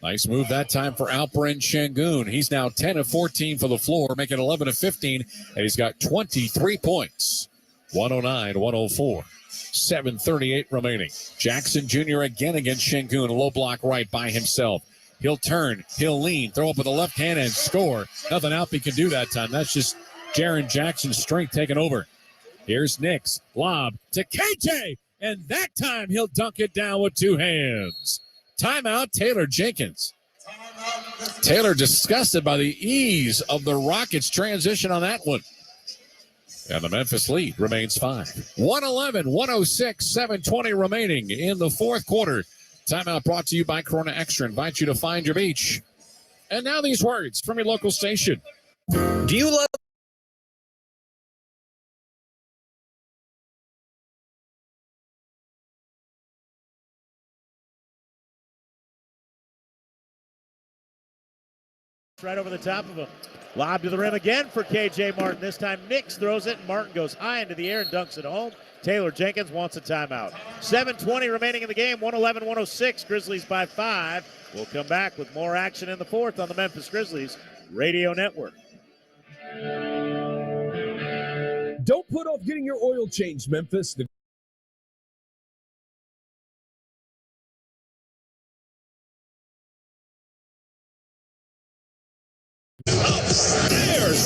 Nice move that time for Alperen Şengün. He's now 10 of 14 for the floor, making 11 of 15, and he's got 23 points. 109-104. 7:38 remaining. Jackson Jr. again against Şengün. Low block right by himself. He'll turn. He'll lean. Throw up with the left hand and score. Nothing Alpi can do that time. That's just Jaren Jackson's strength taking over. Here's Nix. Lob to KJ. And that time he'll dunk it down with 2 hands. Timeout, Taylor Jenkins. Taylor disgusted by the ease of the Rockets' transition on that one. And the Memphis lead remains 5. 111-106, 7:20 remaining in the fourth quarter. Timeout brought to you by Corona Extra. Invite you to find your beach. And now these words from your local station. Do you love right over the top of him. Lob to the rim again for KJ Martin. This time Nix throws it, and Martin goes high into the air and dunks it home. Taylor Jenkins wants a timeout. 7:20 remaining in the game. 111-106. Grizzlies by 5. We'll come back with more action in the fourth on the Memphis Grizzlies Radio Network. Don't put off getting your oil changed, Memphis.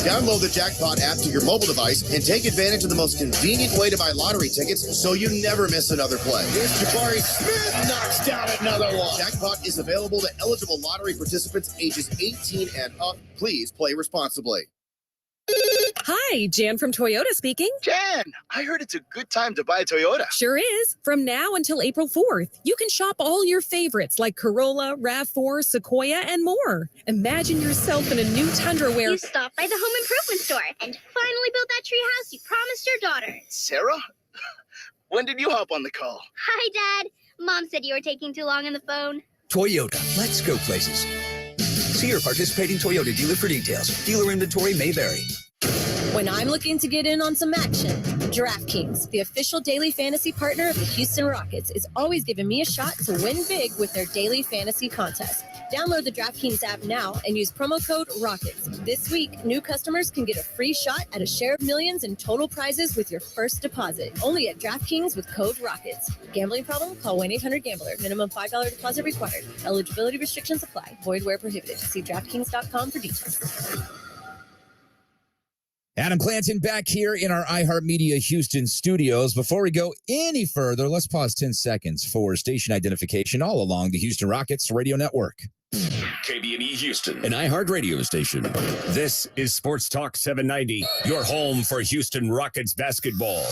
Download the Jackpot app to your mobile device and take advantage of the most convenient way to buy lottery tickets so you never miss another play. Here's Jabari Smith knocks down another one. Jackpot is available to eligible lottery participants ages 18 and up. Please play responsibly. Hi, Jan from Toyota speaking. Jan, I heard it's a good time to buy a Toyota. Sure is. From now until April 4th, you can shop all your favorites like Corolla, RAV4, Sequoia, and more. Imagine yourself in a new Tundra where you stopped by the home improvement store and finally built that tree house you promised your daughter. Sarah? When did you hop on the call? Hi, Dad. Mom said you were taking too long on the phone. Toyota, let's go places. See your participating Toyota dealer for details. Dealer inventory may vary. When I'm looking to get in on some action, DraftKings, the official daily fantasy partner of the Houston Rockets, is always giving me a shot to win big with their daily fantasy contest. Download the DraftKings app now and use promo code ROCKETS. This week, new customers can get a free shot at a share of millions in total prizes with your first deposit. Only at DraftKings with code ROCKETS. Gambling problem? Call 1-800-GAMBLER. Minimum $5 deposit required. Eligibility restrictions apply. Void where prohibited. See DraftKings.com for details. Adam Clanton back here in our iHeartMedia Houston studios. Before we go any further, let's pause 10 seconds for station identification all along the Houston Rockets radio network. KBNE Houston, an iHeart radio station. This is Sports Talk 790, your home for Houston Rockets basketball.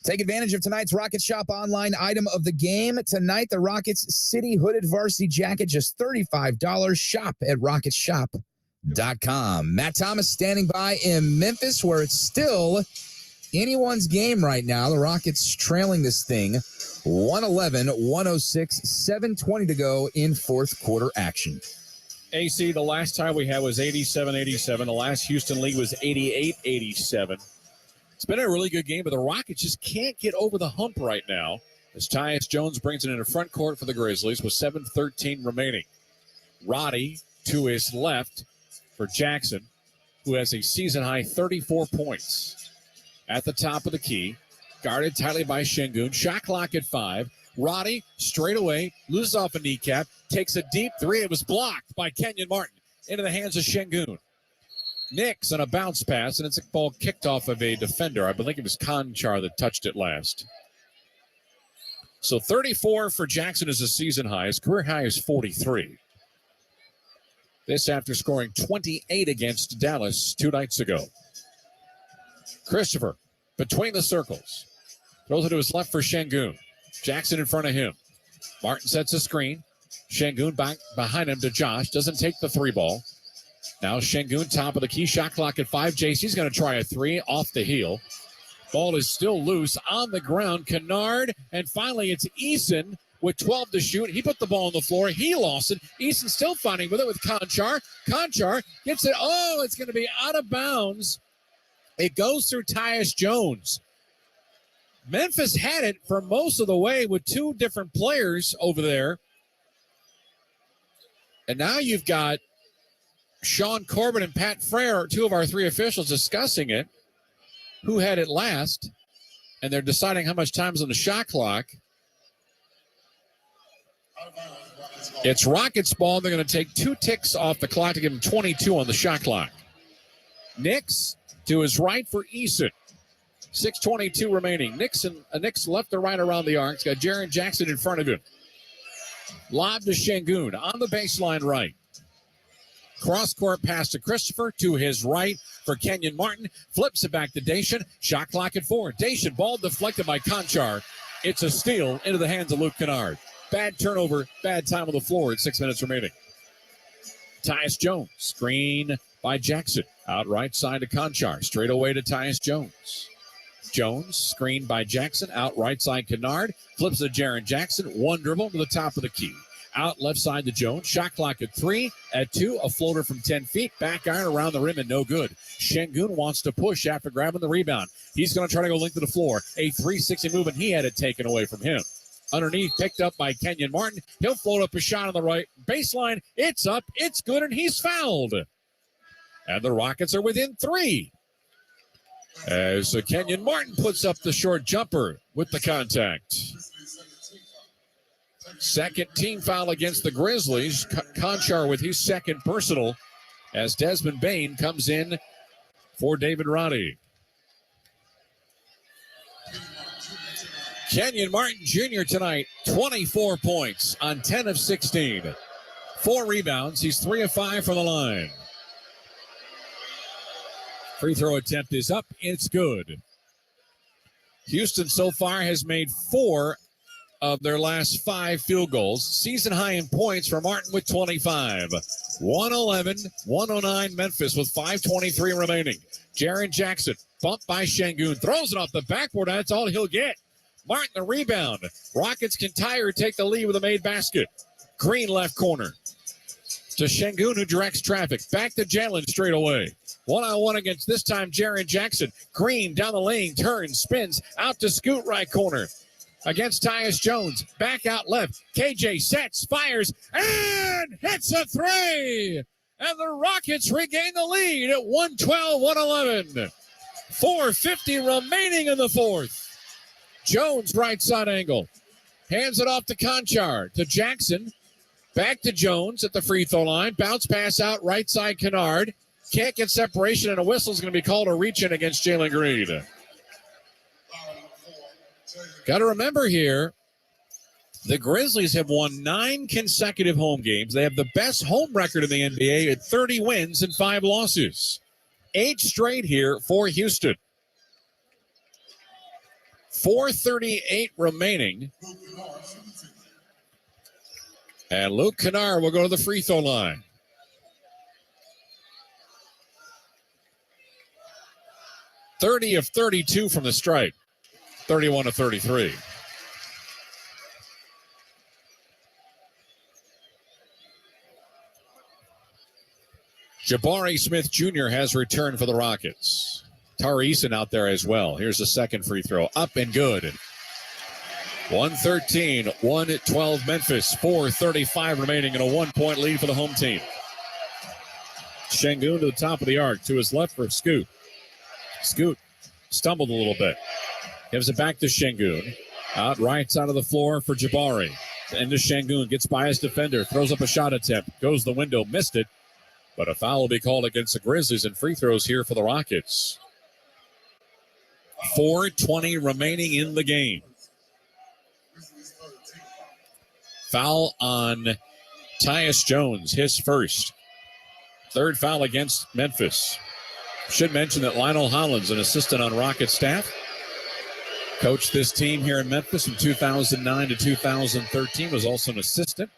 Take advantage of tonight's Rocket Shop online item of the game. Tonight, the Rockets City Hooded Varsity Jacket, just $35. Shop at rocketshop.com. Matt Thomas standing by in Memphis, where it's still anyone's game right now. The Rockets trailing this thing 111-106, 7:20 to go in fourth quarter action. AC, the last time we had was 87-87. The last Houston league was 88-87. It's been a really good game, but the Rockets just can't get over the hump right now as Tyus Jones brings it into front court for the Grizzlies with 7:13 remaining. Roddy to his left for Jackson, who has a season-high 34 points. At the top of the key, guarded tightly by Şengün. Shot clock at 5. Roddy, straight away, loses off a kneecap, takes a deep three. It was blocked by Kenyon Martin into the hands of Şengün. Nix on a bounce pass, and it's a ball kicked off of a defender. I believe it was Conchar that touched it last. So 34 for Jackson is a season high. His career high is 43. This after scoring 28 against Dallas 2 nights ago. Christopher between the circles. Throws it to his left for Şengün. Jackson in front of him. Martin sets a screen. Şengün back behind him to Josh. Doesn't take the 3 ball. Now Şengün top of the key. Shot clock at 5. JC's going to try a 3 off the heel. Ball is still loose on the ground. Kennard, and finally it's e2ce with 12 to shoot. He put the ball on the floor. He lost it. e2ce still fighting with it with Conchar. Conchar gets it. Oh, it's going to be out of bounds. It goes through Tyus Jones. Memphis had it for most of the way with 2 different players over there. And now you've got Sean Corbin and Pat Frere, 2 of our 3 officials, discussing it. Who had it last? And they're deciding how much time's on the shot clock. It's Rockets ball. They're going to take 2 ticks off the clock to give them 22 on the shot clock. Nix to his right for e2ce. 6:22 remaining. Nix left to right around the arc. He's got Jaren Jackson in front of him. Lob to Şengün on the baseline right. Cross-court pass to Christopher to his right for Kenyon Martin. Flips it back to Dacian. Shot clock at 4. Dacian, ball deflected by Conchar. It's a steal into the hands of Luke Kennard. Bad turnover, bad time on the floor at 6 minutes remaining. Tyus Jones, screen by Jackson. Out right side to Conchar. Straight away to Tyus Jones. Jones, screened by Jackson. Out right side, Kennard. Flips to Jaren Jackson. 1 dribble to the top of the key. Out left side to Jones. Shot clock at 3. At 2, a floater from 10 feet. Back iron around the rim and no good. Şengün wants to push after grabbing the rebound. He's going to try to go link to the floor. A 360 move, and he had it taken away from him. Underneath, picked up by Kenyon Martin. He'll float up a shot on the right baseline. It's up, it's good, and he's fouled. And the Rockets are within 3. As Kenyon Martin puts up the short jumper with the contact. Second team foul against the Grizzlies. Conchar with his second personal as Desmond Bane comes in for David Roddy. Kenyon Martin Jr. tonight, 24 points on 10 of 16. 4 rebounds. He's 3 of 5 from the line. Free throw attempt is up. It's good. Houston so far has made 4 of their last 5 field goals. Season high in points for Martin with 25. 111-109 Memphis with 5:23 remaining. Jaren Jackson bumped by Şengün. Throws it off the backboard. That's all he'll get. Martin the rebound. Rockets can tie or take the lead with a made basket. Green left corner. To Şengün, who directs traffic. Back to Jalen straight away. 1-on-1 against this time Jaren Jackson. Green down the lane, turns, spins, out to Scoot right corner. Against Tyus Jones. Back out left. KJ sets, fires, and hits a 3. And the Rockets regain the lead at 112-111. 4:50 remaining in the 4th. Jones right side angle. Hands it off to Conchar. To Jackson. Back to Jones at the free throw line. Bounce pass out right side Kennard. Can't get separation, and a whistle is going to be called a reach-in against Jalen Green. Got to remember here, the Grizzlies have won 9 consecutive home games. They have the best home record in the NBA at 30 wins and 5 losses. 8 straight here for Houston. 4:38 remaining. And Luke Kennard will go to the free throw line. .30 of 32 from the stripe. 31 of 33. Jabari Smith Jr. has returned for the Rockets. Tari Eason out there as well. Here's the second free throw. Up and good. 113, 112 Memphis. 4:35 remaining in a 1-point lead for the home team. Şengün to the top of the arc. To his left for Scoot. Scoot stumbled a little bit. Gives it back to Şengün. Out right side of the floor for Jabari. Into Şengün. Gets by his defender. Throws up a shot attempt. Goes the window. Missed it. But a foul will be called against the Grizzlies and free throws here for the Rockets. 4:20 remaining in the game. Foul on Tyus Jones, his first. Third foul against Memphis. Should mention that Lionel Hollins, an assistant on Rocket staff, coached this team here in Memphis from 2009 to 2013, was also an assistant.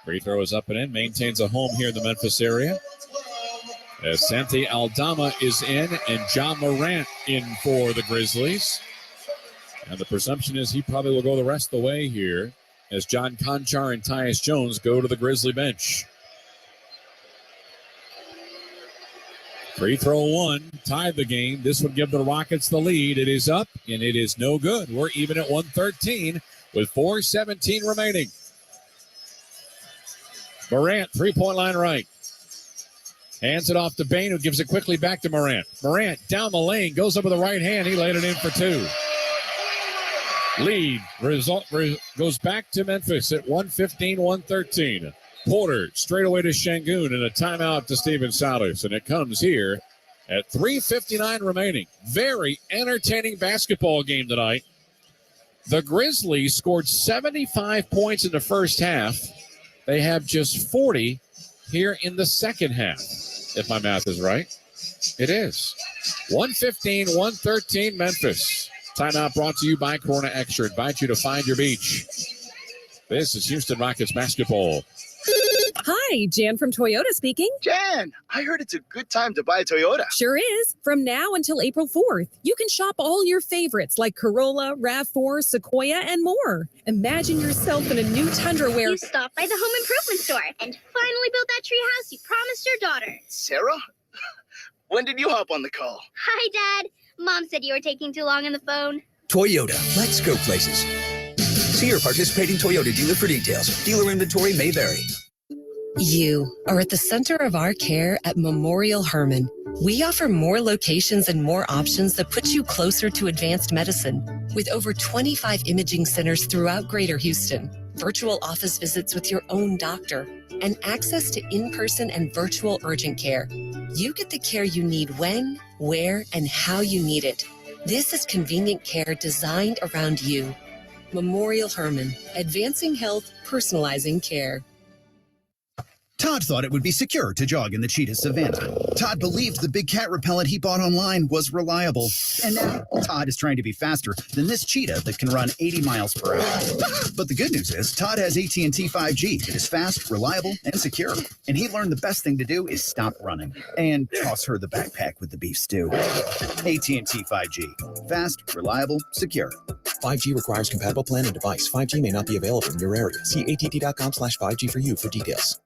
Free throw is up and in, maintains a home here in the Memphis area. As Santi Aldama is in and John Morant in for the Grizzlies. And the presumption is he probably will go the rest of the way here as John Conchar and Tyus Jones go to the Grizzly bench. Free throw one, tied the game. This would give the Rockets the lead. It is up, and it is no good. We're even at 113 with 4:17 remaining. Morant, three-point line right. Hands it off to Bain, who gives it quickly back to Morant. Morant down the lane, goes up with the right hand. He laid it in for two. Lead goes back to Memphis at 115-113. Porter straight away to Şengün and a timeout to Steven Salas. And it comes here at 3:59 remaining. Very entertaining basketball game tonight. The Grizzlies scored 75 points in the first half. They have just 40 here in the second half, if my math is right. It is. 115-113 Memphis. Timeout brought to you by Corona Extra. Invite you to find your beach. This is Houston Rockets basketball. Hi, Jan from Toyota speaking. Jan, I heard it's a good time to buy a Toyota. Sure is. From now until April 4th, you can shop all your favorites like Corolla, RAV4, Sequoia, and more. Imagine yourself in a new Tundra where You stopped by the home improvement store and finally built that tree house you promised your daughter. Sarah? When did you hop on the call? Hi, Dad. Mom said you were taking too long on the phone. Toyota, let's go places. See your participating Toyota dealer for details. Dealer inventory may vary. You are at the center of our care at Memorial Hermann. We offer more locations and more options that put you closer to advanced medicine. With over 25 imaging centers throughout Greater Houston, virtual office visits with your own doctor, and access to in-person and virtual urgent care, you get the care you need when, where, and how you need it. This is convenient care designed around you. Memorial Hermann, advancing health, personalizing care. Todd thought it would be secure to jog in the cheetah savanna. Todd believed the big cat repellent he bought online was reliable. And now Todd is trying to be faster than this cheetah that can run 80 miles per hour. But the good news is Todd has AT&T 5G that is fast, reliable, and secure. And he learned the best thing to do is stop running and toss her the backpack with the beef stew. AT&T 5G. Fast, reliable, secure. 5G requires compatible plan and device. 5G may not be available in your area. See att.com/5G for you for details.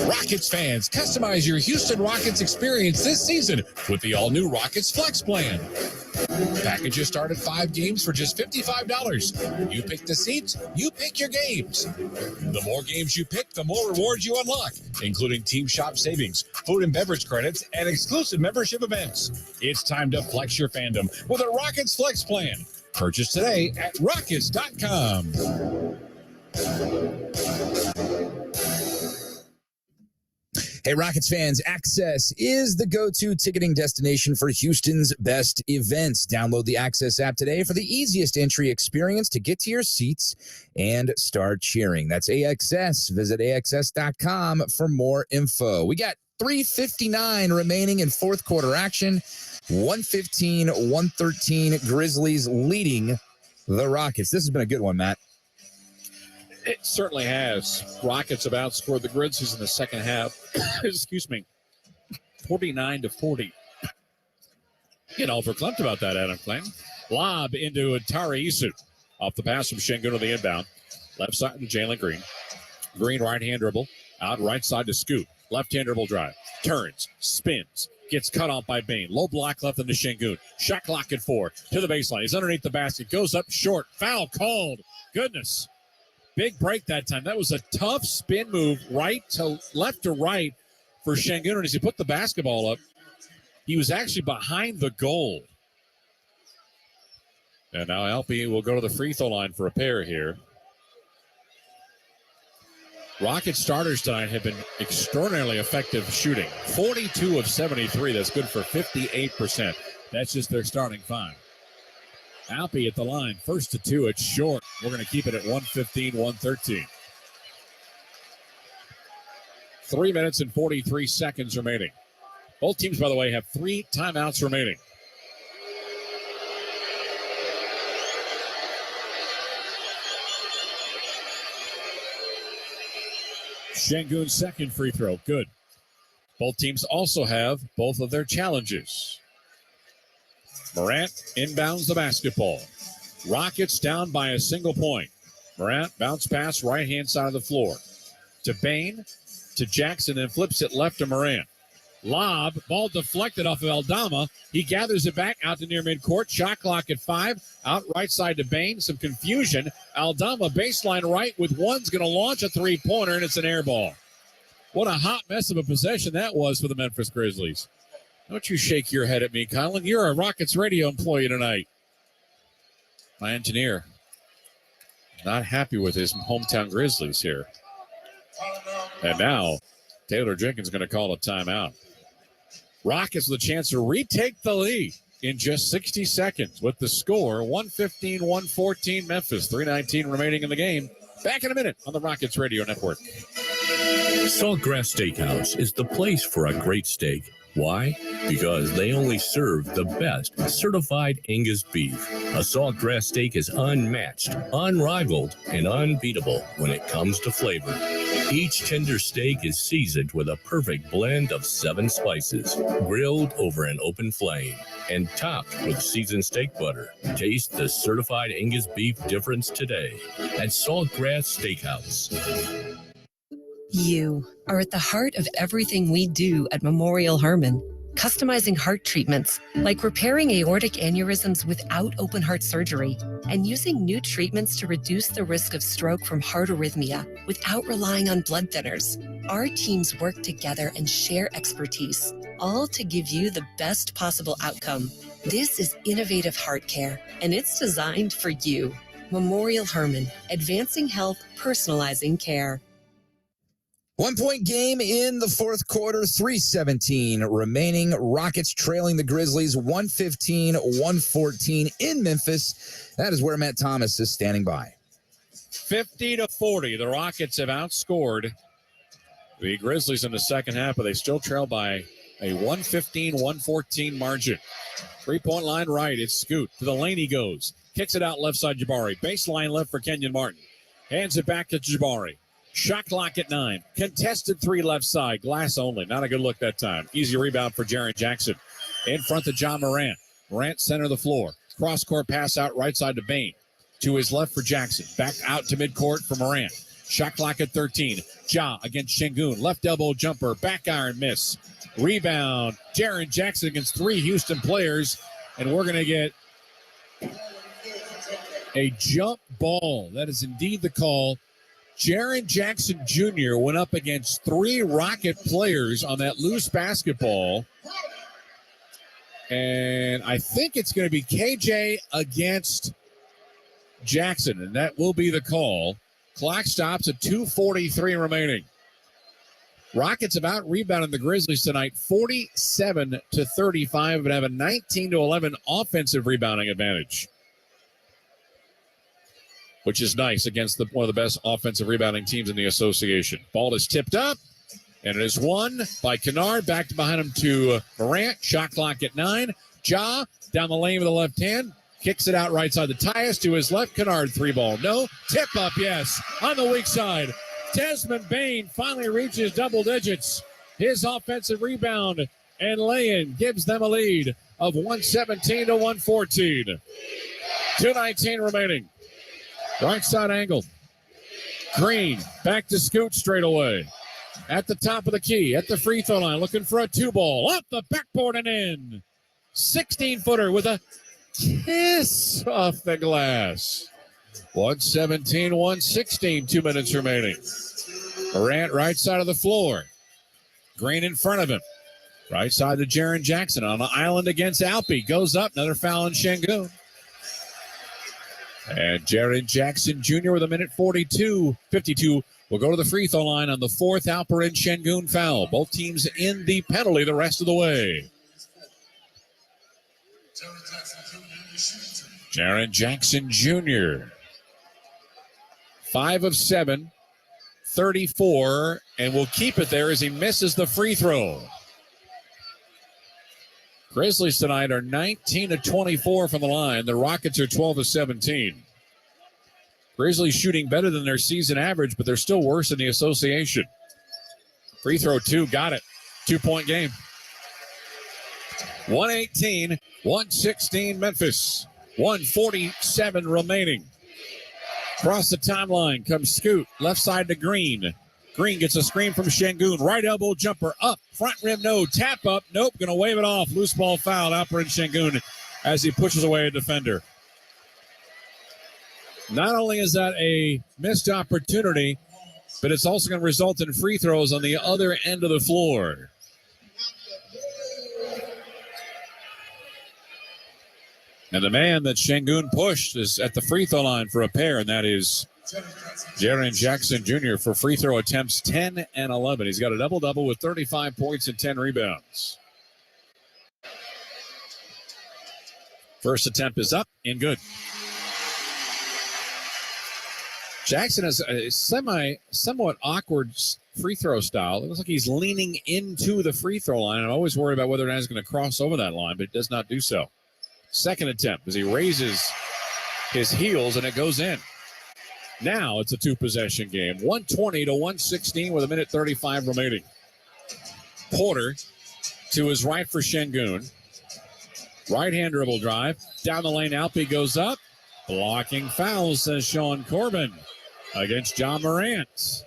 Rockets fans, customize your Houston Rockets experience this season with the all-new Rockets Flex Plan. Packages start at 5 games for just $55. You pick the seats, you pick your games. The more games you pick, the more rewards you unlock, including team shop savings, food and beverage credits, and exclusive membership events. It's time to flex your fandom with a Rockets Flex Plan. Purchase today at Rockets.com. Hey, Rockets fans, Access is the go-to ticketing destination for Houston's best events. Download the Access app today for the easiest entry experience to get to your seats and start cheering. That's AXS. Visit AXS.com for more info. We got 3:59 remaining in fourth quarter action. 115-113 Grizzlies leading the Rockets. This has been a good one, Matt. It certainly has. Rockets have outscored the Grizzlies in the second half. Excuse me. 49-40. Get all verklempt about that, Adam Clayton. Lob into Atari Isu. Off the pass from Şengün to the inbound. Left side to Jalen Green. Green right-hand dribble. Out right side to Scoot. Left-hand dribble drive. Turns. Spins. Gets cut off by Bain. Low block left into Şengün. Shot clock at 4. To the baseline. He's underneath the basket. Goes up short. Foul called. Goodness. Big break that time. That was a tough spin move left to right for Şengün. And as he put the basketball up, he was actually behind the goal. And now LP will go to the free throw line for a pair here. Rocket starters tonight have been extraordinarily effective shooting. 42 of 73. That's good for 58%. That's just their starting five. Alpe at the line. First to two. It's short. We're going to keep it at 115, 113. 3 minutes and 43 seconds remaining. Both teams, by the way, have 3 timeouts remaining. Şengün's second free throw. Good. Both teams also have both of their challenges. Morant inbounds the basketball. Rockets down by a single point. Morant bounce pass right-hand side of the floor. To Bain, to Jackson, and flips it left to Morant. Lob, ball deflected off of Aldama. He gathers it back out to near midcourt. Shot clock at 5. Out right side to Bain. Some confusion. Aldama baseline right with one's going to launch a three-pointer, and it's an air ball. What a hot mess of a possession that was for the Memphis Grizzlies. Don't you shake your head at me, Colin. You're a Rockets radio employee tonight. My engineer, not happy with his hometown Grizzlies here. And now, Taylor Jenkins is going to call a timeout. Rockets with a chance to retake the lead in just 60 seconds with the score 115-114 Memphis. 3:19 remaining in the game. Back in a minute on the Rockets Radio Network. Saltgrass Steakhouse is the place for a great steak. Why? Because they only serve the best certified Angus beef. A Saltgrass steak is unmatched, unrivaled, and unbeatable when it comes to flavor. Each tender steak is seasoned with a perfect blend of 7 spices, grilled over an open flame, and topped with seasoned steak butter. Taste the certified Angus beef difference today at Saltgrass Steakhouse. You are at the heart of everything we do at Memorial Hermann. Customizing heart treatments, like repairing aortic aneurysms without open heart surgery, and using new treatments to reduce the risk of stroke from heart arrhythmia without relying on blood thinners. Our teams work together and share expertise, all to give you the best possible outcome. This is innovative heart care, and it's designed for you. Memorial Hermann, advancing health, personalizing care. 1 point game in the fourth quarter, 3:17 remaining. Rockets trailing the Grizzlies 115-114 in Memphis. That is where Matt Thomas is standing by. 50-40. The Rockets have outscored the Grizzlies in the second half, but they still trail by a 115-114 margin. 3-point line right. It's Scoot. To the lane he goes. Kicks it out left side Jabari. Baseline left for Kenyon Martin. Hands it back to Jabari. Shot clock at 9. Contested 3 left side. Glass only. Not a good look that time. Easy rebound for Jaren Jackson. In front of John Morant. Morant center of the floor. Cross-court pass out right side to Bain. To his left for Jackson. Back out to midcourt for Morant. Shot clock at 13. Ja against Şengün. Left elbow jumper. Back iron miss. Rebound. Jaren Jackson against 3 Houston players. And we're going to get a jump ball. That is indeed the call. Jaren Jackson Jr. went up against 3 Rocket players on that loose basketball. And I think it's going to be KJ against Jackson, and that will be the call. Clock stops at 2:43 remaining. Rockets have out-rebounded the Grizzlies tonight 47-35, but have a 19-11 offensive rebounding advantage, which is nice against one of the best offensive rebounding teams in the association. Ball is tipped up, and it is won by Kennard. Back behind him to Morant. Shot clock at 9. Ja down the lane with the left hand. Kicks it out right side to Tyus. To his left, Kennard 3-ball. No. Tip up, yes. On the weak side. Desmond Bain finally reaches double digits. His offensive rebound and lay-in gives them a lead of 117-114. 2:19 remaining. Right side angle. Green back to Scoot straight away. At the top of the key, at the free throw line, looking for a 2-ball. Off the backboard and in. 16-footer with a kiss off the glass. 117-116, 2 minutes remaining. Morant right side of the floor. Green in front of him. Right side to Jaren Jackson on the island against Alpe. Goes up, another foul in Şengün. And Jaren Jackson Jr. with a minute 52 will go to the free throw line on the fourth Alperin Şengün foul. Both teams in the penalty the rest of the way. Jaren Jackson Jr. 5 of 7, 34, and will keep it there as he misses the free throw. Grizzlies tonight are 19 of 24 from the line. The Rockets are 12 of 17. Grizzlies shooting better than their season average, but they're still worse in the association. Free throw 2, got it. 2-point game. 118, 116 Memphis. 147 remaining. Across the timeline comes Scoot, left side to Green. Green gets a screen from Şengün. Right elbow jumper up. Front rim, no. Tap up. Nope. Going to wave it off. Loose ball foul. Alperin Şengün as he pushes away a defender. Not only is that a missed opportunity, but it's also going to result in free throws on the other end of the floor. And the man that Şengün pushed is at the free throw line for a pair, and that is Jaren Jackson Jr. for free throw attempts 10 and 11. He's got a double-double with 35 points and 10 rebounds. First attempt is up and good. Jackson has a somewhat awkward free throw style. It looks like he's leaning into the free throw line. I'm always worried about whether or not he's going to cross over that line, but it does not do so. Second attempt as he raises his heels and it goes in. Now it's a two-possession game. 120 to 116 with 1:35 remaining. Porter to his right for Şengün. Right-hand dribble drive. Down the lane, Alpe goes up. Blocking foul, says Sean Corbin against John Morant.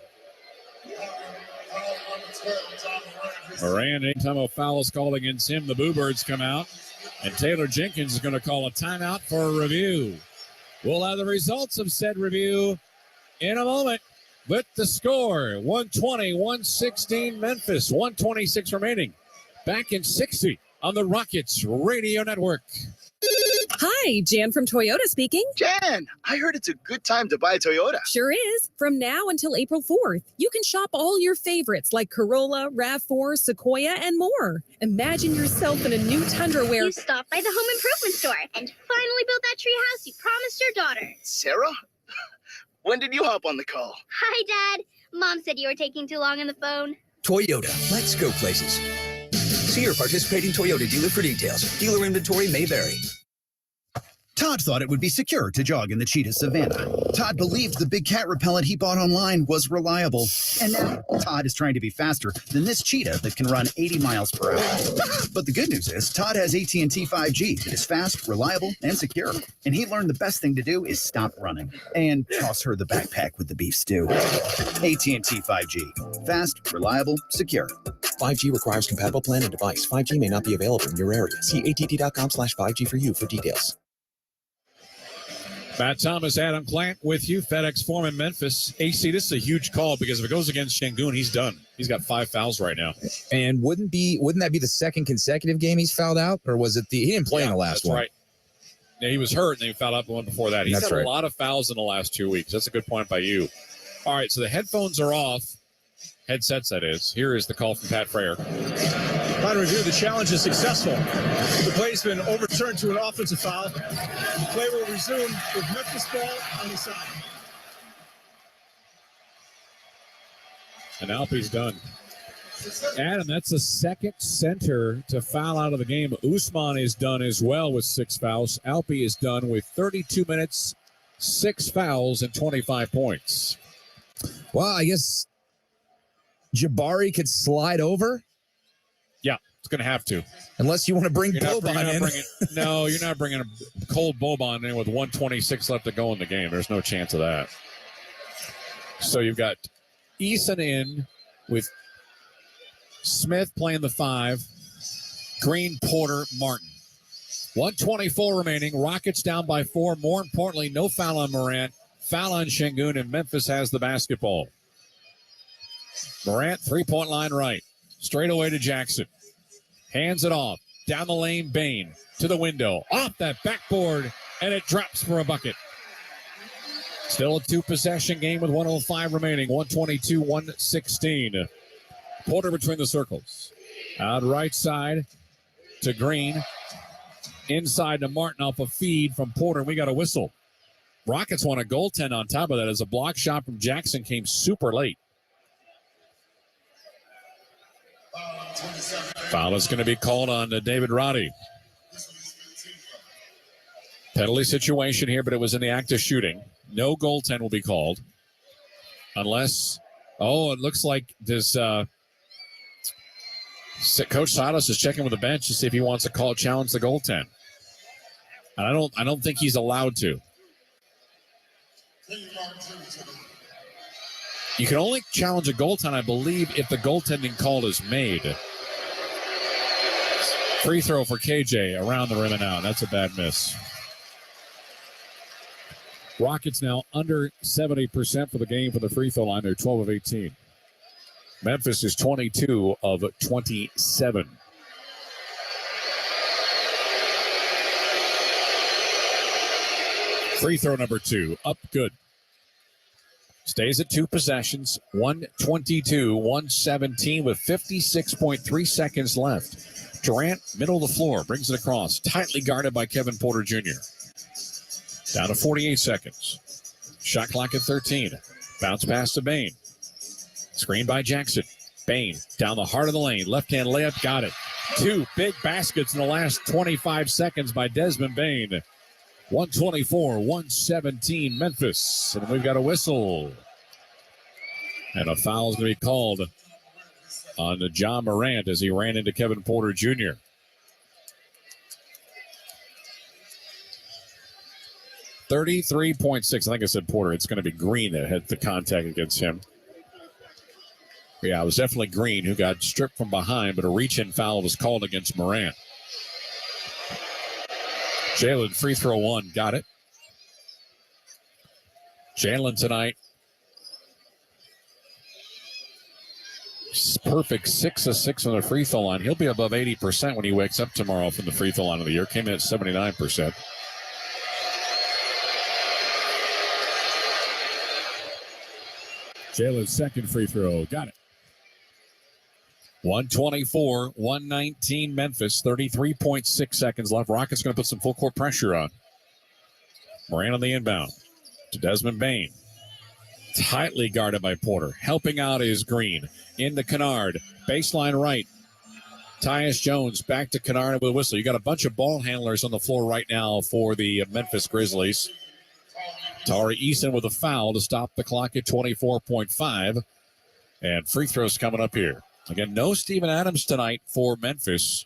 Morant, anytime a foul is called against him, the Boo Birds come out. And Taylor Jenkins is going to call a timeout for a review. We'll have the results of said review in a moment. With the score, 120-116 Memphis, 126 remaining. Back in 60 on the Rockets Radio Network. Hi, Jan from Toyota speaking. Jan, I heard it's a good time to buy a Toyota. Sure is. From now until April 4th, you can shop all your favorites like Corolla, RAV4, Sequoia, and more. Imagine yourself in a new Tundra where You stopped by the home improvement store and finally built that tree house you promised your daughter. Sarah? When did you hop on the call? Hi, Dad. Mom said you were taking too long on the phone. Toyota, let's go places. See your participating Toyota dealer for details. Dealer inventory may vary. Todd thought it would be secure to jog in the cheetah savanna. Todd believed the big cat repellent he bought online was reliable. And now Todd is trying to be faster than this cheetah that can run 80 miles per hour. But the good news is Todd has AT&T 5G that is fast, reliable, and secure. And he learned the best thing to do is stop running and toss her the backpack with the beef stew. AT&T 5G. Fast, reliable, secure. 5G requires compatible plan and device. 5G may not be available in your area. See att.com/5G for you for details. Matt Thomas, Adam Clant with you. FedEx Forum in Memphis. AC, this is a huge call because if it goes against Şengün, he's done. He's got 5 fouls right now. And wouldn't that be the second consecutive game he's fouled out? Or was it he didn't play in the last one? Right. Yeah, he was hurt and he fouled out the one before that. He's had a lot of fouls in the last 2 weeks. That's a good point by you. All right, so the headphones are off. Headsets, that is. Here is the call from Pat Frayer. Final review, the challenge is successful. The play's been overturned to an offensive foul. The play will resume with Memphis ball on the side. And Alpe's done. Adam, that's the second center to foul out of the game. Usman is done as well with 6 fouls. Alpe is done with 32 minutes, 6 fouls, and 25 points. Well, I guess Jabari could slide over. Yeah, it's going to have to. Unless you want to bring Boban in. No, you're not bringing a cold Boban in with 1:26 left to go in the game. There's no chance of that. So you've got Eason in with Smith playing the 5, Green, Porter, Martin. 1:24 remaining. Rockets down by 4. More importantly, no foul on Morant. Foul on Şengün, and Memphis has the basketball. Morant, three-point line right. Straight away to Jackson. Hands it off. Down the lane, Bain. To the window. Off that backboard, and it drops for a bucket. Still a two-possession game with 1:05 remaining. 122-116. Porter between the circles. Out right side to Green. Inside to Martin off a feed from Porter. We got a whistle. Rockets want a goaltend on top of that as a block shot from Jackson came super late. Foul is going to be called on David Roddy. Penalty situation here, but it was in the act of shooting. No goaltend will be called. Unless, it looks like this Coach Sados is checking with the bench to see if he wants to challenge the goaltend. And I don't think he's allowed to. You can only challenge a goaltend, I believe, if the goaltending call is made. Free throw for KJ around the rim and out. That's a bad miss. Rockets now under 70% for the game for the free throw line. They're 12 of 18. Memphis is 22 of 27. Free throw number 2, up good. Stays at 2 possessions, 122-117 with 56.3 seconds left. Durant, middle of the floor, brings it across, tightly guarded by Kevin Porter Jr. Down to 48 seconds. Shot clock at 13. Bounce pass to Bain. Screen by Jackson. Bain down the heart of the lane. Left-hand layup, got it. 2 big baskets in the last 25 seconds by Desmond Bain. 124-117 Memphis. And we've got a whistle. And a foul is going to be called on John Morant as he ran into Kevin Porter Jr. .6. I think I said Porter. It's going to be Green that had the contact against him. Yeah, it was definitely Green who got stripped from behind, but a reach-in foul was called against Morant. Jalen, free throw 1, got it. Jalen tonight, perfect 6 of 6 on the free throw line. He'll be above 80% when he wakes up tomorrow from the free throw line of the year. Came in at 79%. Jalen's second free throw, got it. 124-119 Memphis, 33.6 seconds left. Rockets going to put some full court pressure on. Morant on the inbound to Desmond Bain. Tightly guarded by Porter. Helping out is Green. Into Kennard. Baseline right. Tyus Jones back to Kennard with a whistle. You got a bunch of ball handlers on the floor right now for the Memphis Grizzlies. Tari Eason with a foul to stop the clock at 24.5. And free throws coming up here. Again, no Steven Adams tonight for Memphis.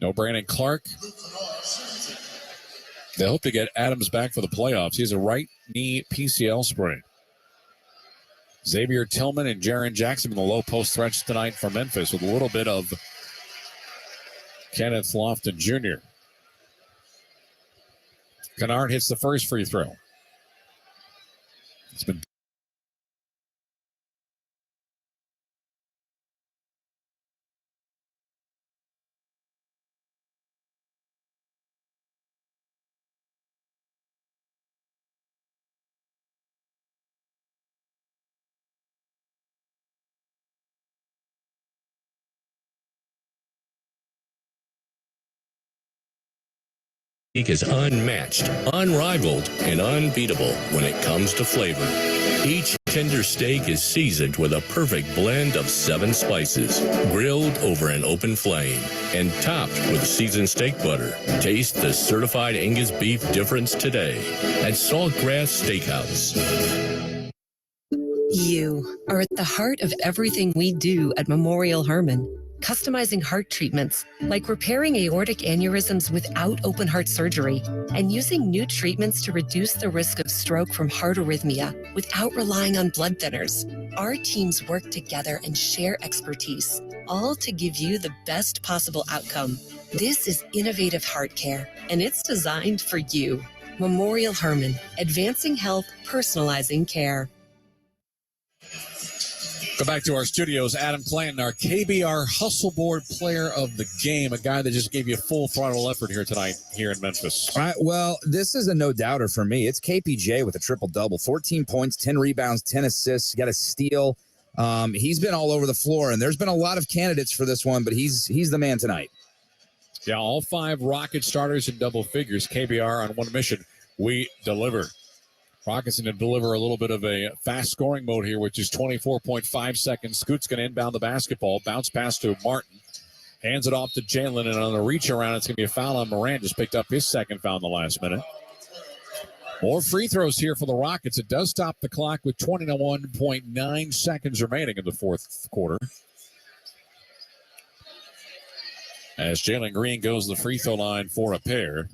No Brandon Clark. They hope to get Adams back for the playoffs. He has a right knee PCL sprain. Xavier Tillman and Jaren Jackson in the low post threats tonight for Memphis with a little bit of Kenneth Lofton Jr. Kennard hits the first free throw. It's been is unmatched, unrivaled, and unbeatable when it comes to flavor. Each tender steak is seasoned with a perfect blend of 7 spices, grilled over an open flame, and topped with seasoned steak butter. Taste the certified Angus beef difference today at Saltgrass Steakhouse. You are at the heart of everything we do at Memorial Hermann. Customizing heart treatments, like repairing aortic aneurysms without open heart surgery, and using new treatments to reduce the risk of stroke from heart arrhythmia without relying on blood thinners. Our teams work together and share expertise, all to give you the best possible outcome. This is innovative heart care, and it's designed for you. Memorial Hermann, advancing health, personalizing care. Go back to our studios. Adam Clanton, our KBR Hustle Board player of the game, a guy that just gave you full throttle effort here tonight here in Memphis. All right, well, this is a no-doubter for me. It's KPJ with a triple-double, 14 points, 10 rebounds, 10 assists, got a steal. He's been all over the floor, and there's been a lot of candidates for this one, but he's the man tonight. Yeah, all 5 Rocket starters in double figures. KBR on one mission. We deliver. Rockets going to deliver a little bit of a fast scoring mode here, which is 24.5 seconds. Scoot's going to inbound the basketball. Bounce pass to Martin. Hands it off to Jalen, and on the reach around, it's going to be a foul on Morant. Just picked up his second foul in the last minute. More free throws here for the Rockets. It does stop the clock with 21.9 seconds remaining in the fourth quarter. As Jalen Green goes to the free throw line for a pair.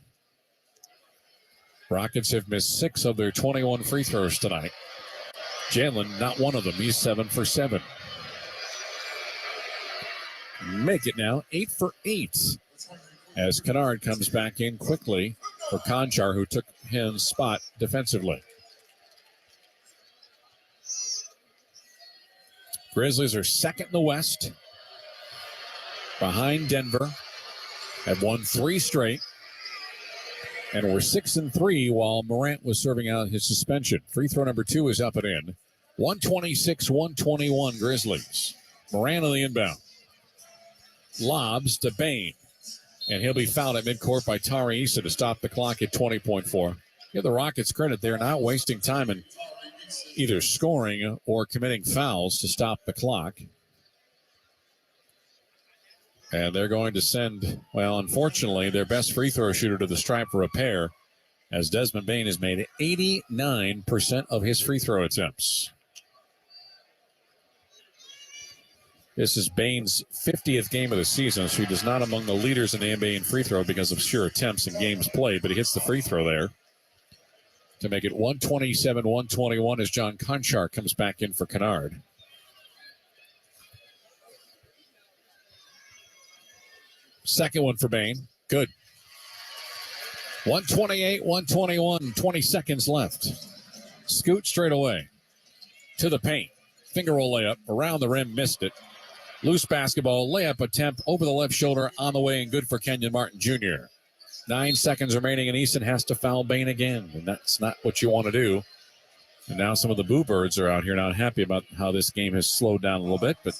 Rockets have missed 6 of their 21 free throws tonight. Jalen, not one of them. He's 7 for 7. Make it now 8 for 8. As Kennard comes back in quickly for Conchar, who took his spot defensively. Grizzlies are second in the West, behind Denver. Have won 3 straight. And we're 6-3 while Morant was serving out his suspension. Free throw number 2 is up and in. 126-121 Grizzlies. Morant on the inbound. Lobs to Bain. And he'll be fouled at midcourt by Tari Issa to stop the clock at 20.4. Give the Rockets credit. They're not wasting time in either scoring or committing fouls to stop the clock. And they're going to send, well, unfortunately, their best free throw shooter to the stripe for a pair, as Desmond Bain has made 89% of his free throw attempts. This is Bain's 50th game of the season, so he is not among the leaders in the NBA in free throw because of sheer attempts and games played, but he hits the free throw there to make it 127-121 as John Conchar comes back in for Kennard. Second one for Bain. Good. 128-121, 20 seconds left. Scoot straight away to the paint. Finger roll layup. Around the rim, missed it. Loose basketball, layup attempt over the left shoulder on the way and good for Kenyon Martin Jr. 9 seconds remaining, and Easton has to foul Bain again, and that's not what you want to do. And now some of the Boo Birds are out here not happy about how this game has slowed down a little bit, but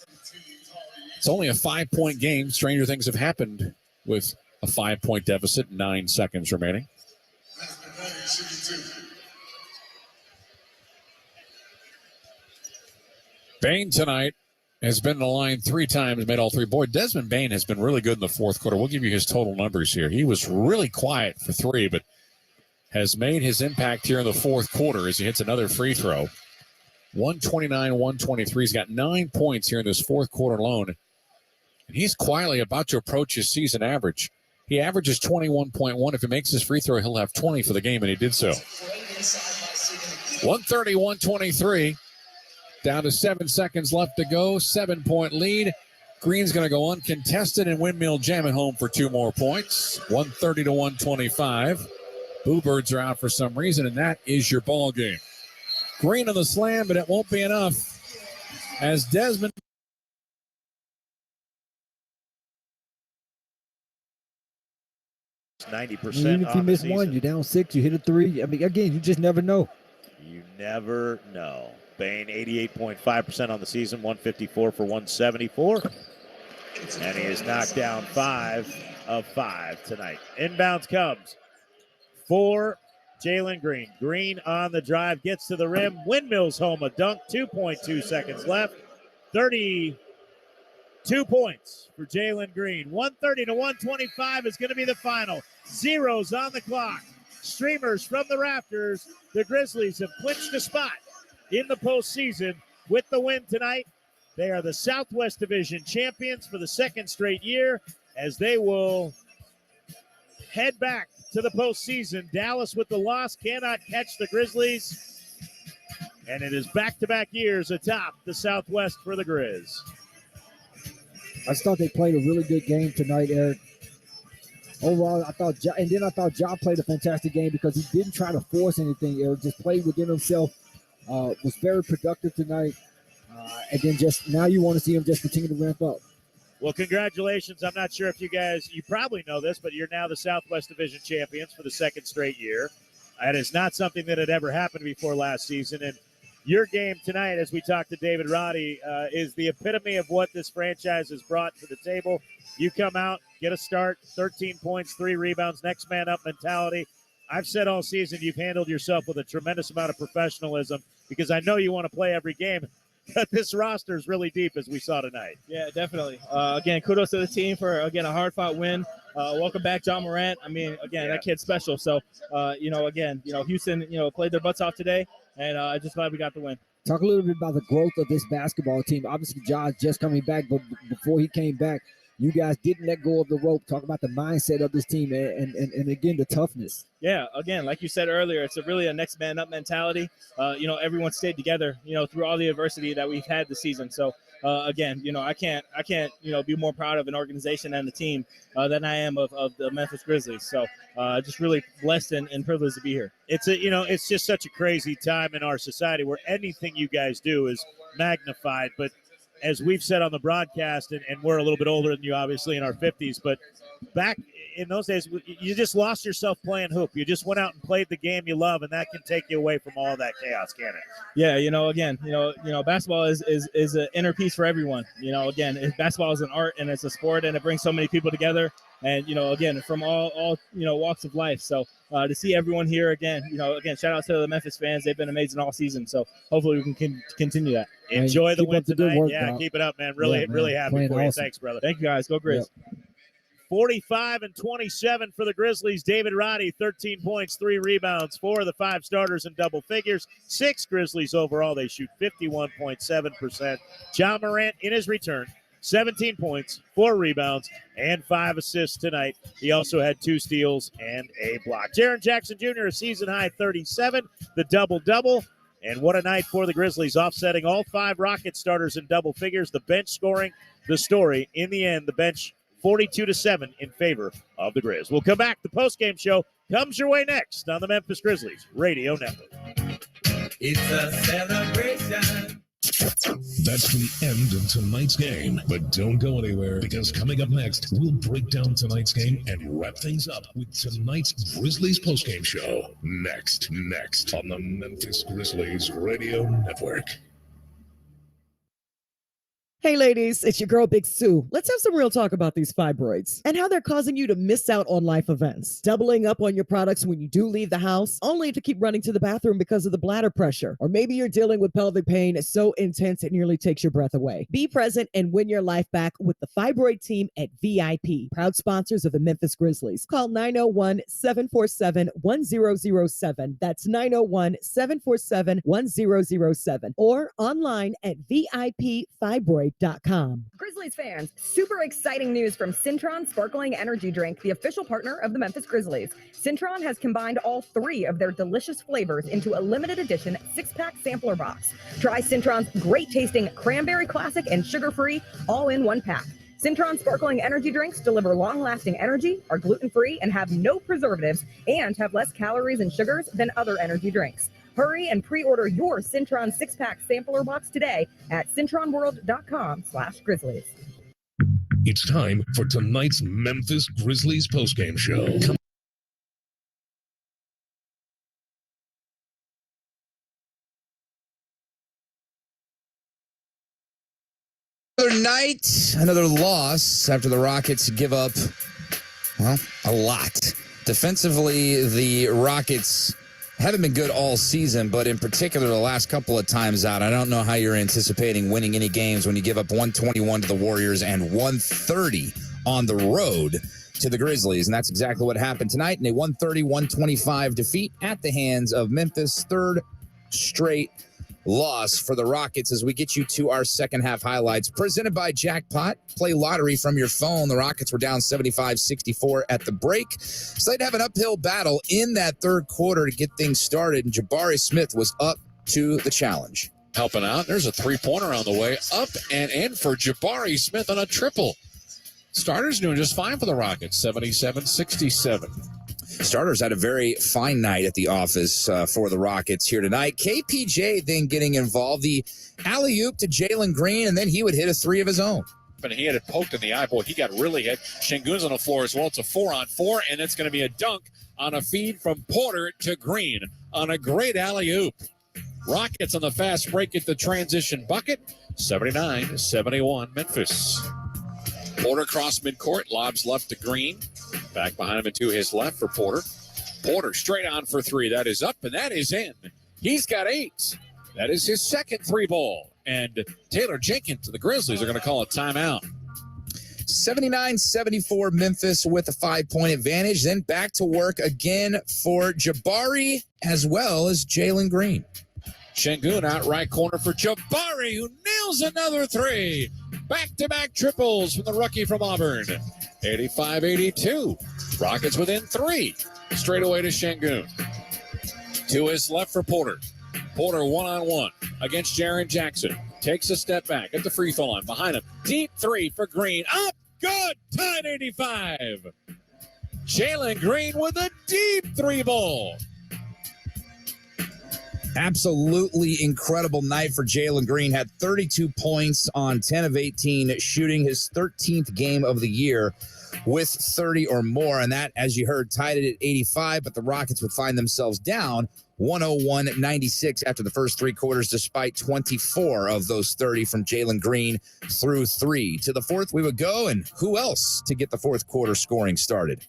it's only a 5-point game. Stranger things have happened with a 5-point deficit, 9 seconds remaining. Bain tonight has been in the line 3 times, made all 3. Boy, Desmond Bain has been really good in the fourth quarter. We'll give you his total numbers here. He was really quiet for 3, but has made his impact here in the fourth quarter as he hits another free throw. 129-123. He's got 9 points here in this fourth quarter alone. And he's quietly about to approach his season average. He averages 21.1. If he makes his free throw, he'll have 20 for the game, and he did so. 130-123. Down to 7 seconds left to go. 7-point lead. Green's going to go uncontested and windmill jam it home for 2 more points. 130-125. Boo Birds are out for some reason, and that is your ball game. Green on the slam, but it won't be enough as Desmond. Even if you miss one, you're down 6, you hit a 3. I mean, again, you just never know. You never know. Bain, 88.5% on the season, 154 for 174. And he has knocked down 5 of 5 tonight. Inbounds comes for Jalen Green. Green on the drive, gets to the rim, windmills home a dunk, 2.2 seconds left. 32 points for Jalen Green. 130-125 is going to be the final. Zeros on the clock. Streamers from the rafters. The Grizzlies have clinched a spot in the postseason with the win tonight. They are the Southwest Division champions for the 2nd straight year as they will head back to the postseason. Dallas with the loss cannot catch the Grizzlies. And it is back-to-back years atop the Southwest for the Grizz. I just thought they played a really good game tonight, Eric. Overall, I thought Ja played a fantastic game because he didn't try to force anything, Eric. Just played within himself. Was very productive tonight. And then just now you want to see them just continue to ramp up. Well, congratulations. I'm not sure if you probably know this, but you're now the Southwest Division champions for the second straight year. And it's not something that had ever happened before last season. And your game tonight, as we talked to David Roddy, is the epitome of what this franchise has brought to the table. You come out, get a start, 13 points, 3 rebounds, next man up mentality. I've said all season you've handled yourself with a tremendous amount of professionalism because I know you want to play every game. But this roster is really deep, as we saw tonight. Yeah, definitely. Again, kudos to the team for, again, a hard-fought win. Welcome back, John Morant. I mean, again, that kid's special. So, Houston, played their butts off today, and just glad we got the win. Talk a little bit about the growth of this basketball team. Obviously, John's just coming back, but before he came back, you guys didn't let go of the rope. Talk about the mindset of this team and again, the toughness. Yeah, again, like you said earlier, it's really a next man up mentality. Everyone stayed together, through all the adversity that we've had this season. So, again, I can't, be more proud of an organization and the team than I am of the Memphis Grizzlies. So, just really blessed and privileged to be here. It's just such a crazy time in our society where anything you guys do is magnified. But as we've said on the broadcast, and we're a little bit older than you, obviously, in our 50s, but back in those days, you just lost yourself playing hoop. You just went out and played the game you love, and that can take you away from all that chaos, can it? Yeah, again, basketball is an inner piece for everyone. Again, basketball is an art and it's a sport, and it brings so many people together. And, again, from all walks of life. So to see everyone here again, shout out to the Memphis fans. They've been amazing all season. So hopefully we can continue that. Enjoy the win tonight. Work, yeah, dog. Keep it up, man. Really happy for you. Awesome. Thanks, brother. Thank you, guys. Go Grizz. Yep. 45-27 for the Grizzlies. David Roddy, 13 points, 3 rebounds, 4 of the 5 starters in double figures. 6 Grizzlies overall. They shoot 51.7%. John Morant in his return, 17 points, 4 rebounds, and 5 assists tonight. He also had 2 steals and a block. Jaren Jackson Jr., a season-high 37, the double-double. And what a night for the Grizzlies, offsetting all 5 Rocket starters in double figures. The bench scoring the story. In the end, the bench 42-7 in favor of the Grizz. We'll come back. The postgame show comes your way next on the Memphis Grizzlies Radio Network. It's a celebration. That's the end of tonight's game. But don't go anywhere, because coming up next, we'll break down tonight's game and wrap things up with tonight's Grizzlies postgame show. Next on the Memphis Grizzlies Radio Network. Hey ladies, it's your girl Big Sue. Let's have some real talk about these fibroids and how they're causing you to miss out on life events. Doubling up on your products when you do leave the house, only to keep running to the bathroom because of the bladder pressure. Or maybe you're dealing with pelvic pain so intense it nearly takes your breath away. Be present and win your life back with the fibroid team at VIP, proud sponsors of the Memphis Grizzlies. Call 901-747-1007. That's 901-747-1007 or online at VIPfibroid.com. Grizzlies fans, super exciting news from Cintron Sparkling Energy Drink, the official partner of the Memphis Grizzlies. Cintron has combined all 3 of their delicious flavors into a limited edition 6-pack sampler box. Try Cintron's great tasting Cranberry Classic and Sugar-Free all in 1 pack. Cintron Sparkling Energy Drinks deliver long-lasting energy, are gluten-free, and have no preservatives, and have less calories and sugars than other energy drinks. Hurry and pre-order your Cintron 6-pack sampler box today at cintronworld.com/Grizzlies. It's time for tonight's Memphis Grizzlies postgame show. Another night, another loss after the Rockets give up, a lot. Defensively, the Rockets haven't been good all season, but in particular the last couple of times out, I don't know how you're anticipating winning any games when you give up 121 to the Warriors and 130 on the road to the Grizzlies. And that's exactly what happened tonight in a 130-125 defeat at the hands of Memphis. 3rd straight loss for the Rockets as we get you to our second half highlights presented by Jackpot. Play lottery from your phone. The Rockets were down 75-64 at the break. So they'd have an uphill battle in that 3rd quarter to get things started, and Jabari Smith was up to the challenge. Helping out. There's a 3-pointer on the way. Up and in for Jabari Smith on a triple. Starters doing just fine for the Rockets, 77-67. Starters had a very fine night at the office for the Rockets here tonight. KPJ then getting involved. The alley-oop to Jalen Green, and then he would hit a three of his own. And he had it poked in the eye. Boy, he got really hit. Şengün's on the floor as well. It's a 4-on-4, and it's going to be a dunk on a feed from Porter to Green on a great alley-oop. Rockets on the fast break at the transition bucket. 79-71 Memphis. Porter cross midcourt, lobs left to Green. Back behind him and to his left for Porter. Porter straight on for three. That is up, and that is in. He's got 8. That is his second three ball. And Taylor Jenkins of the Grizzlies are going to call a timeout. 79-74 Memphis with a 5-point advantage. Then back to work again for Jabari as well as Jalen Green. Şengün out right corner for Jabari, who nails another three. Back-to-back triples from the rookie from Auburn. 85-82. Rockets within 3. Straight away to Şengün. To his left for Porter. Porter one-on-one against Jaren Jackson. Takes a step back at the free throw line. Behind him, deep three for Green. Up, good, tied 85. Jalen Green with a deep three ball. Absolutely incredible night for Jalen Green. Had 32 points on 10 of 18, shooting his 13th game of the year with 30 or more. And that, as you heard, tied it at 85, but the Rockets would find themselves down 101-96 after the first 3 quarters, despite 24 of those 30 from Jalen Green through 3. To the fourth we would go, and who else to get the fourth quarter scoring started?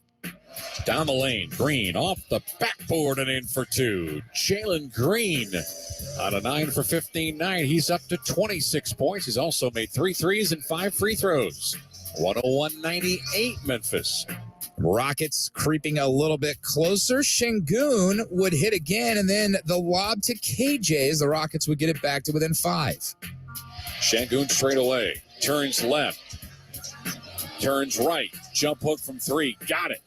Down the lane, Green off the backboard and in for 2. Jalen Green out of 9 for 15 night. He's up to 26 points. He's also made 3 threes and 5 free throws. 101-98 Memphis. Rockets creeping a little bit closer. Şengün would hit again, and then the lob to KJ as the Rockets would get it back to within 5. Şengün straight away. Turns left. Turns right. Jump hook from 3. Got it.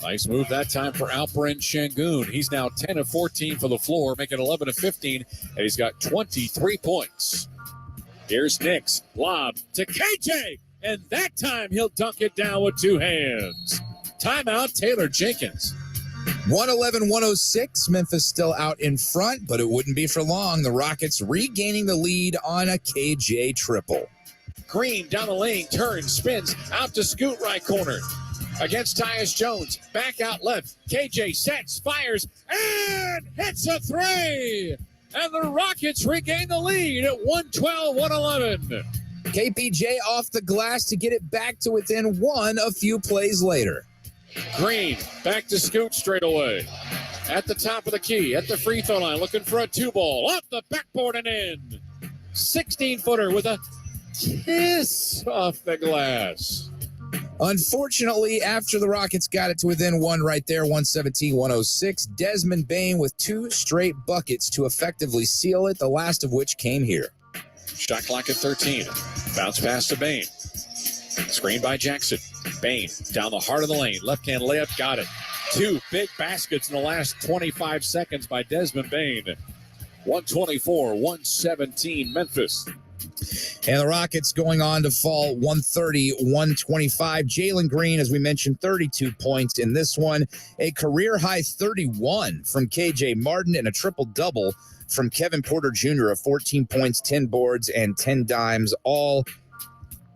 Nice move that time for Alperen Şengün. He's now 10 of 14 for the floor, making 11 of 15, and he's got 23 points. Here's Nix. Lob to KJ, and that time he'll dunk it down with 2 hands. Timeout, Taylor Jenkins. 111-106. Memphis still out in front, but it wouldn't be for long. The Rockets regaining the lead on a KJ triple. Green down the lane, turns, spins, out to Scoot right corner. Against Tyus Jones, back out left. KJ sets, fires, and hits a 3. And the Rockets regain the lead at 112-111. KPJ off the glass to get it back to within 1 a few plays later. Green back to Scoot straight away. At the top of the key, at the free throw line, looking for a 2-ball. Off the backboard and in. 16-footer with a kiss off the glass. Unfortunately, after the Rockets got it to within 1 right there, 117-106, Desmond Bane with 2 straight buckets to effectively seal it, the last of which came here. Shot clock at 13. Bounce pass to Bane. Screen by Jackson. Bane down the heart of the lane. Left-hand layup, got it. 2 big baskets in the last 25 seconds by Desmond Bane. 124-117 Memphis. And the Rockets going on to fall 130-125. Jalen Green, as we mentioned, 32 points in this one. A career-high 31 from KJ Martin and a triple-double from Kevin Porter Jr. of 14 points, 10 boards, and 10 dimes, all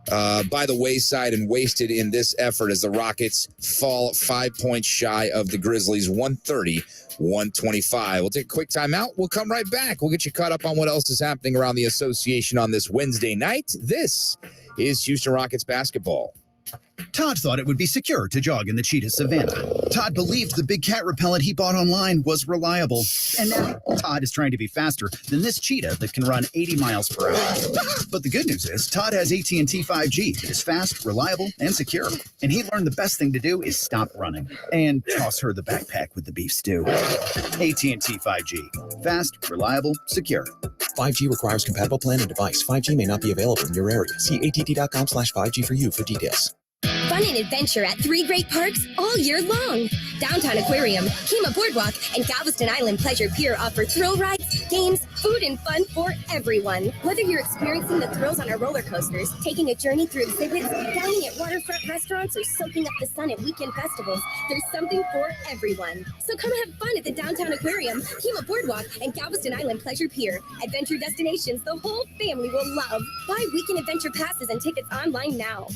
by the wayside and wasted in this effort as the Rockets fall 5 points shy of the Grizzlies, 130-125. We'll take a quick timeout. We'll come right back. We'll get you caught up on what else is happening around the association on this Wednesday night. This is Houston Rockets basketball. Todd thought it would be secure to jog in the cheetah savanna. Todd believed the big cat repellent he bought online was reliable. And now Todd is trying to be faster than this cheetah that can run 80 miles per hour. But the good news is Todd has AT&T 5G that is fast, reliable, and secure. And he learned the best thing to do is stop running and toss her the backpack with the beef stew. AT&T 5G. Fast, reliable, secure. 5G requires compatible plan and device. 5G may not be available in your area. See att.com/5G for you for details. fun and adventure at 3 great parks all year long. Downtown Aquarium, Kima Boardwalk, and Galveston Island Pleasure Pier offer thrill rides, games, food, and fun for everyone. Whether you're experiencing the thrills on our roller coasters, taking a journey through exhibits, dining at waterfront restaurants, or soaking up the sun at weekend festivals, there's something for everyone. So come have fun at the Downtown Aquarium, Kima Boardwalk, and Galveston Island Pleasure Pier. Adventure destinations the whole family will love. Buy weekend adventure passes and tickets online now.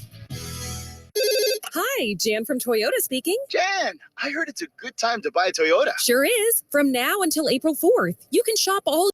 Hi, Jan from Toyota speaking. Jan, I heard it's a good time to buy a Toyota. Sure is. From now until April 4th, you can shop all